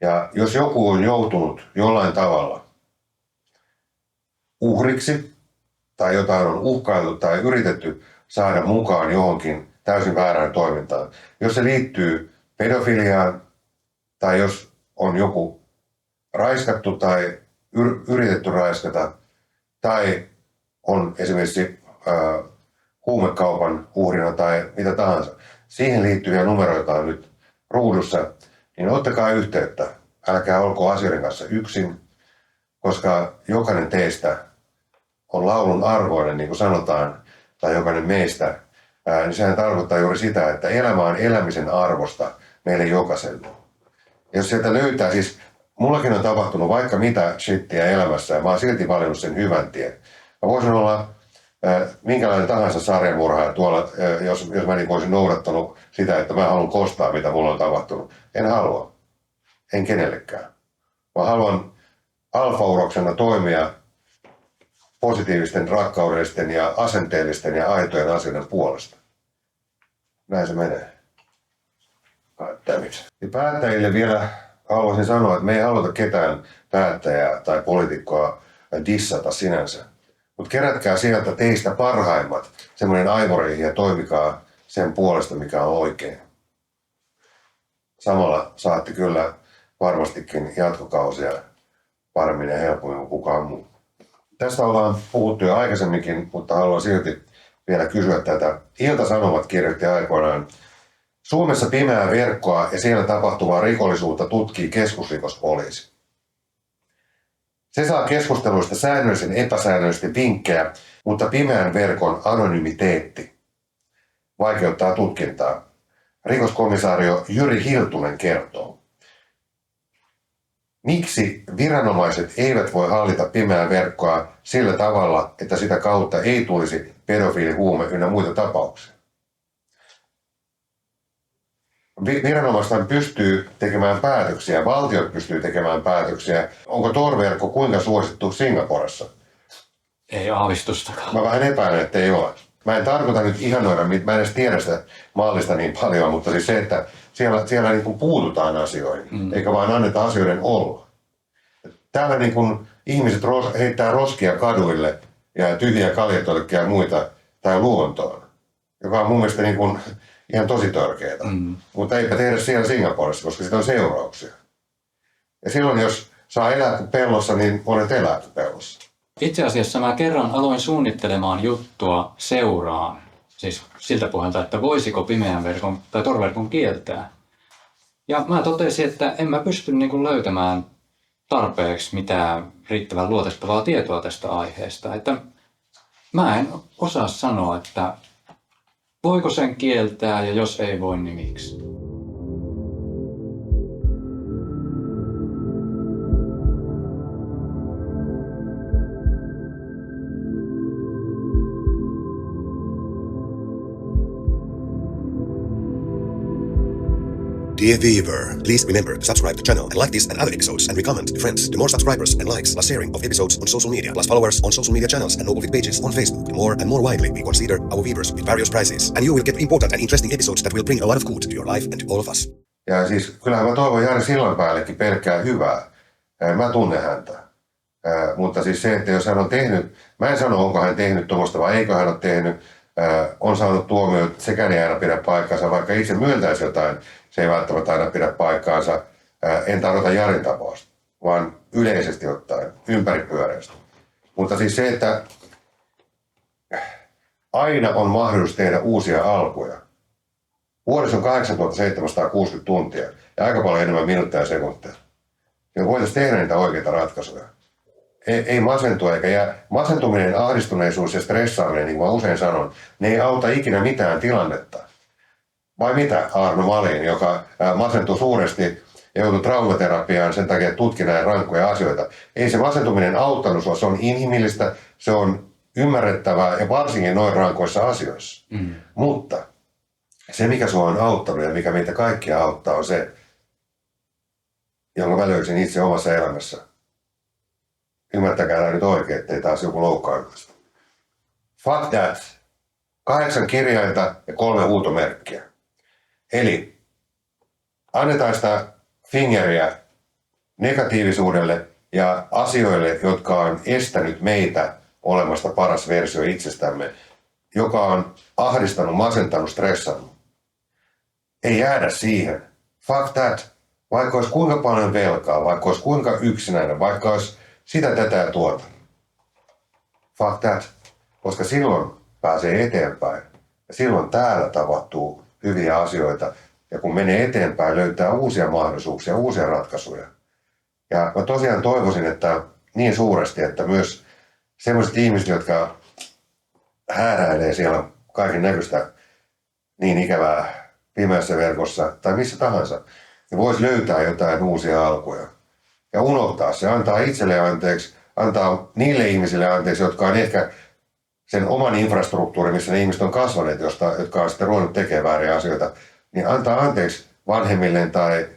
Speaker 3: Ja jos joku on joutunut jollain tavalla uhriksi tai jotain on uhkailtu tai yritetty saada mukaan johonkin täysin väärään toimintaan, jos se liittyy pedofiliaan tai jos on joku raiskattu tai yritetty raiskata tai on esimerkiksi huumekaupan uhrina tai mitä tahansa, siihen liittyviä numeroita on nyt ruudussa, niin ottakaa yhteyttä. Älkää olko asioiden kanssa yksin, koska jokainen teistä on laulun arvoinen, niin kuin sanotaan, tai jokainen meistä, niin sehän tarkoittaa juuri sitä, että elämä on elämisen arvosta meille jokaiselle. Jos sieltä löytää, siis mullakin on tapahtunut vaikka mitä shittiä elämässä, ja mä oon silti valinnut sen hyvän tien. Mä voisin olla minkälainen tahansa sarjamurhaaja tuolla, jos mä niin olisin noudattanut sitä, että mä haluan kostaa, mitä mulla on tapahtunut. En halua. En kenellekään. Mä haluan alfa-uroksena toimia positiivisten, rakkaudellisten ja asenteellisten ja aitojen asioiden puolesta. Näin se menee. Ja päättäjille vielä haluaisin sanoa, että me ei haluta ketään päättäjää tai poliitikkoa dissata sinänsä. Mutta kerätkää sieltä teistä parhaimmat semmoinen aivoreihin ja toimikaa sen puolesta, mikä on oikein. Samalla saatte kyllä varmastikin jatkokausia paremmin ja helpommin kuin kukaan muu. Tästä ollaan puhuttu jo aikaisemminkin, mutta haluan silti vielä kysyä tätä. Ilta-Sanomat kirjoitti aikoinaan: Suomessa pimeää verkkoa ja siellä tapahtuvaa rikollisuutta tutkii keskusrikospoliisi. Se saa keskusteluista säännöllisen epäsäännöllisesti vinkkejä, mutta pimeän verkon anonymiteetti vaikeuttaa tutkintaa. Rikoskomissaario Jyri Hiltunen kertoo. Miksi viranomaiset eivät voi hallita pimeää verkkoa sillä tavalla, että sitä kautta ei tulisi pedofiili, huume ynnä muita tapauksia? Viranomaiset pystyy tekemään päätöksiä, valtiot pystyy tekemään päätöksiä. Onko Tor-verkko kuinka suosittu Singaporessa?
Speaker 2: Ei aavistustakaan.
Speaker 3: Mä vähän epäilen, että ei ole. Mä en tarkoita nyt ihanoida, mä en edes tiedä sitä mallista niin paljon, mutta siis se, että siellä niin kuin puututaan asioihin, eikä vaan anneta asioiden olla. Täällä niin kuin ihmiset heittää roskia kaduille ja tyhjiä kaljatolkkia ja muita tai luontoon, joka on mun mielestä niin kuin ihan tosi törkeetä. Mutta eipä tehdä siellä Singaporessa, koska siitä on seurauksia. Ja silloin, jos saa elää pellossa, niin monet elää pellossa.
Speaker 2: Itse asiassa mä kerran aloin suunnittelemaan juttua seuraan. Siis siltä pohjalta, että voisiko pimeän verkon tai torverkon kieltää. Ja mä totesin, että en mä pysty löytämään tarpeeksi mitään riittävän luotettavaa tietoa tästä aiheesta. Että mä en osaa sanoa, että voiko sen kieltää ja jos ei voi, niin miksi?
Speaker 1: Dear viewer, please remember to subscribe to the channel and like this and other episodes and recommend to friends. The more subscribers and likes plus sharing of episodes on social media plus followers on social media channels and noble pages on Facebook, the more and more widely we consider our viewers with various prizes. And you will get important and interesting episodes that will bring a lot of good to your life and to all of us.
Speaker 3: Ja siis kyllähän mä toivon Jari Sillanpäällekin pelkkää hyvää. Mä tunnen häntä. Mutta siis se, että jos hän on tehnyt, mä en sano onko hän tehnyt tuommoista vai eikö hän ole tehnyt, on saanut tuomioita, sekään ei aina pidä paikkaansa, vaikka itse myöntäisi jotain, se ei välttämättä aina pidä paikkaansa. En tarkoita Jarin tapausta, vaan yleisesti ottaen, ympäripyöreästi. Mutta siis se, että aina on mahdollisuus tehdä uusia alkuja. Vuodessa on 8760 tuntia ja aika paljon enemmän minuutteja ja sekunteja. Ja voitaisiin tehdä niitä oikeita ratkaisuja. Ei masentua eikä jää. Masentuminen, ahdistuneisuus ja stressaaminen, niin kuin mä usein sanon, ne ei auta ikinä mitään tilannetta. Vai mitä Arno Malin, joka masentui suuresti ja joutui traumaterapiaan sen takia, että tutki näin rankkoja asioita. Ei se masentuminen auttanut sua, se on inhimillistä, se on ymmärrettävää ja varsinkin noin rankoissa asioissa. Mutta se, mikä sua on auttanut ja mikä meitä kaikkia auttaa, on se, jonka mä löysin itse omassa elämässä. Ymmärtäkää tämä nyt oikein, ettei taas joku loukkaantuisi. Fuck that. 8 kirjainta ja 3 huutomerkkiä. Eli annetaan sitä fingeriä negatiivisuudelle ja asioille, jotka on estänyt meitä olemasta paras versio itsestämme, joka on ahdistanut, masentanut, stressannut. Ei jäädä siihen. Fuck that. Vaikka olisi kuinka paljon velkaa, vaikka olisi kuinka yksinäinen, vaikka olisi sitä, tätä ja tuota. Fuck that. Koska silloin pääsee eteenpäin. Ja silloin täällä tapahtuu hyviä asioita. Ja kun menee eteenpäin, löytää uusia mahdollisuuksia, uusia ratkaisuja. Ja mä tosiaan toivoisin, että niin suuresti, että myös sellaiset ihmiset, jotka hääräilee siellä kaiken näköistä niin ikävää pimeässä verkossa tai missä tahansa, niin voisi löytää jotain uusia alkuja. Ja unohtaa se, antaa itselle anteeksi, antaa niille ihmisille anteeksi, jotka on ehkä sen oman infrastruktuurin, missä ne ihmiset on kasvaneet, jotka on sitten ruvennut tekemään vääriä asioita, niin antaa anteeksi vanhemmilleen tai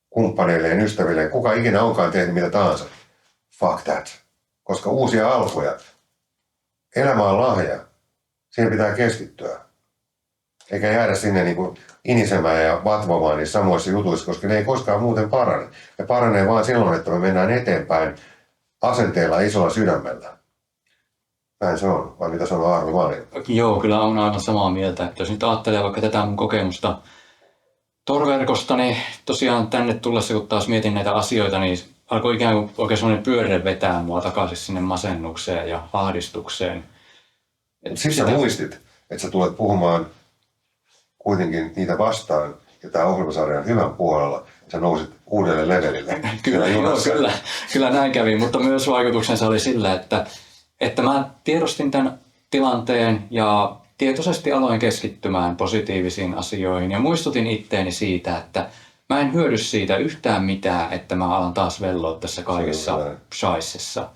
Speaker 3: kumppaneilleen, ystävilleen, kuka ikinä onkaan tehnyt mitä tahansa. Fuck that. Koska uusia alkuja, elämä on lahja, siihen pitää keskittyä. Eikä jäädä sinne niin kuin inisemään ja vatvomaan niissä samoissa jutuissa, koska ne ei koskaan muuten parane. Ne paranee vaan silloin, että me mennään eteenpäin asenteella isolla sydämellä. Näin se on, vai mitä sanoo Arvi Maali?
Speaker 2: Joo, kyllä on aivan samaa mieltä. Että jos nyt ajattelee vaikka tätä mun kokemusta Tor-verkosta, niin tosiaan tänne tullessa, kun taas mietin näitä asioita, niin alkoi ikään kuin oikein sellainen pyörre vetää mua takaisin sinne masennukseen ja ahdistukseen.
Speaker 3: Siis sä muistit, että sä tulet puhumaan kuitenkin niitä vastaan, ja tämä ohjelmasarja on hyvän puolella, ja sä nousit uudelle levelille.
Speaker 2: Kyllä näin kävi, mutta myös vaikutuksensa oli sillä, että mä tiedostin tämän tilanteen ja tietoisesti aloin keskittymään positiivisiin asioihin ja muistutin itteeni siitä, että mä en hyödy siitä yhtään mitään, että mä alan taas velloa tässä kaikessa shaisessa.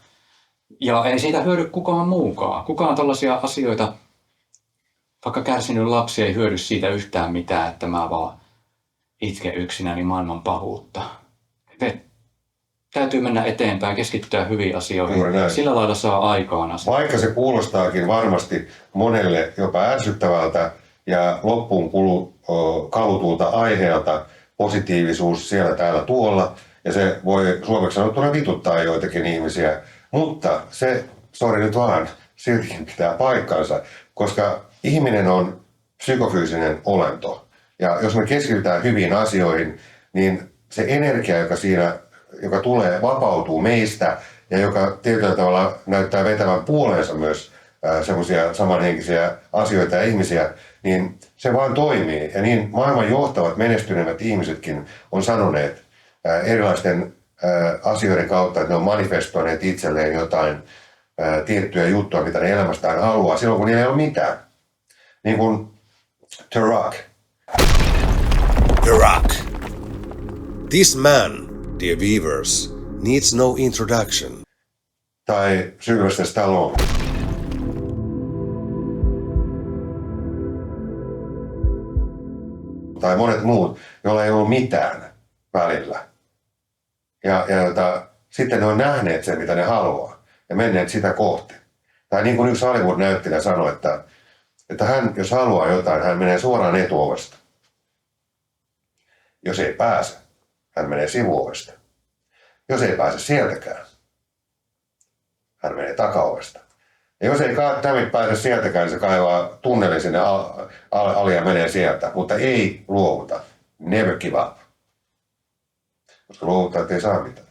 Speaker 2: Ja ei siitä hyödy kukaan muukaan. Kukaan tällaisia asioita, vaikka kärsinyt lapsi, ei hyödy siitä yhtään mitään, että mä vaan itken yksinäni maailman pahuutta. Täytyy mennä eteenpäin, keskittyä hyviviin asioihin. Sillä lailla saa aikaan asioita.
Speaker 3: Vaikka se kuulostaakin varmasti monelle jopa ärsyttävältä ja loppuun kalutulta aiheelta, positiivisuus siellä täällä tuolla, ja se voi suomeksi sanottuna vituttaa joitakin ihmisiä, mutta se, sori nyt vaan, siltikin pitää paikkansa, koska ihminen on psykofyysinen olento. Ja jos me keskitytään hyviin asioihin, niin se energia, joka tulee, vapautuu meistä ja joka tietyllä tavalla näyttää vetävän puoleensa myös semmoisia samanhenkisiä asioita ja ihmisiä, niin se vaan toimii. Ja niin maailman johtavat menestyneimmät ihmisetkin on sanoneet erilaisten asioiden kautta, että ne on manifestoineet itselleen jotain tiettyjä juttuja, mitä ne elämästään haluaa, silloin kun niillä ei ole mitään. Niin kuin The Rock.
Speaker 1: The Rock. This man, dear viewers, needs no introduction.
Speaker 3: Tai Sylvester Stallone. Tai monet muut, joilla ei ole mitään välillä. Ja sitten ne on nähneet sen, mitä ne haluaa, ja menneet sitä kohti. Tai niin kuin yksi Hollywood-näyttelijä sanoi, että hän, jos haluaa jotain, hän menee suoraan etuovesta. Jos ei pääse, hän menee sivuovesta. Jos ei pääse sieltäkään, hän menee takaovesta. Ja jos ei David pääse sieltäkään, niin se kaivaa tunnelin sinne ali ja menee sieltä. Mutta ei luovuta. Never give up. Koska luovuttajat ei saa mitään.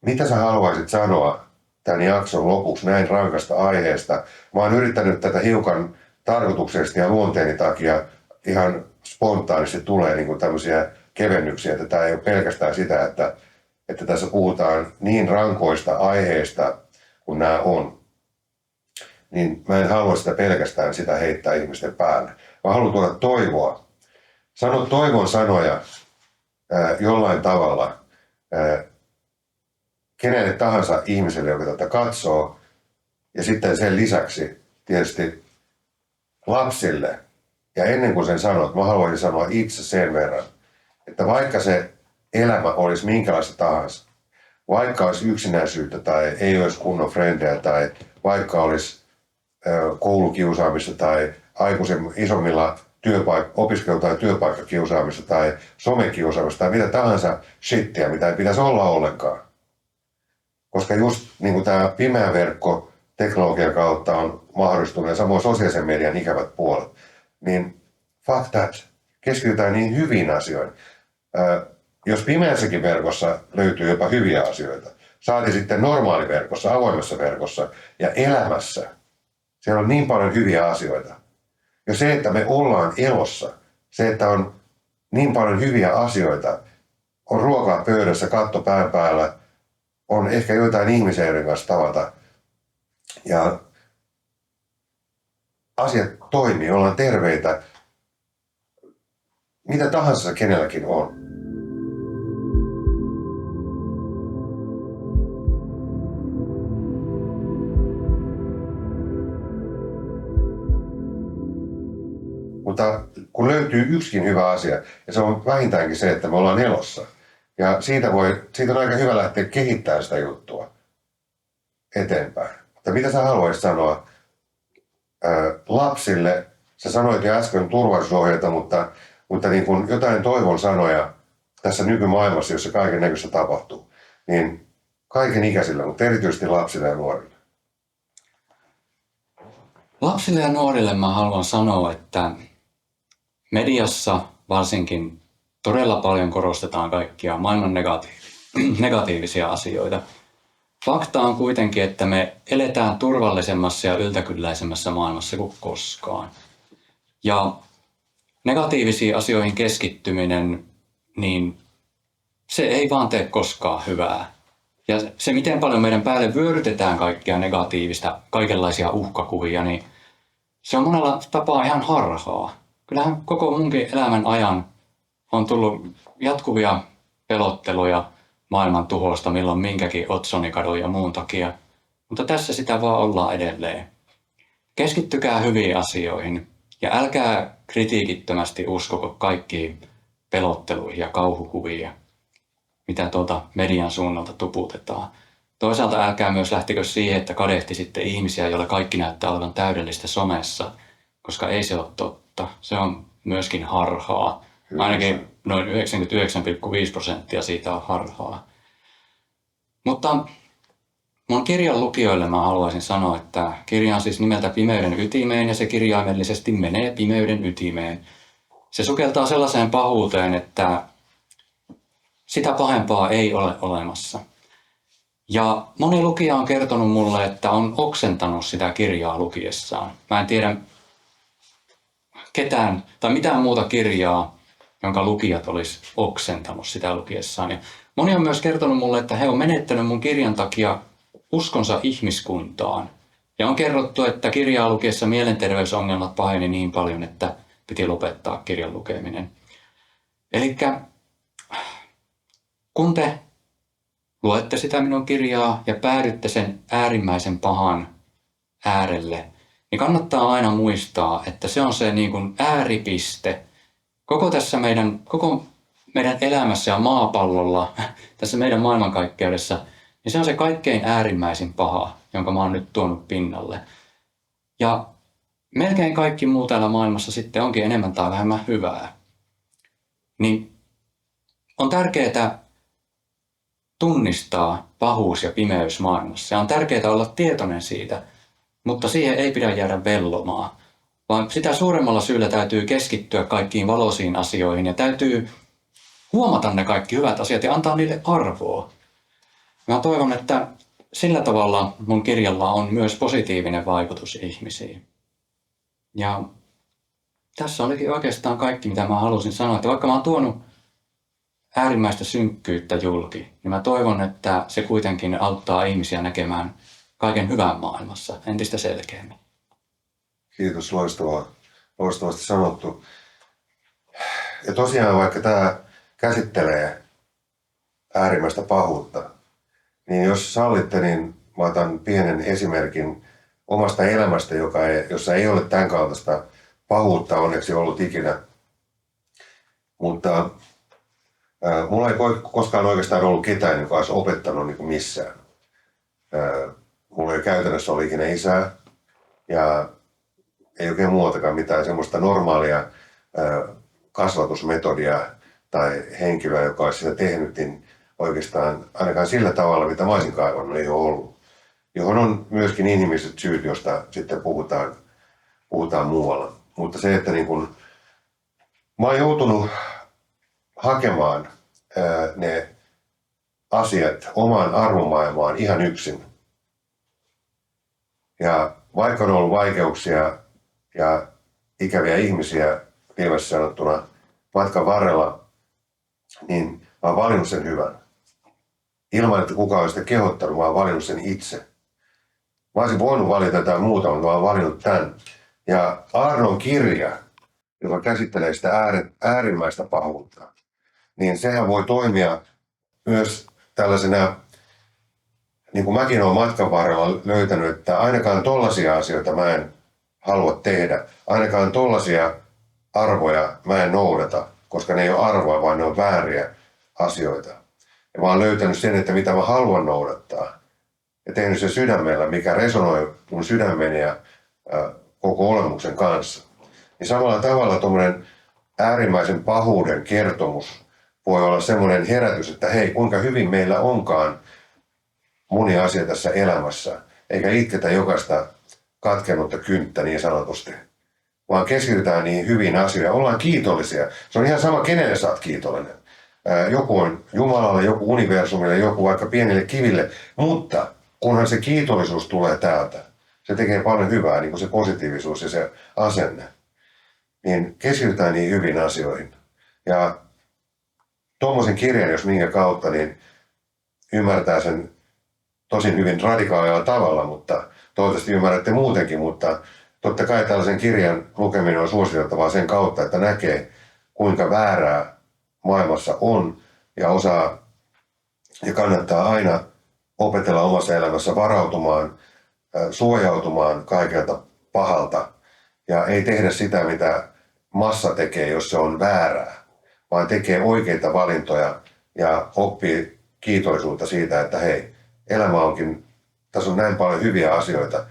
Speaker 3: Mitä sä haluaisit sanoa tämän jakson lopuksi näin rankasta aiheesta? Mä oon yrittänyt tätä hiukan tarkoituksellisesti ja luonteeni takia ihan spontaanisti tulee niin kuin tämmöisiä kevennyksiä, että tämä ei ole pelkästään sitä, että tässä puhutaan niin rankoista aiheista kuin nämä on. Niin mä en halua sitä pelkästään sitä heittää ihmisten päälle. Mä haluan tuoda toivoa. Sano toivon sanoja jollain tavalla kenelle tahansa ihmiselle, joka tätä katsoo, Ja sitten sen lisäksi tietysti lapsille, ja ennen kuin sen sanot, mä haluaisin sanoa itse sen verran, että vaikka se elämä olisi minkälaista tahansa, vaikka olisi yksinäisyyttä tai ei olisi kunnon frendejä tai vaikka olisi koulukiusaamista tai aikuisen isommilla opiskelu- tai työpaikkakiusaamista tai somekiusaamista tai mitä tahansa shittiä, mitä ei pitäisi olla ollenkaan. Koska just niin kuin tämä pimeä verkko teknologian kautta on mahdollistunut ja samoin sosiaalisen median ikävät puolet, niin fuck that. Keskitytään niin hyviin asioihin. Jos pimeässäkin verkossa löytyy jopa hyviä asioita, saati sitten normaaliverkossa, avoimessa verkossa ja elämässä, siellä on niin paljon hyviä asioita. Ja se, että me ollaan elossa, se, että on niin paljon hyviä asioita, on ruokaa pöydässä, katto pään päällä, on ehkä joitain ihmisiä, joiden kanssa tavata. Ja asiat toimii, ollaan terveitä, mitä tahansa kenelläkin on. Mutta kun löytyy yksikin hyvä asia, ja se on vähintäänkin se, että me ollaan elossa. Ja siitä on aika hyvä lähteä kehittämään sitä juttua eteenpäin. Mutta mitä sä haluaisit sanoa lapsille? Sä sanoit jo äsken turvallisuusohjeita, mutta niin kuin jotain toivon sanoja tässä nykymaailmassa, jossa kaiken näköistä tapahtuu, niin kaiken ikäisillä, mutta erityisesti lapsille ja nuorille.
Speaker 2: Lapsille ja nuorille mä haluan sanoa, että mediassa varsinkin todella paljon korostetaan kaikkia maailman negatiivisia asioita. Fakta on kuitenkin, että me eletään turvallisemmassa ja yltäkylläisemmässä maailmassa kuin koskaan. Ja negatiivisiin asioihin keskittyminen, niin se ei vaan tee koskaan hyvää. Ja se, miten paljon meidän päälle vyörytetään kaikkia negatiivista, kaikenlaisia uhkakuvia, niin se on monella tapaa ihan harhaa. Kyllähän koko munkin elämän ajan on tullut jatkuvia pelotteluja maailman tuhosta, milloin minkäkin otsonikadon ja muun takia. Mutta tässä sitä vaan ollaan edelleen. Keskittykää hyviin asioihin ja älkää kritiikittömästi uskoko kaikkiin pelotteluihin ja kauhukuvia, mitä median suunnalta tuputetaan. Toisaalta älkää myös lähtikö siihen, että kadehtisitte ihmisiä, joilla kaikki näyttää olevan täydellistä somessa, koska ei se ole totta. Se on myöskin harhaa. Ainakin noin 99,5% siitä on harhaa. Mutta mun kirjan lukijoille mä haluaisin sanoa, että kirja on siis nimeltä Pimeyden ytimeen ja se kirjaimellisesti menee pimeyden ytimeen. Se sukeltaa sellaiseen pahuuteen, että sitä pahempaa ei ole olemassa. Ja moni lukija on kertonut mulle, että on oksentanut sitä kirjaa lukiessaan. Mä en tiedä ketään tai mitään muuta kirjaa, jonka lukijat olisi oksentanut sitä lukiessaan. Ja moni on myös kertonut mulle, että he on menettänyt mun kirjan takia uskonsa ihmiskuntaan. Ja on kerrottu, että kirjaa lukiessa mielenterveysongelmat paheni niin paljon, että piti lopettaa kirjan lukeminen. Elikkä kun te luette sitä minun kirjaa ja päädytte sen äärimmäisen pahan äärelle, niin kannattaa aina muistaa, että se on se niin kuin ääripiste koko meidän elämässä ja maapallolla, tässä meidän maailmankaikkeudessa, niin se on se kaikkein äärimmäisin paha, jonka mä oon nyt tuonut pinnalle. Ja melkein kaikki muu täällä maailmassa sitten onkin enemmän tai vähemmän hyvää. Niin on tärkeää tunnistaa pahuus ja pimeys maailmassa. Ja on tärkeää olla tietoinen siitä, mutta siihen ei pidä jäädä vellomaan, vaan sitä suuremmalla syyllä täytyy keskittyä kaikkiin valoisiin asioihin ja täytyy huomata ne kaikki hyvät asiat ja antaa niille arvoa. Mä toivon, että sillä tavalla mun kirjalla on myös positiivinen vaikutus ihmisiin. Ja tässä olikin oikeastaan kaikki, mitä mä halusin sanoa, että vaikka mä oon tuonut äärimmäistä synkkyyttä julki, niin mä toivon, että se kuitenkin auttaa ihmisiä näkemään kaiken hyvän maailmassa entistä selkeämmin.
Speaker 3: Kiitos, loistavasti sanottu. Ja tosiaan vaikka tämä käsittelee äärimmäistä pahuutta, niin jos sallitte, niin mä otan pienen esimerkin omasta elämästä, jossa ei ole tämän kaltaista pahuutta onneksi ollut ikinä. Mutta mulla ei koskaan oikeastaan ollut ketään, joka olisi opettanut niin kuin missään. Mulla ei käytännössä ollut ikinä isää ja ei oikein muutakaan mitään semmoista normaalia kasvatusmetodia tai henkilöä, joka olisi sitä tehnyt, niin oikeastaan ainakaan sillä tavalla, mitä mä olisin kaivannut, ei ole ollut. Johon on myöskin inhimilliset syyt, josta sitten puhutaan muualla. Mutta se, että niin kun, mä oon joutunut hakemaan ne asiat omaan arvomaailmaan ihan yksin. Ja vaikka on ollut vaikeuksia ja ikäviä ihmisiä lievästi sanottuna matkan varrella, niin mä oon valinnut sen hyvän. Ilman, että kukaan olisi sitä kehottanut, mä oon valinnut sen itse. Mä olisin voinut valita jotain muuta, mutta mä oon valinnut tämän. Ja Arnon kirja, joka käsittelee sitä äärimmäistä pahuutta, niin sehän voi toimia myös tällaisena, niin kuin mäkin olen matkan varrella löytänyt, että ainakaan tollaisia asioita mä en halua tehdä. Ainakaan tollaisia arvoja mä en noudata, koska ne ei ole arvoja, vaan ne on vääriä asioita. Ja mä oon löytänyt sen, että mitä mä haluan noudattaa. Ja tehnyt sen sydämellä, mikä resonoi mun sydämeni ja koko olemuksen kanssa. Niin samalla tavalla tuommoinen äärimmäisen pahuuden kertomus voi olla semmoinen herätys, että hei, kuinka hyvin meillä onkaan monia asioita tässä elämässä, eikä itketä jokaista katkennutta kynttä niin sanotusti, vaan keskitytään niihin hyviin asioihin. Ollaan kiitollisia. Se on ihan sama, kenelle sä oot kiitollinen. Joku on Jumalalle, joku universumille, joku vaikka pienille kiville, mutta kunhan se kiitollisuus tulee täältä, se tekee paljon hyvää, niin kuin se positiivisuus ja se asenne, niin keskitytään niihin hyviin asioihin. Ja tuommoisen kirjan, jos minkä kautta, niin ymmärtää sen tosin hyvin radikaalilla tavalla, mutta toivottavasti ymmärrätte muutenkin, mutta totta kai tällaisen kirjan lukeminen on suositeltavaa sen kautta, että näkee kuinka väärää maailmassa on ja osaa ja kannattaa aina opetella omassa elämässä varautumaan, suojautumaan kaikelta pahalta ja ei tehdä sitä, mitä massa tekee, jos se on väärää, vaan tekee oikeita valintoja ja oppii kiitollisuutta siitä, että hei, elämä onkin, tässä on näin paljon hyviä asioita.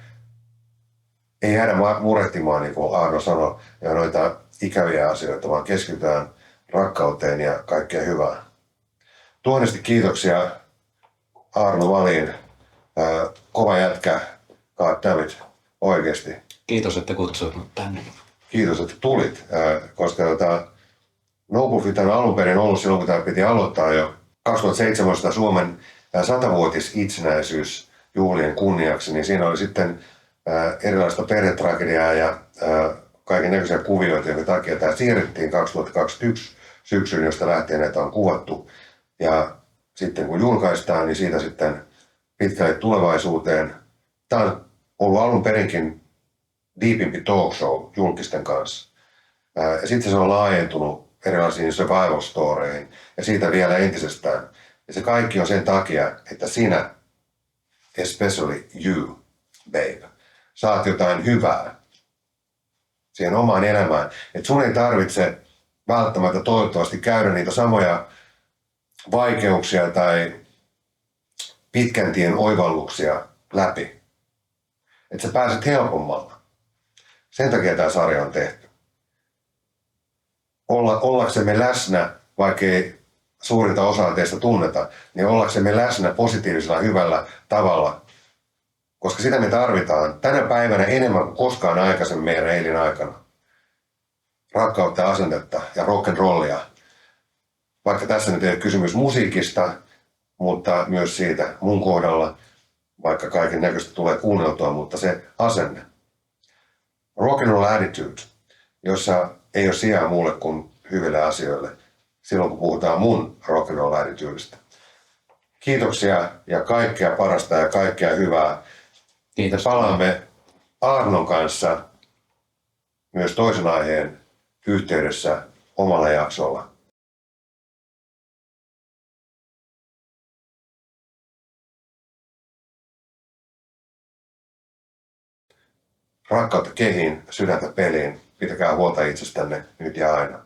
Speaker 3: Ei jäädä murehtimaan, niin kuin Arno sanoi, ja noita ikäviä asioita, vaan keskitytään rakkauteen ja kaikkea hyvää. Tuhannesti kiitoksia Arno Wallin, kova jätkä, God damn it, oikeasti.
Speaker 2: Kiitos, että kutsuit mut tänne.
Speaker 3: Kiitos, että tulit, koska No Buffit on alun perin ollut silloin, kun tämä piti aloittaa jo 2017 Suomen 100-vuotis itsenäisyysjuhlien kunniaksi, niin siinä oli sitten erilaista perhetragediaa ja kaiken näköisiä kuvioita, jonka takia tämä siirrettiin 2021 syksyyn, josta lähtien näitä on kuvattu. Ja sitten kun julkaistaan, niin siitä sitten pitkälle tulevaisuuteen. Tämä on ollut alun perinkin deepimpi talk show julkisten kanssa. Ja sitten se on laajentunut erilaisiin survival storeihin ja siitä vielä entisestään. Ja se kaikki on sen takia, että sinä, especially you, babe, saat jotain hyvää siihen omaan elämään. Että sun ei tarvitse välttämättä toivottavasti käydä niitä samoja vaikeuksia tai pitkän tien oivalluksia läpi. Että sä pääset helpommalla. Sen takia tämä sarja on tehty. Ollaksemme läsnä, vaikkei suurinta osaa teistä tunneta, niin ollaksemme läsnä positiivisella hyvällä tavalla. Koska sitä me tarvitaan tänä päivänä enemmän kuin koskaan aikaisemmin meidän elinaikana. Rakkautta ja asennetta ja rock'n'rollia. Vaikka tässä nyt ei ole kysymys musiikista, mutta myös siitä mun kohdalla, vaikka kaiken näköistä tulee kuunneltua, mutta se asenne. Rock'n'roll attitude, jossa ei ole sijaa muulle kuin hyville asioille, silloin kun puhutaan mun rock'n'roll attitudeista. Kiitoksia ja kaikkea parasta ja kaikkea hyvää.
Speaker 2: Kiitos.
Speaker 3: Palaamme Arnon kanssa myös toisen aiheen yhteydessä omalla jaksolla. rakkautta kehiin, sydäntä peliin. Pitäkää huolta itsestänne nyt ja aina.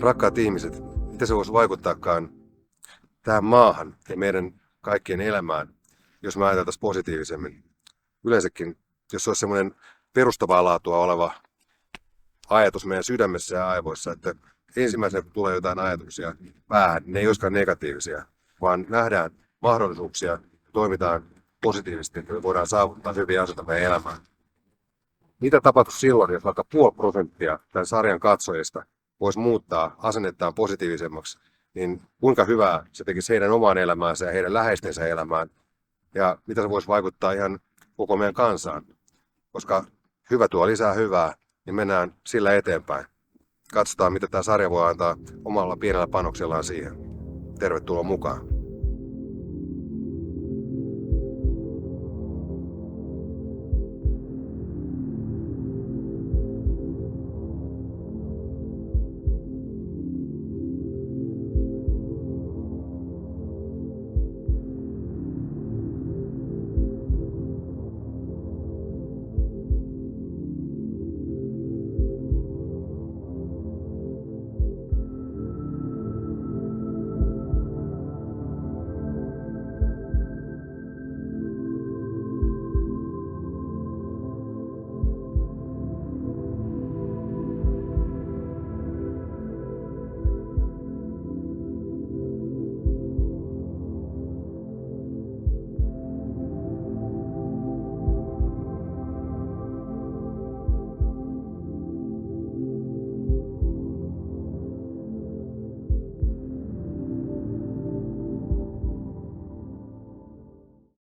Speaker 3: Rakkaat ihmiset, miten se voisi vaikuttaakaan tähän maahan ja meidän kaikkien elämään, jos me ajateltaisiin positiivisemmin. Yleensäkin, jos olisi semmoinen perustavaa laatua oleva ajatus meidän sydämessä ja aivoissa, että ensimmäisenä kun tulee jotain ajatuksia päähän, ne ei olisikaan negatiivisia, vaan nähdään mahdollisuuksia ja toimitaan positiivisesti, että me voidaan saavuttaa hyviä asioita meidän elämään. Mitä tapahtuisi silloin, jos vaikka 0,5% tämän sarjan katsojista voisi muuttaa asennettaan positiivisemmaksi, niin kuinka hyvää se tekisi heidän omaan elämäänsä ja heidän läheistensä elämään, ja mitä se voisi vaikuttaa ihan koko meidän kansaan. Koska hyvä tuo lisää hyvää, niin mennään sillä eteenpäin. Katsotaan, mitä tämä sarja voi antaa omalla pienellä panoksellaan siihen. Tervetuloa mukaan.